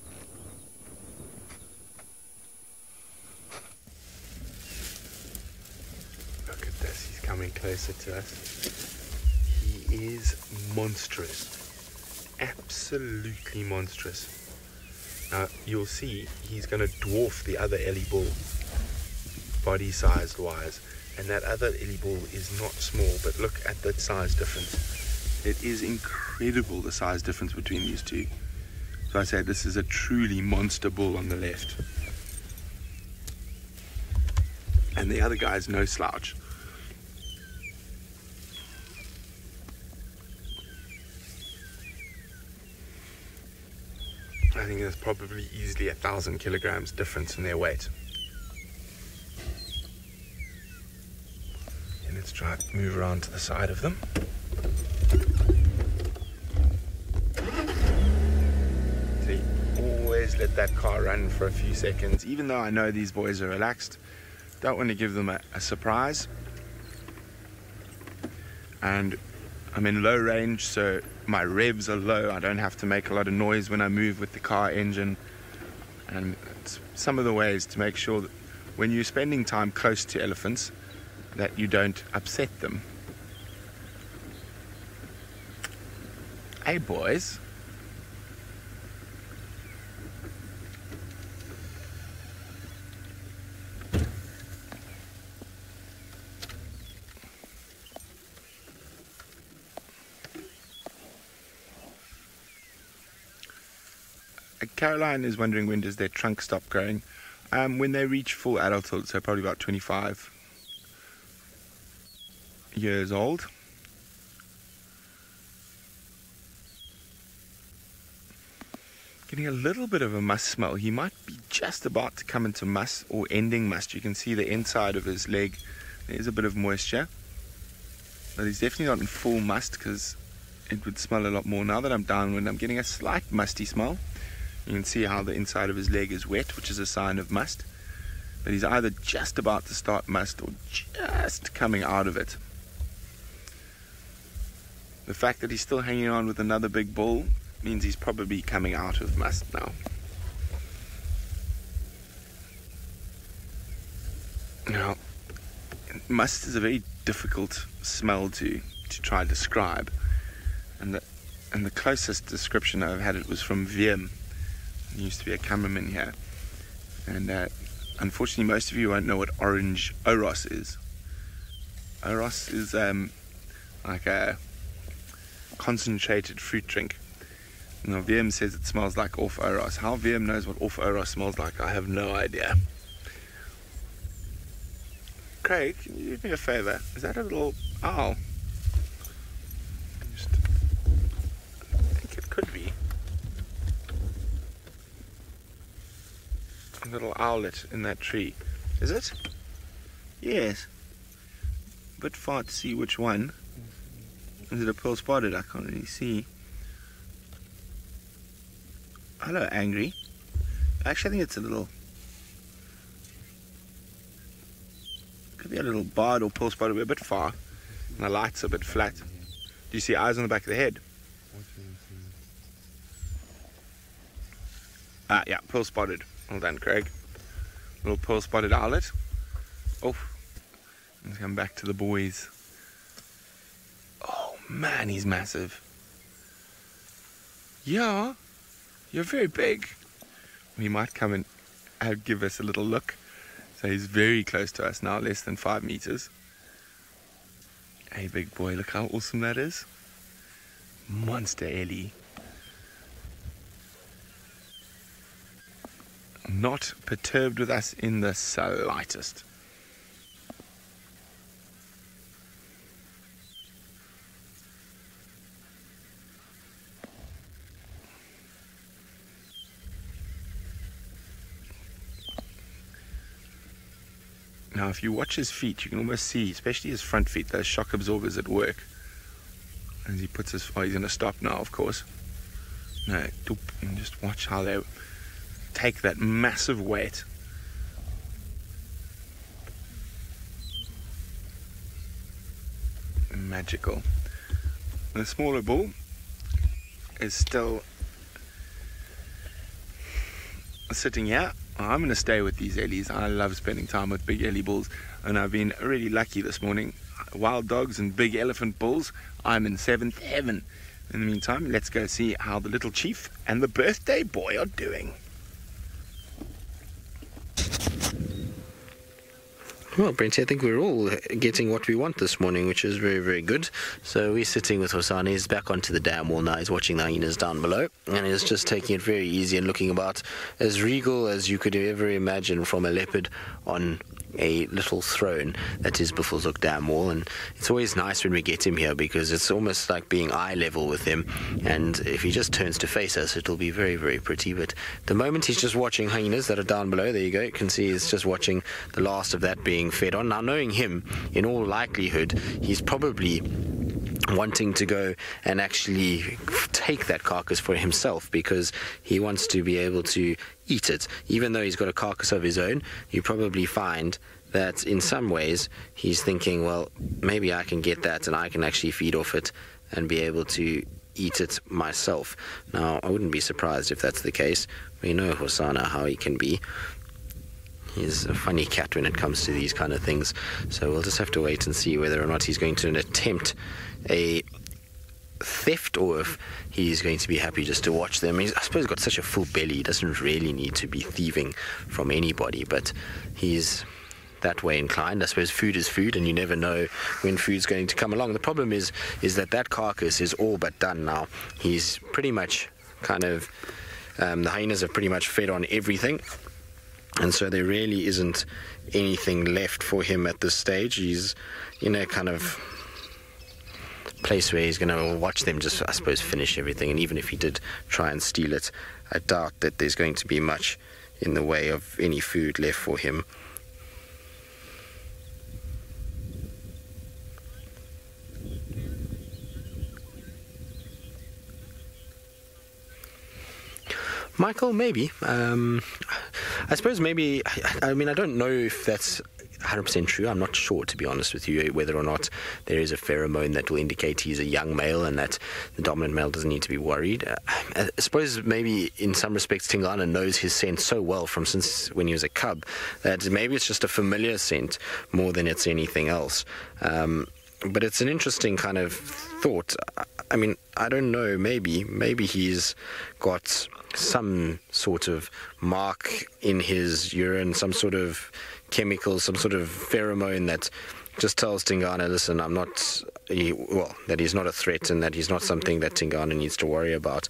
Look at this, he's coming closer to us. He is monstrous. Absolutely monstrous. Now, you'll see he's going to dwarf the other Ellie bull, body size wise. And that other Ellie bull is not small, but look at the size difference. It is incredible, the size difference between these two. So I say this is a truly monster bull on the left. And the other guy is no slouch. I think there's probably easily 1,000 kilograms difference in their weight. And let's try to move around to the side of them. See, always let that car run for a few seconds. Even though I know these boys are relaxed, don't want to give them a surprise. And I'm in low range, so my revs are low. I don't have to make a lot of noise when I move with the car engine. And it's some of the ways to make sure that when you're spending time close to elephants, that you don't upset them. Hey boys. Caroline is wondering, when does their trunk stop growing? When they reach full adulthood, so probably about 25 years old. Getting a little bit of a must smell. He might be just about to come into must or ending must. You can see the inside of his leg. There's a bit of moisture. But he's definitely not in full must, because it would smell a lot more. Now that I'm downwind, I'm getting a slight musty smell. You can see how the inside of his leg is wet, which is a sign of must. But he's either just about to start must or just coming out of it. The fact that he's still hanging on with another big bull means he's probably coming out of must now. Now, must is a very difficult smell to try to describe. And the closest description I've had it was from Wiem. He used to be a cameraman here. And unfortunately, most of you won't know what orange oros is. Oros is like a concentrated fruit drink. Now, VM says it smells like off Oros. How VM knows what off Oros smells like, I have no idea. Craig, can you do me a favour? Is that a little owl? I think it could be. A little owlet in that tree. Is it? Yes. A bit far to see which one. Is it a pearl spotted? I can't really see. Hello, Angry. Actually, I think it's a little... Could be a little barred or pearl spotted. We're a bit far. And the light's a bit flat. Do you see eyes on the back of the head? Ah, yeah, pearl spotted. Well done, Craig. Little pearl spotted owlet. Oh, let's come back to the boys. Oh man, he's massive. Yeah, you're very big. He might come and give us a little look. So he's very close to us now, less than 5 meters. Hey, big boy, look how awesome that is. Monster Ellie. Not perturbed with us in the slightest. Now, if you watch his feet, you can almost see, especially his front feet, those shock absorbers at work. As he puts his... Oh, he's going to stop now, of course. No, doop, and just watch how they take that massive weight. Magical. The smaller bull is still sitting here. I'm going to stay with these Ellies. I love spending time with big Ellie bulls, and I've been really lucky this morning. Wild dogs and big elephant bulls, I'm in 7th heaven. In the meantime, let's go see how the little chief and the birthday boy are doing. Well, Brent, I think we're all getting what we want this morning, which is very, very good. So we're sitting with Hosana. He's back onto the dam wall now. He's watching the hyenas down below, and he's just taking it very easy and looking about as regal as you could ever imagine from a leopard on a little throne that is Buffelshoek Dam wall. And it's always nice when we get him here because it's almost like being eye level with him, and if he just turns to face us, it'll be very, very pretty. But the moment he's just watching hyenas that are down below, there you go, you can see he's just watching the last of that being fed on. Now, knowing him, in all likelihood he's probably wanting to go and actually take that carcass for himself because he wants to be able to eat it. Even though he's got a carcass of his own, you probably find that in some ways he's thinking, well, maybe I can get that and I can actually feed off it and be able to eat it myself. Now, I wouldn't be surprised if that's the case. We know Hosana how he can be. He's a funny cat when it comes to these kind of things. So we'll just have to wait and see whether or not he's going to attempt a theft or if he's going to be happy just to watch them. I suppose he's got such a full belly, he doesn't really need to be thieving from anybody, but he's that way inclined. I suppose food is food, and you never know when food's going to come along. The problem is that carcass is all but done now. He's pretty much kind of, the hyenas have pretty much fed on everything, and so there really isn't anything left for him at this stage. He's in a kind of place where he's going to watch them just, I suppose, finish everything. And even if he did try and steal it, I doubt that there's going to be much in the way of any food left for him. Michael, maybe. I suppose maybe, I mean, I don't know if that's 100% true. I'm not sure, to be honest with you, whether or not there is a pheromone that will indicate he's a young male and that the dominant male doesn't need to be worried. I suppose maybe in some respects Tingana knows his scent so well from since when he was a cub that maybe it's just a familiar scent more than it's anything else. But it's an interesting kind of thought. I mean, I don't know, maybe he's got some sort of mark in his urine, some sort of chemical, some sort of pheromone that just tells Tingana, listen, that he's not a threat and that he's not something that Tingana needs to worry about.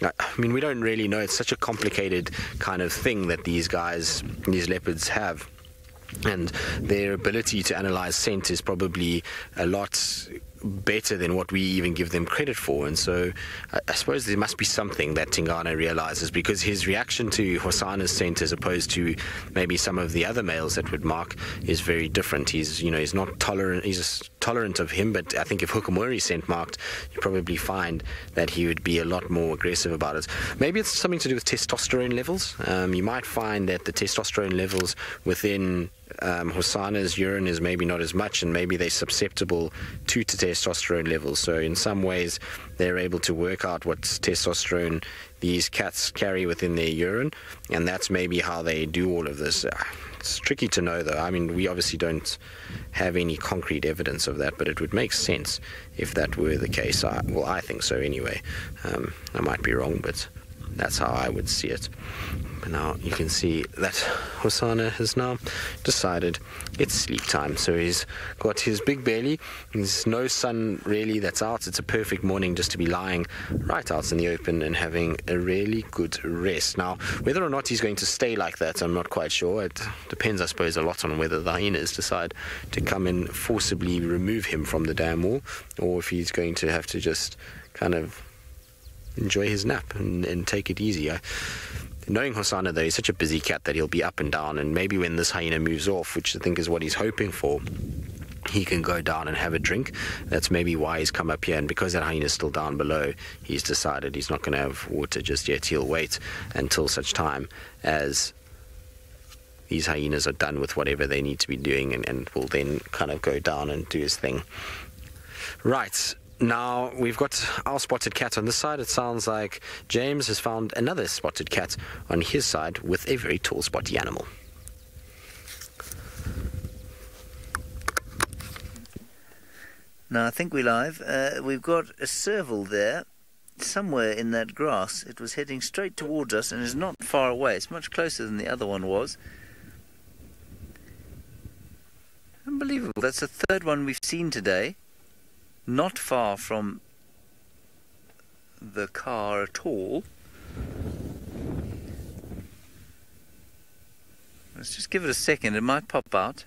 I mean, we don't really know. It's such a complicated kind of thing that these leopards have. And their ability to analyze scent is probably a lot better than what we even give them credit for. And so I suppose there must be something that Tingana realizes, because his reaction to Hosana's scent as opposed to maybe some of the other males that would mark is very different. He's not tolerant. He's tolerant of him, but I think if Hukamuri's scent marked, you probably find that he would be a lot more aggressive about it. Maybe it's something to do with testosterone levels. You might find that the testosterone levels within Hosana's urine is maybe not as much, and maybe they're susceptible to testosterone levels. So in some ways they're able to work out what testosterone these cats carry within their urine, and that's maybe how they do all of this. It's tricky to know, though. I mean, we obviously don't have any concrete evidence of that, but it would make sense if that were the case. I think so anyway. I might be wrong, but that's how I would see it. But now you can see that Hosana has now decided it's sleep time. So he's got his big belly. There's no sun really that's out. It's a perfect morning just to be lying right out in the open and having a really good rest. Now, whether or not he's going to stay like that, I'm not quite sure. It depends, I suppose, a lot on whether the hyenas decide to come and forcibly remove him from the dam wall, or if he's going to have to just kind of enjoy his nap and take it easy. Knowing Hosana, though, he's such a busy cat that he'll be up and down, and maybe when this hyena moves off, which I think is what he's hoping for, he can go down and have a drink. That's maybe why he's come up here, and because that hyena's still down below, he's decided he's not going to have water just yet. He'll wait until such time as these hyenas are done with whatever they need to be doing, and will then kind of go down and do his thing. Right. Now, we've got our spotted cat on this side. It sounds like James has found another spotted cat on his side with a very tall spotty animal. Now, I think we're live. We've got a serval there, somewhere in that grass. It was heading straight towards us and is not far away. It's much closer than the other one was. Unbelievable. That's the third one we've seen today. Not far from the car at all. Let's just give it a second. It might pop out.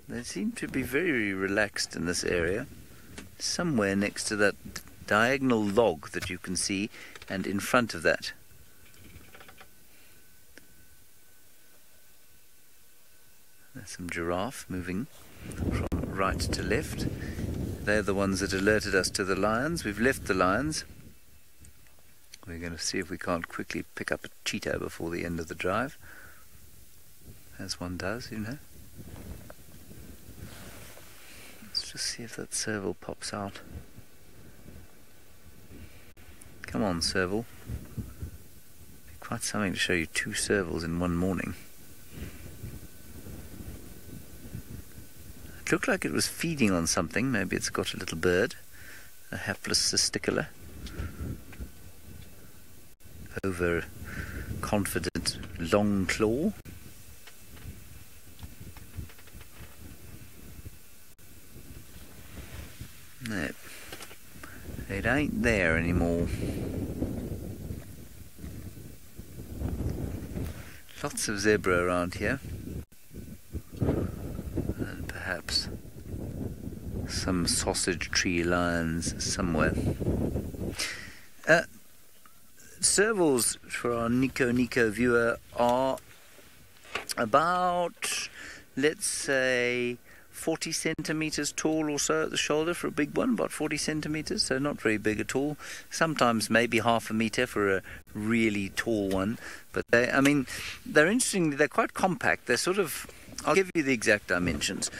They seem to be very relaxed in this area. Somewhere next to that diagonal log that you can see, and in front of that. There's some giraffe moving from right to left. They're the ones that alerted us to the lions. We've left the lions. We're going to see if we can't quickly pick up a cheetah before the end of the drive, as one does, you know. Let's just see if that serval pops out. Come on, serval. Quite something to show you two servals in one morning. It looked like it was feeding on something. Maybe it's got a little bird, a hapless cisticola. Overconfident long claw. No, it ain't there anymore. Lots of zebra around here. Perhaps some sausage tree lions somewhere. Servals, for our Niconico viewer, are about, let's say, 40 centimeters tall or so at the shoulder for a big one, about 40 centimeters, so not very big at all. Sometimes maybe half a meter for a really tall one. But they're interesting. They're quite compact. They're sort of, I'll give you the exact dimensions.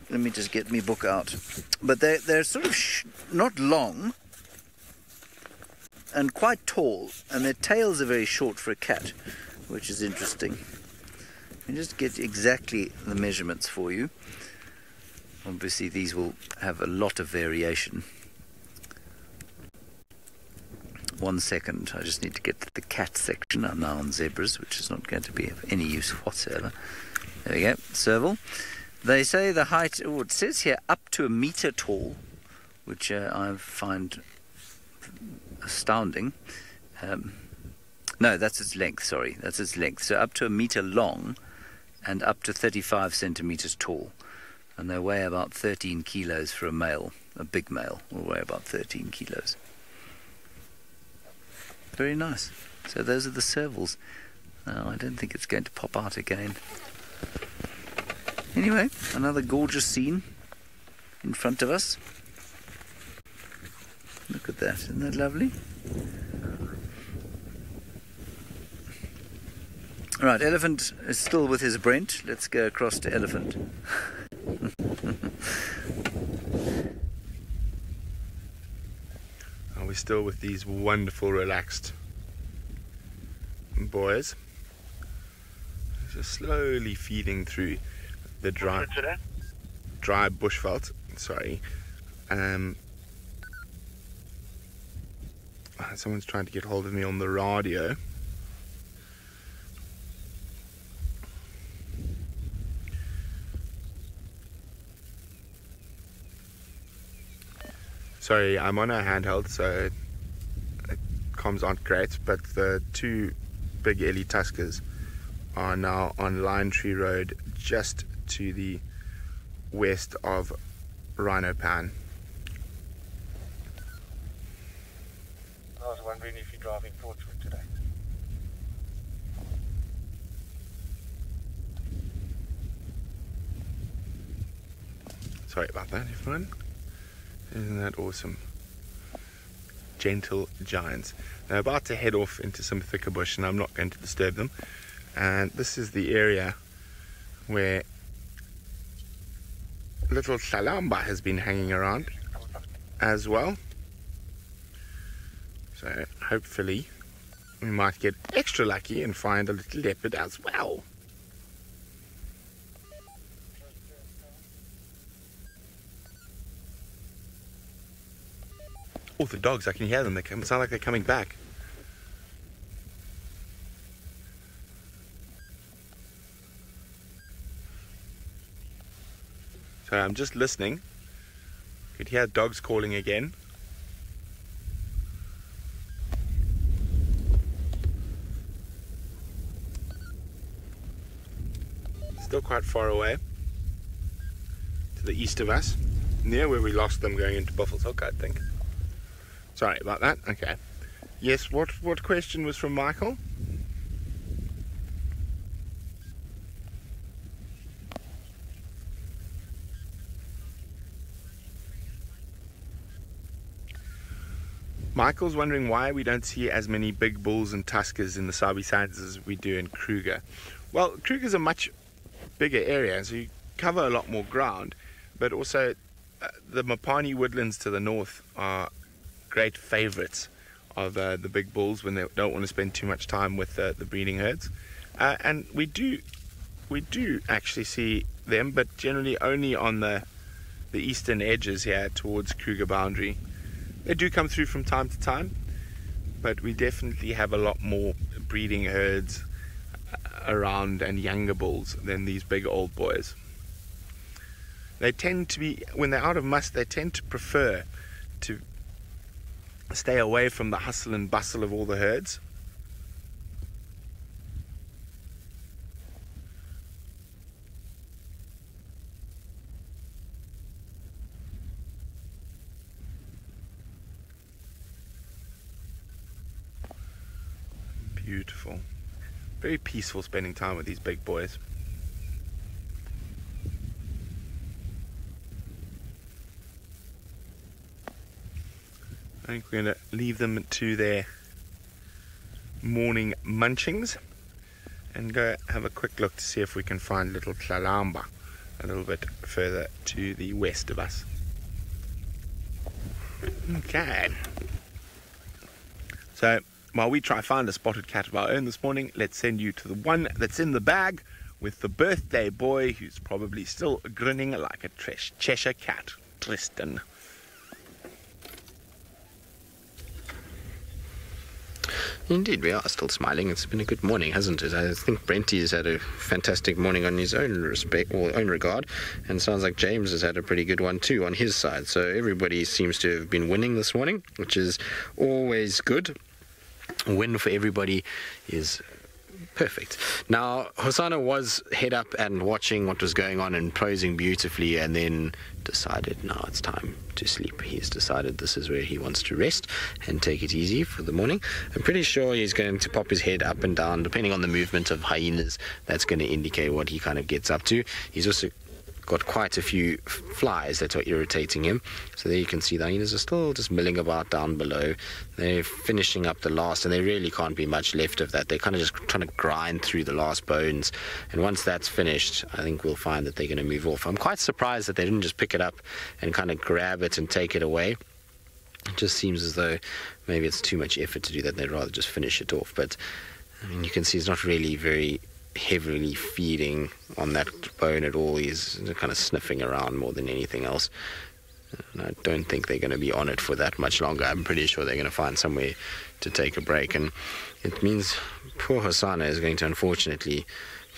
Let me just get my book out. But they're sort of not long and quite tall, and their tails are very short for a cat, which is interesting. Let me just get exactly the measurements for you. Obviously these will have a lot of variation. 1 second, I just need to get to the cat section. I'm now on zebras, which is not going to be of any use whatsoever. There we go, serval. They say the height, oh, it says here up to 1 meter tall, which I find astounding. No, that's its length, sorry, that's its length. So up to 1 meter long and up to 35 centimeters tall. And they weigh about 13 kilos for a male. A big male will weigh about 13 kilos. Very nice. So those are the servals. I don't think it's going to pop out again. Anyway, another gorgeous scene in front of us. Look at that, isn't that lovely? Right, Elephant is still with his Brent. Let's go across to Elephant. Are we still with these wonderful, relaxed boys? Just slowly feeding through the dry bushveld. Sorry. Someone's trying to get hold of me on the radio. Sorry, I'm on a handheld, so comms aren't great, but the two big Ellie Tuskers are now on Lion Tree Road, just to the west of Rhino Pan. I was wondering if you're driving Torchwood today. Sorry about that, everyone. Isn't that awesome? Gentle giants. They're about to head off into some thicker bush, and I'm not going to disturb them. And this is the area where little Salamba has been hanging around as well. So hopefully we might get extra lucky and find a little leopard as well. Oh, the dogs, I can hear them. They sound like they're coming back. So I'm just listening. You could hear dogs calling again. Still quite far away. To the east of us. Near where we lost them going into Buffalo's Hook, I think. Sorry about that. Okay. Yes, what question was from Michael? Michael's wondering why we don't see as many big bulls and tuskers in the Sabi Sands as we do in Kruger. Well, Kruger's a much bigger area, so you cover a lot more ground, but also the Mopani woodlands to the north are great favorites of the big bulls when they don't want to spend too much time with the breeding herds. And we do actually see them, but generally only on the eastern edges here towards Kruger boundary. They do come through from time to time, but we definitely have a lot more breeding herds around and younger bulls than these big old boys. They tend to be, when they're out of must, they tend to prefer to stay away from the hustle and bustle of all the herds. Beautiful. Very peaceful spending time with these big boys. I think we're going to leave them to their morning munchings and go have a quick look to see if we can find little Tlalamba a little bit further to the west of us. Okay. So while we try find a spotted cat of our own this morning, let's send you to the one that's in the bag with the birthday boy who's probably still grinning like a Cheshire cat, Tristan. Indeed, we are still smiling. It's been a good morning, hasn't it? I think Brenty has had a fantastic morning on his own own regard, and sounds like James has had a pretty good one too on his side. So everybody seems to have been winning this morning, which is always good. A win for everybody is perfect. Now, Hosanna was head up and watching what was going on and posing beautifully, and then decided now it's time to sleep. He's decided this is where he wants to rest and take it easy for the morning. I'm pretty sure he's going to pop his head up and down, depending on the movement of hyenas. That's going to indicate what he kind of gets up to. He's also got quite a few flies that are irritating him. So there you can see the hyenas are still just milling about down below. They're finishing up the last, and there really can't be much left of that. They're kind of just trying to grind through the last bones. And once that's finished, I think we'll find that they're going to move off. I'm quite surprised that they didn't just pick it up and kind of grab it and take it away. It just seems as though maybe it's too much effort to do that. They'd rather just finish it off. But I mean, you can see it's not really very heavily feeding on that bone at all. He's kind of sniffing around more than anything else, and I don't think they're going to be on it for that much longer. I'm pretty sure they're going to find somewhere to take a break, and it means poor Hosanna is going to unfortunately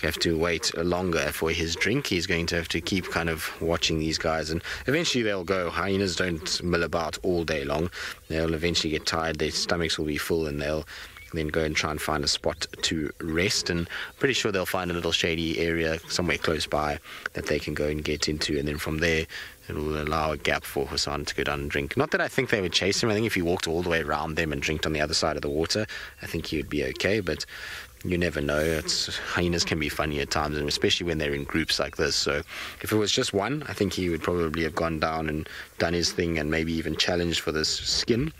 have to wait longer for his drink. He's going to have to keep kind of watching these guys, and eventually they'll go. Hyenas don't mill about all day long. They'll eventually get tired, their stomachs will be full, and they'll then go and try and find a spot to rest. And I'm pretty sure they'll find a little shady area somewhere close by that they can go and get into, and then from there it will allow a gap for Hassan to go down and drink. Not that I think they would chase him. I think if he walked all the way around them and drinked on the other side of the water, I think he would be okay, but you never know. Hyenas can be funny at times, and especially when they're in groups like this. So if it was just one, I think he would probably have gone down and done his thing and maybe even challenged for this skin.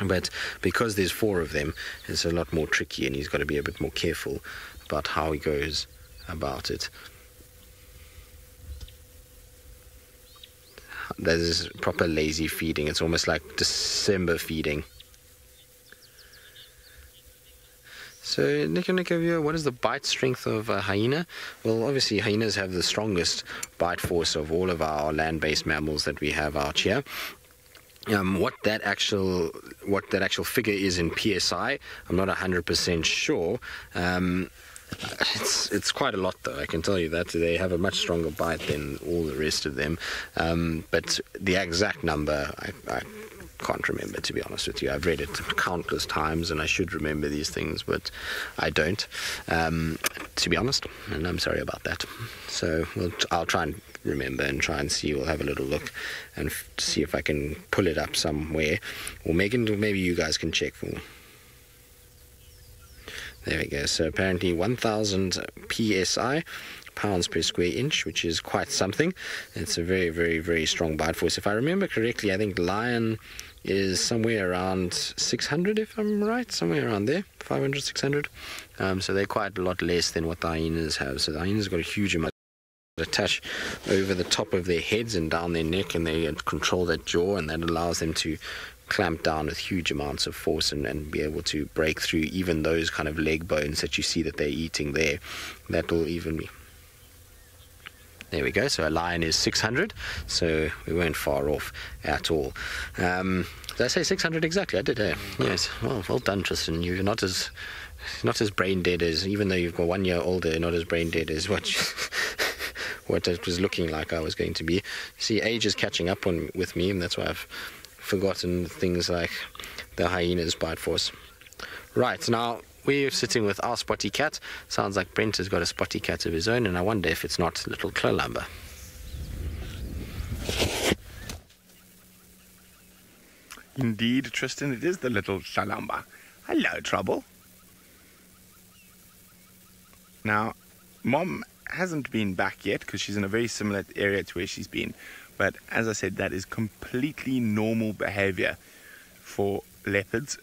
But because there's 4 of them, it's a lot more tricky, and he's got to be a bit more careful about how he goes about it. There's proper lazy feeding. It's almost like December feeding. So, Niconico, what is the bite strength of a hyena? Well, obviously hyenas have the strongest bite force of all of our land-based mammals that we have out here. What that actual figure is in PSI, I'm not 100% sure. It's quite a lot, though. I can tell you that they have a much stronger bite than all the rest of them. But the exact number, I can't remember, to be honest with you. I've read it countless times, and I should remember these things, but I don't, to be honest. And I'm sorry about that. So I'll try and remember and try and see. We'll have a little look and see if I can pull it up somewhere, or maybe you guys can check for me. There we go. So apparently 1000 psi, pounds per square inch, which is quite something. It's a very, very, very strong bite force. If I remember correctly, I think lion is somewhere around 600, if I'm right, somewhere around there, 500, 600. So they're quite a lot less than what the hyenas have. So the hyenas got a huge amount attached over the top of their heads and down their neck, and they control that jaw, and that allows them to clamp down with huge amounts of force and be able to break through even those kind of leg bones that you see that they're eating there. That will even be... There we go. So a lion is 600, so we weren't far off at all. Did I say 600 exactly? I did, eh? Yes. Well done, Tristan. You're not as brain dead as, even though you've got 1 year older, not as brain dead as what it was looking like I was going to be. See, age is catching up with me, and that's why I've forgotten things like the hyena's bite force. Right, now we're sitting with our spotty cat. Sounds like Brent has got a spotty cat of his own, and I wonder if it's not little Clolumber. Indeed, Tristan, it is the little Clolumber. Hello, Trouble. Now, Mom hasn't been back yet because she's in a very similar area to where she's been. But as I said, that is completely normal behavior for leopards.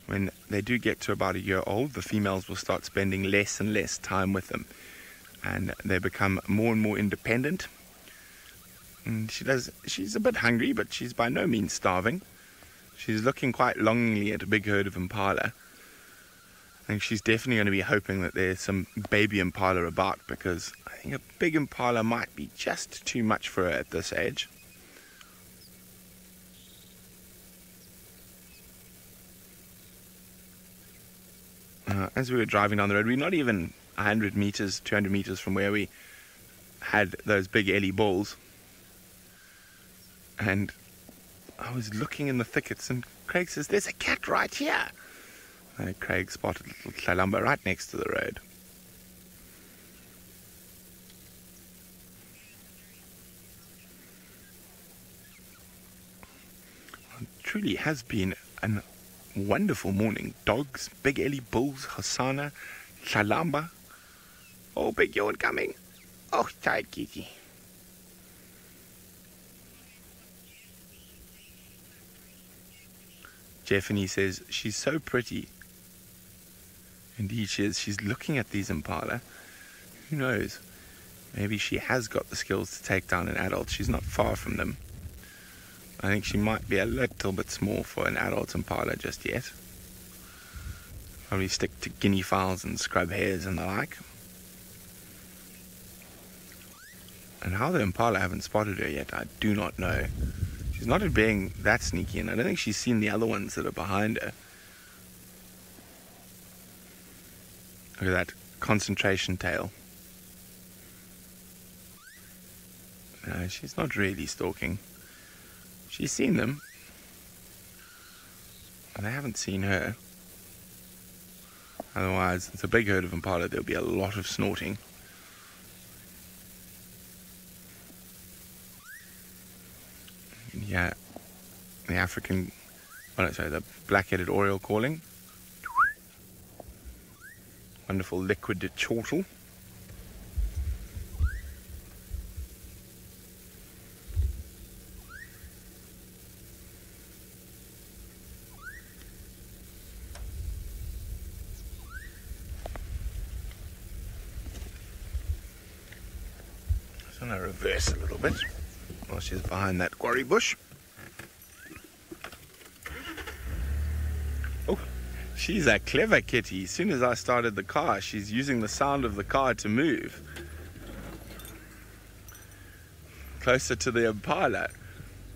When they do get to about a year old, the females will start spending less and less time with them, and they become more and more independent. And she's a bit hungry, but she's by no means starving. She's looking quite longingly at a big herd of impala. I think she's definitely going to be hoping that there's some baby impala about, because I think a big impala might be just too much for her at this age. as we were driving down the road, we're not even 100 meters, 200 meters from where we had those big Ellie bulls. And I was looking in the thickets, and Craig says, "There's a cat right here." And Craig spotted a little Tlalamba right next to the road. It truly has been a wonderful morning. Dogs, big Ellie bulls, Hosanna, Tlalamba. Oh, big yawn coming. Oh, tired kitty. Jeffany says, "She's so pretty." Indeed she is. She's looking at these impala. Who knows? Maybe she has got the skills to take down an adult. She's not far from them. I think she might be a little bit small for an adult impala just yet. Probably stick to guinea fowls and scrub hares and the like. And how the impala haven't spotted her yet, I do not know. She's not being that sneaky, and I don't think she's seen the other ones that are behind her. Look at that concentration tail. No, she's not really stalking. She's seen them, and they haven't seen her. Otherwise, it's a big herd of impala, there'll be a lot of snorting. Yeah, the black-headed oriole calling. Wonderful liquid chortle. Just want to reverse a little bit while she's behind that quarry bush. Oh, she's a clever kitty. As soon as I started the car, she's using the sound of the car to move closer to the impala.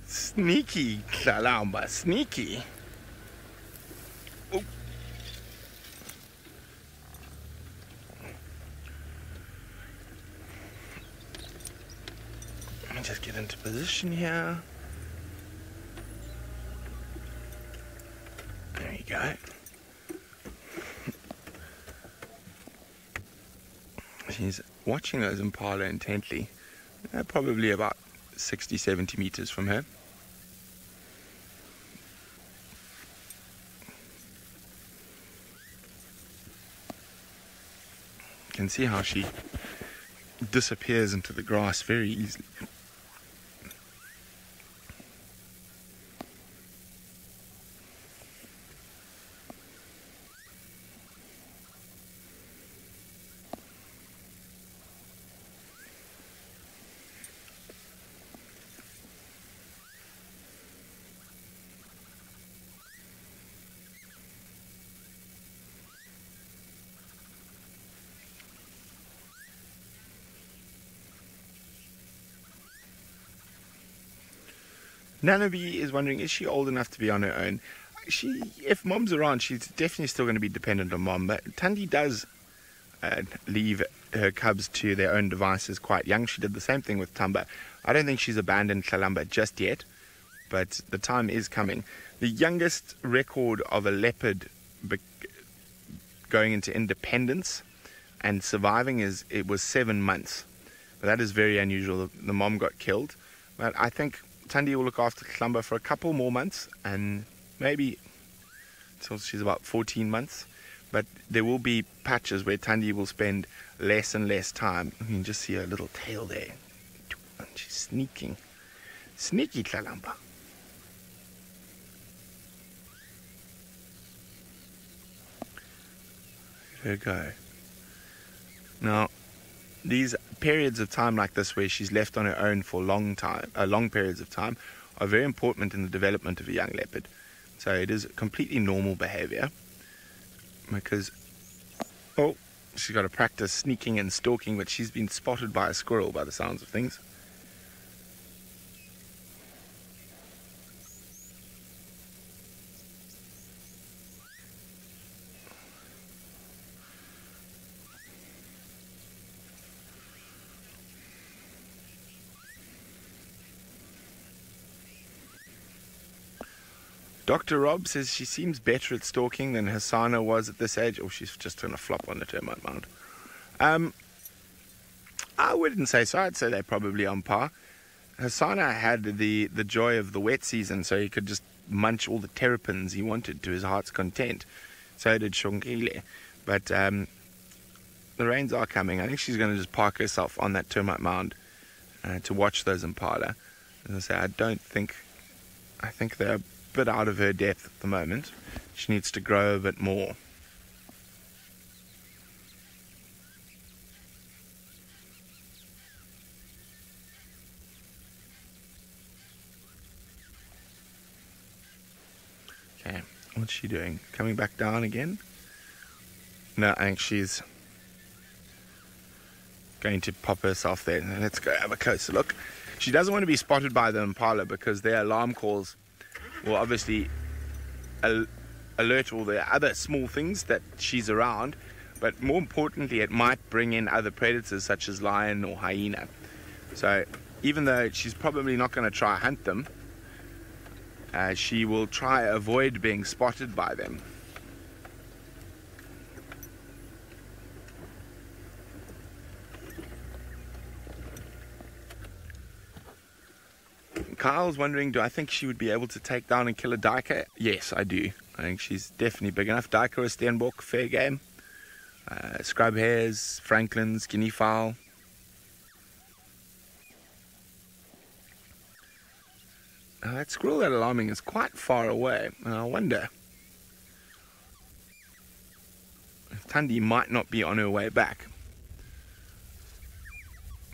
Sneaky Tlalamba, sneaky. Oh. Let me just get into position here. There you go. She's watching those impala intently. They're probably about 60, 70 meters from her. You can see how she disappears into the grass very easily. Nanabe is wondering, is she old enough to be on her own? If Mom's around, she's definitely still going to be dependent on Mom. But Thandi does leave her cubs to their own devices quite young. She did the same thing with Tamba. I don't think she's abandoned Tlalamba just yet, but the time is coming. The youngest record of a leopard going into independence and surviving it was 7 months. But that is very unusual. The mom got killed. But I think Thandi will look after Tlalamba for a couple more months, and maybe until she's about 14 months. But there will be patches where Thandi will spend less and less time. You can just see her little tail there. And she's sneaking. Sneaky Tlalamba. Let her go. Now, these periods of time like this where she's left on her own for long periods of time are very important in the development of a young leopard. So it is completely normal behavior, because she's got to practice sneaking and stalking, but she's been spotted by a squirrel by the sounds of things. Dr. Rob says she seems better at stalking than Hasana was at this age. Or she's just going to flop on the termite mound. I wouldn't say so. I'd say they're probably on par. Hasana had the joy of the wet season, so he could just munch all the terrapins he wanted to his heart's content. So did Shongile. But the rains are coming. I think she's going to just park herself on that termite mound to watch those impala. As I say, I think they're a bit out of her depth at the moment. She needs to grow a bit more. Okay, what's she doing? Coming back down again? No, I think she's going to pop herself there. Let's go have a closer look. She doesn't want to be spotted by the impala because their alarm calls will obviously alert all the other small things that she's around, but more importantly, it might bring in other predators such as lion or hyena. So even though she's probably not going to try hunt them, she will try avoid being spotted by them. Kyle's wondering, do I think she would be able to take down and kill a duiker? Yes, I do. I think she's definitely big enough. Duiker or steenbok, fair game. Scrub hares, franklins, guinea fowl. That squirrel that alarming is quite far away, and I wonder if Thandi might not be on her way back.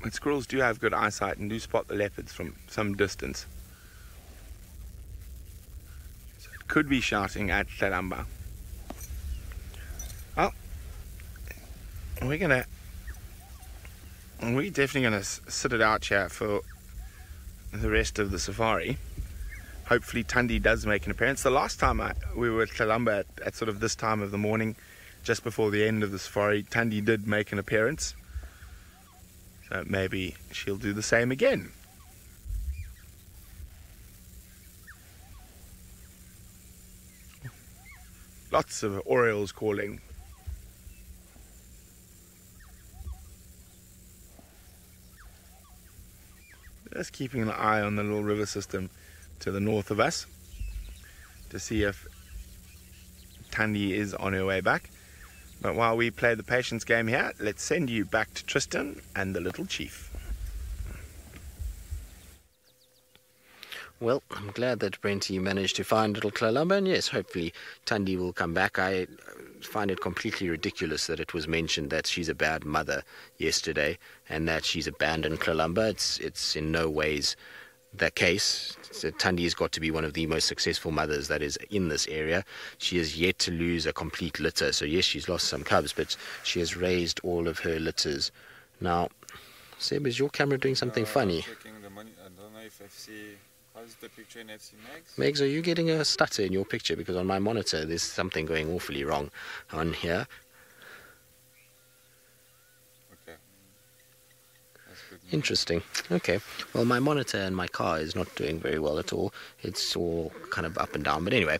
But squirrels do have good eyesight and do spot the leopards from some distance. So it could be shouting at Tlalamba. Well, we're definitely gonna sit it out here for the rest of the safari. Hopefully Thandi does make an appearance. The last time we were at Tlalamba at sort of this time of the morning, just before the end of the safari, Thandi did make an appearance. So maybe she'll do the same again. Lots of orioles calling. Just keeping an eye on the little river system to the north of us to see if Thandi is on her way back. But while we play the patience game here, let's send you back to Tristan and the little chief. Well, I'm glad that Brenty managed to find little Tlalamba, and yes, hopefully Thandi will come back. I find it completely ridiculous that it was mentioned that she's a bad mother yesterday and that she's abandoned Tlalamba. It's in no ways the case. So Thandi has got to be one of the most successful mothers that is in this area. She has yet to lose a complete litter. So yes, she's lost some cubs, but she has raised all of her litters. Now, Seb, is your camera doing something funny? Checking the money. I don't know if FC. How's the picture in FC Megs? Megs, are you getting a stutter in your picture? Because on my monitor, there's something going awfully wrong on here. Okay. That's good. Interesting. Okay. Well, my monitor and my car is not doing very well at all. It's all kind of up and down. But anyway,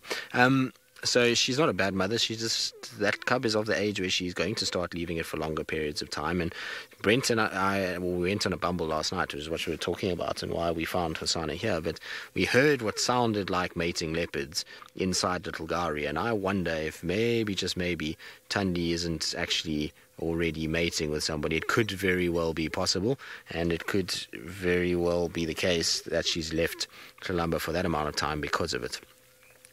so she's not a bad mother. She's just, that cub is of the age where she's going to start leaving it for longer periods of time. And Brent and I we went on a bumble last night, which is what we were talking about and why we found Hasana here. But we heard what sounded like mating leopards inside Little Gari. And I wonder if maybe, just maybe, Thandi isn't actually already mating with somebody. It could very well be possible, and it could very well be the case that she's left Tlalamba for that amount of time because of it.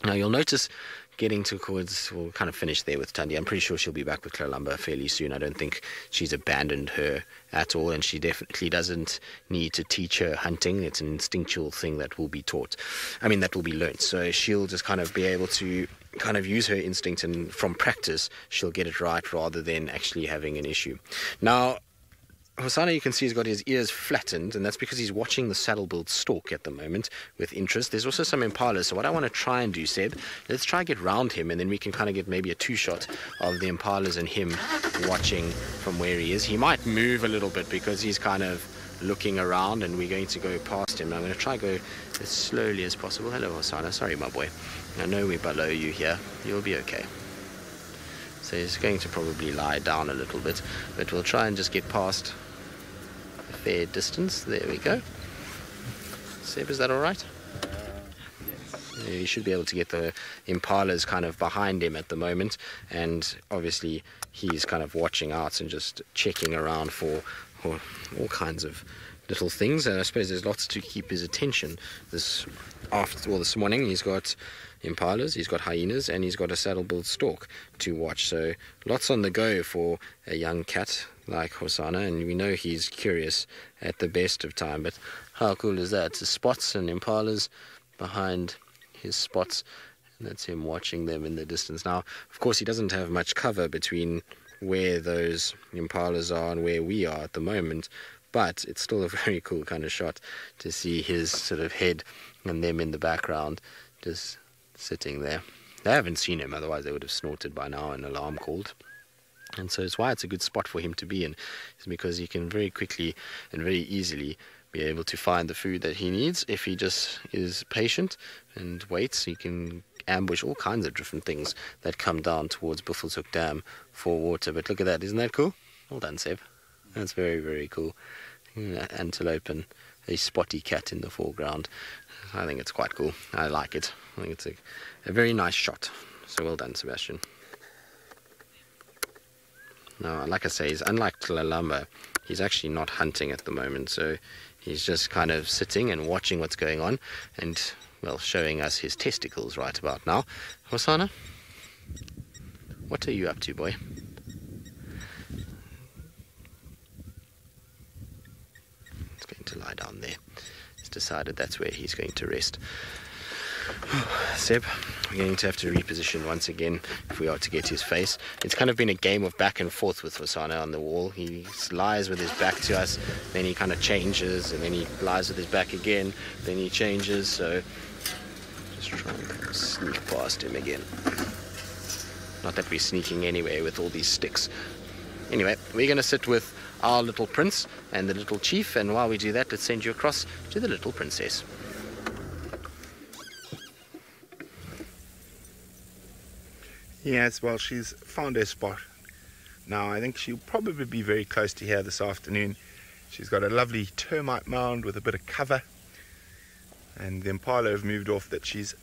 Now you'll notice getting towards, we'll kind of finish there with Thandi. I'm pretty sure she'll be back with Tlalamba fairly soon. I don't think she's abandoned her at all, and she definitely doesn't need to teach her hunting. It's an instinctual thing that will be taught. I mean, that will be learnt. So she'll just kind of be able to kind of use her instinct, and from practice she'll get it right rather than actually having an issue. Now, Hasana, you can see, has got his ears flattened, and that's because he's watching the saddle-billed stork at the moment with interest. There's also some impalas, so what I want to try and do, Seb, let's try and get round him, and then we can kind of get maybe a two-shot of the impalas and him watching from where he is. He might move a little bit because he's kind of looking around, and we're going to go past him. I'm going to try to go as slowly as possible. Hello, Hosanna. Sorry, my boy. I know we're below you here. You'll be okay. So he's going to probably lie down a little bit, but we'll try and just get past a fair distance. There we go. Seb, is that all right? Yeah, you should be able to get the impalas kind of behind him at the moment, and obviously he's kind of watching out and just checking around for all kinds of little things, and I suppose there's lots to keep his attention. This morning he's got impalas, he's got hyenas, and he's got a saddle-billed stork to watch, so lots on the go for a young cat like Hosanna, and we know he's curious at the best of time. But how cool is that? It's spots and impalas behind his spots, and that's him watching them in the distance. Now, of course, he doesn't have much cover between where those impalas are and where we are at the moment, but it's still a very cool kind of shot to see his sort of head and them in the background just sitting there. They haven't seen him, otherwise they would have snorted by now and alarm called. And so it's why it's a good spot for him to be in, is because he can very quickly and very easily be able to find the food that he needs. If he just is patient and waits, he can ambush all kinds of different things that come down towards Buffelshoek Dam for water. But look at that, isn't that cool? Well done, Seb. That's very, very cool. Antelope and a spotty cat in the foreground. I think it's quite cool. I like it. I think it's a very nice shot. So well done, Sebastian. Now, like I say, he's unlike Tlalamba. He's actually not hunting at the moment, so he's just kind of sitting and watching what's going on and, well, showing us his testicles right about now. Hosanna, what are you up to, boy? He's going to lie down there. He's decided that's where he's going to rest. Seb, we're going to have to reposition once again if we are to get his face. It's kind of been a game of back and forth with Hosanna on the wall. He lies with his back to us, then he kind of changes, and then he lies with his back again, then he changes, so just try and sneak past him again. Not that we're sneaking anywhere with all these sticks. Anyway, we're going to sit with our little prince and the little chief, and while we do that, let's send you across to the little princess. Yes, well, she's found her spot. Now, I think she'll probably be very close to here this afternoon. She's got a lovely termite mound with a bit of cover. And the impala have moved off that she's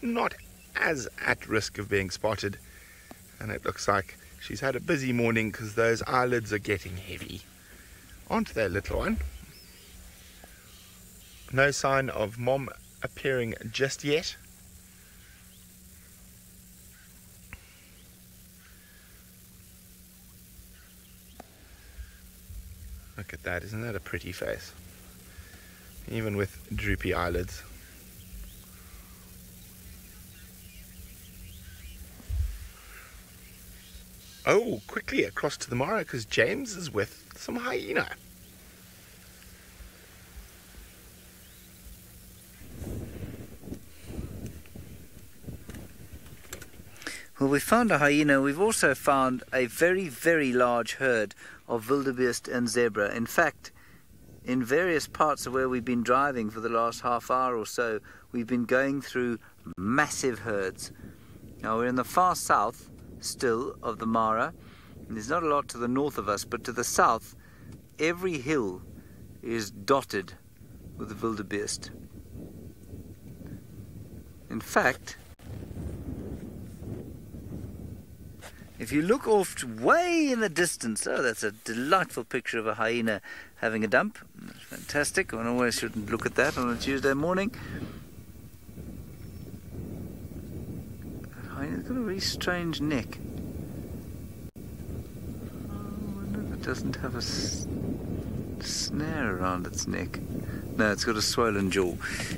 not as at risk of being spotted. And it looks like she's had a busy morning because those eyelids are getting heavy. Aren't they, little one? No sign of Mom appearing just yet. Look at that, isn't that a pretty face? Even with droopy eyelids. Oh, quickly across to the Mara because James is with some hyena. Well, we found a hyena. We've also found a very, very large herd of wildebeest and zebra. In fact, in various parts of where we've been driving for the last half hour or so, we've been going through massive herds. Now, we're in the far south still of the Mara, and there's not a lot to the north of us, but to the south, every hill is dotted with the wildebeest. In fact, if you look off way in the distance, oh, that's a delightful picture of a hyena having a dump. That's fantastic. One always shouldn't look at that on a Tuesday morning. That hyena's got a very strange neck. I wonder if it doesn't have a snare around its neck. No, it's got a swollen jaw.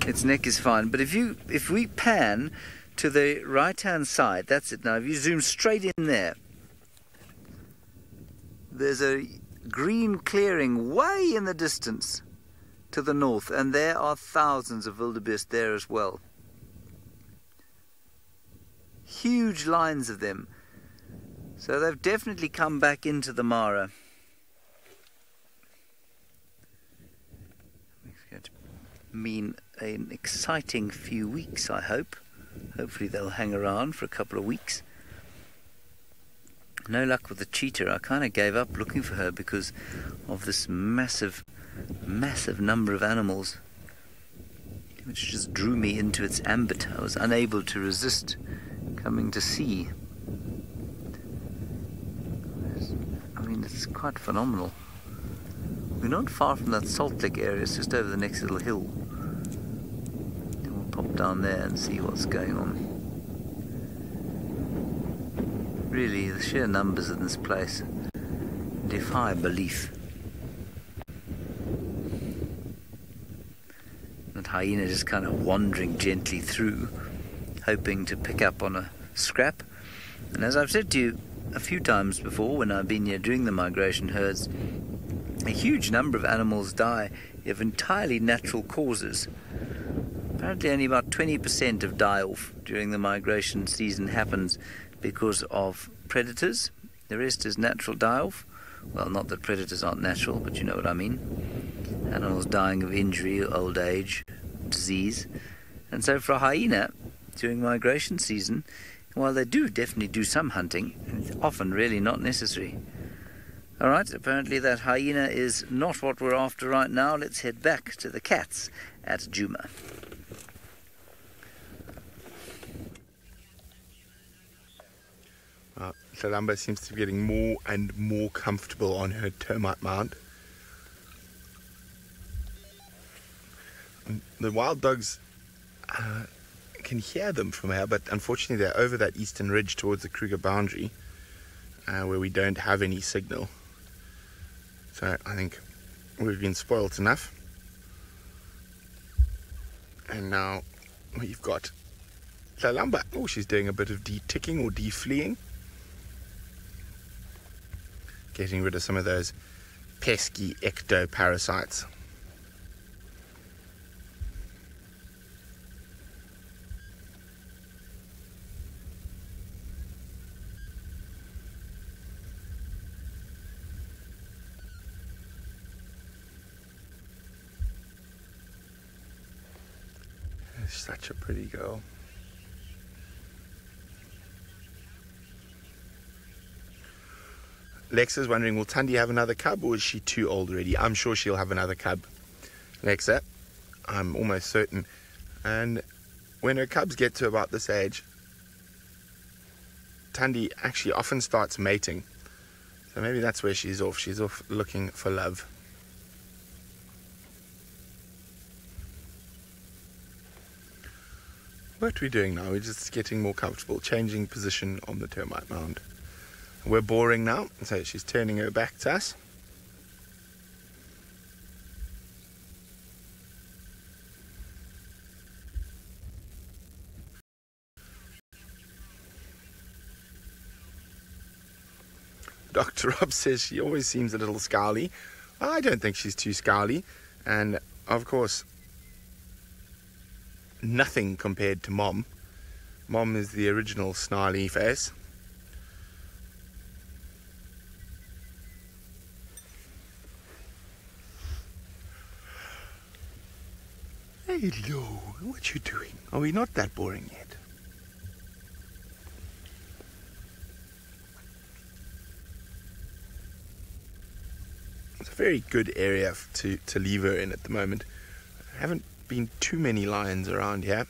Its neck is fine. But if we pan to the right-hand side, that's it now. If you zoom straight in there, there's a green clearing way in the distance to the north, and there are thousands of wildebeest there as well. Huge lines of them. So they've definitely come back into the Mara. mean an exciting few weeks, I hope. Hopefully they'll hang around for a couple of weeks. No luck with the cheetah. I kind of gave up looking for her because of this massive number of animals, which just drew me into its ambit. I was unable to resist coming to see. I mean, it's quite phenomenal. We're not far from that salt lick area. It's just over the next little hill. Then we'll pop down there and see what's going on. Really, the sheer numbers in this place defy belief. That hyena just kind of wandering gently through, hoping to pick up on a scrap. And as I've said to you a few times before when I've been here during the migration herds, a huge number of animals die of entirely natural causes. Apparently only about 20% of die-off during the migration season happens because of predators. The rest is natural die-off. Well, not that predators aren't natural, but you know what I mean. Animals dying of injury, old age, disease. And so for a hyena, during migration season, while they do definitely do some hunting, it's often really not necessary. Alright, apparently that hyena is not what we're after right now. Let's head back to the cats at Juma. Salamba seems to be getting more and more comfortable on her termite mound. The wild dogs can hear them from here, but unfortunately they're over that eastern ridge towards the Kruger boundary, where we don't have any signal. So I think we've been spoilt enough. And now we've got Salamba. Oh, she's doing a bit of de-ticking or de-fleeing. Getting rid of some of those pesky ectoparasites. Such a pretty girl. Lexa is wondering, will Thandi have another cub or is she too old already? I'm sure she'll have another cub, Lexa. I'm almost certain. And when her cubs get to about this age, Thandi actually often starts mating. So maybe that's where she's off. She's off looking for love. What are we doing now? We're just getting more comfortable, changing position on the termite mound. We're boring now, so she's turning her back to us. Dr. Rob says she always seems a little scowly. I don't think she's too scowly, and of course nothing compared to Mom. Mom is the original snarly face. Hello, what you doing? Are we not that boring yet? It's a very good area to leave her in at the moment. I haven't been too many lions around here.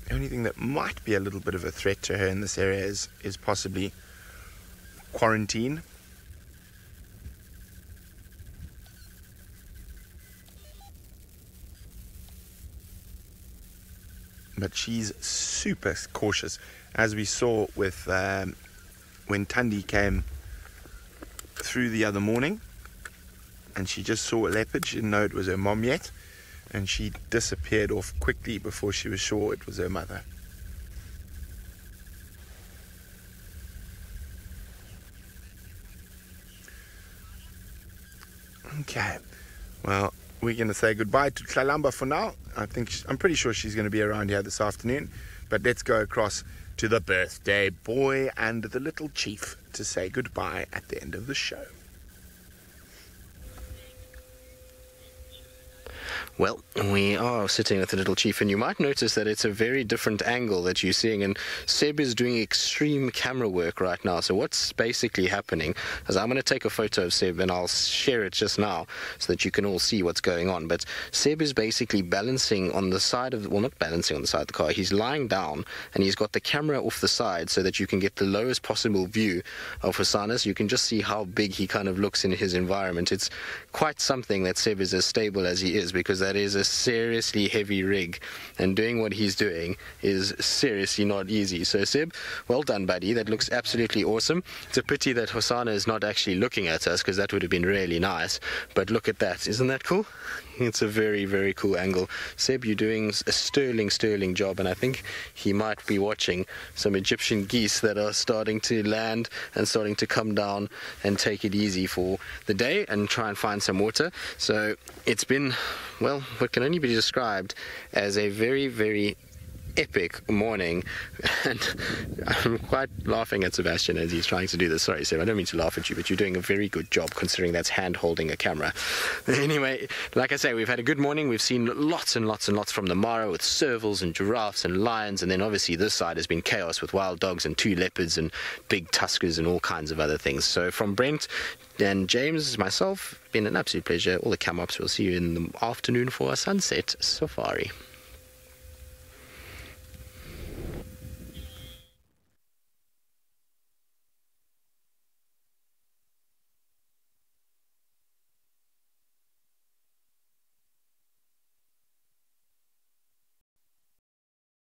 The only thing that might be a little bit of a threat to her in this area is possibly quarantine. But she's super cautious, as we saw with when Thandi came through the other morning and she just saw a leopard. She didn't know it was her mom yet, and she disappeared off quickly before she was sure it was her mother. Okay, well, we're going to say goodbye to Salamba for now. I'm pretty sure she's going to be around here this afternoon, but let's go across to the birthday boy and the little chief to say goodbye at the end of the show. Well, we are sitting with the little chief, and you might notice that it's a very different angle that you're seeing, and Seb is doing extreme camera work right now. So what's basically happening is I'm going to take a photo of Seb and I'll share it just now so that you can all see what's going on. But Seb is basically balancing on the side of, well, not balancing on the side of the car, he's lying down and he's got the camera off the side so that you can get the lowest possible view of Hosanna. So you can just see how big he kind of looks in his environment. It's quite something that Seb is as stable as he is, because that is a seriously heavy rig, and doing what he's doing is seriously not easy. So Seb, well done, buddy. That looks absolutely awesome. It's a pity that Hosanna is not actually looking at us, because that would have been really nice. But look at that. Isn't that cool? It's a very, very cool angle. Seb, you're doing a sterling job, and I think he might be watching some Egyptian geese that are starting to land and starting to come down and take it easy for the day and try and find some water. So it's been, well, what can only be described as a very, very epic morning, and I'm quite laughing at Sebastian as he's trying to do this. Sorry, Seb, I don't mean to laugh at you, but you're doing a very good job considering that's hand holding a camera. Anyway, like I say, we've had a good morning. We've seen lots and lots and lots from the Mara with servals and giraffes and lions, and then obviously this side has been chaos with wild dogs and 2 leopards and big tuskers and all kinds of other things. So from Brent and James, myself, been an absolute pleasure. All the cam ups. We'll see you in the afternoon for our sunset safari.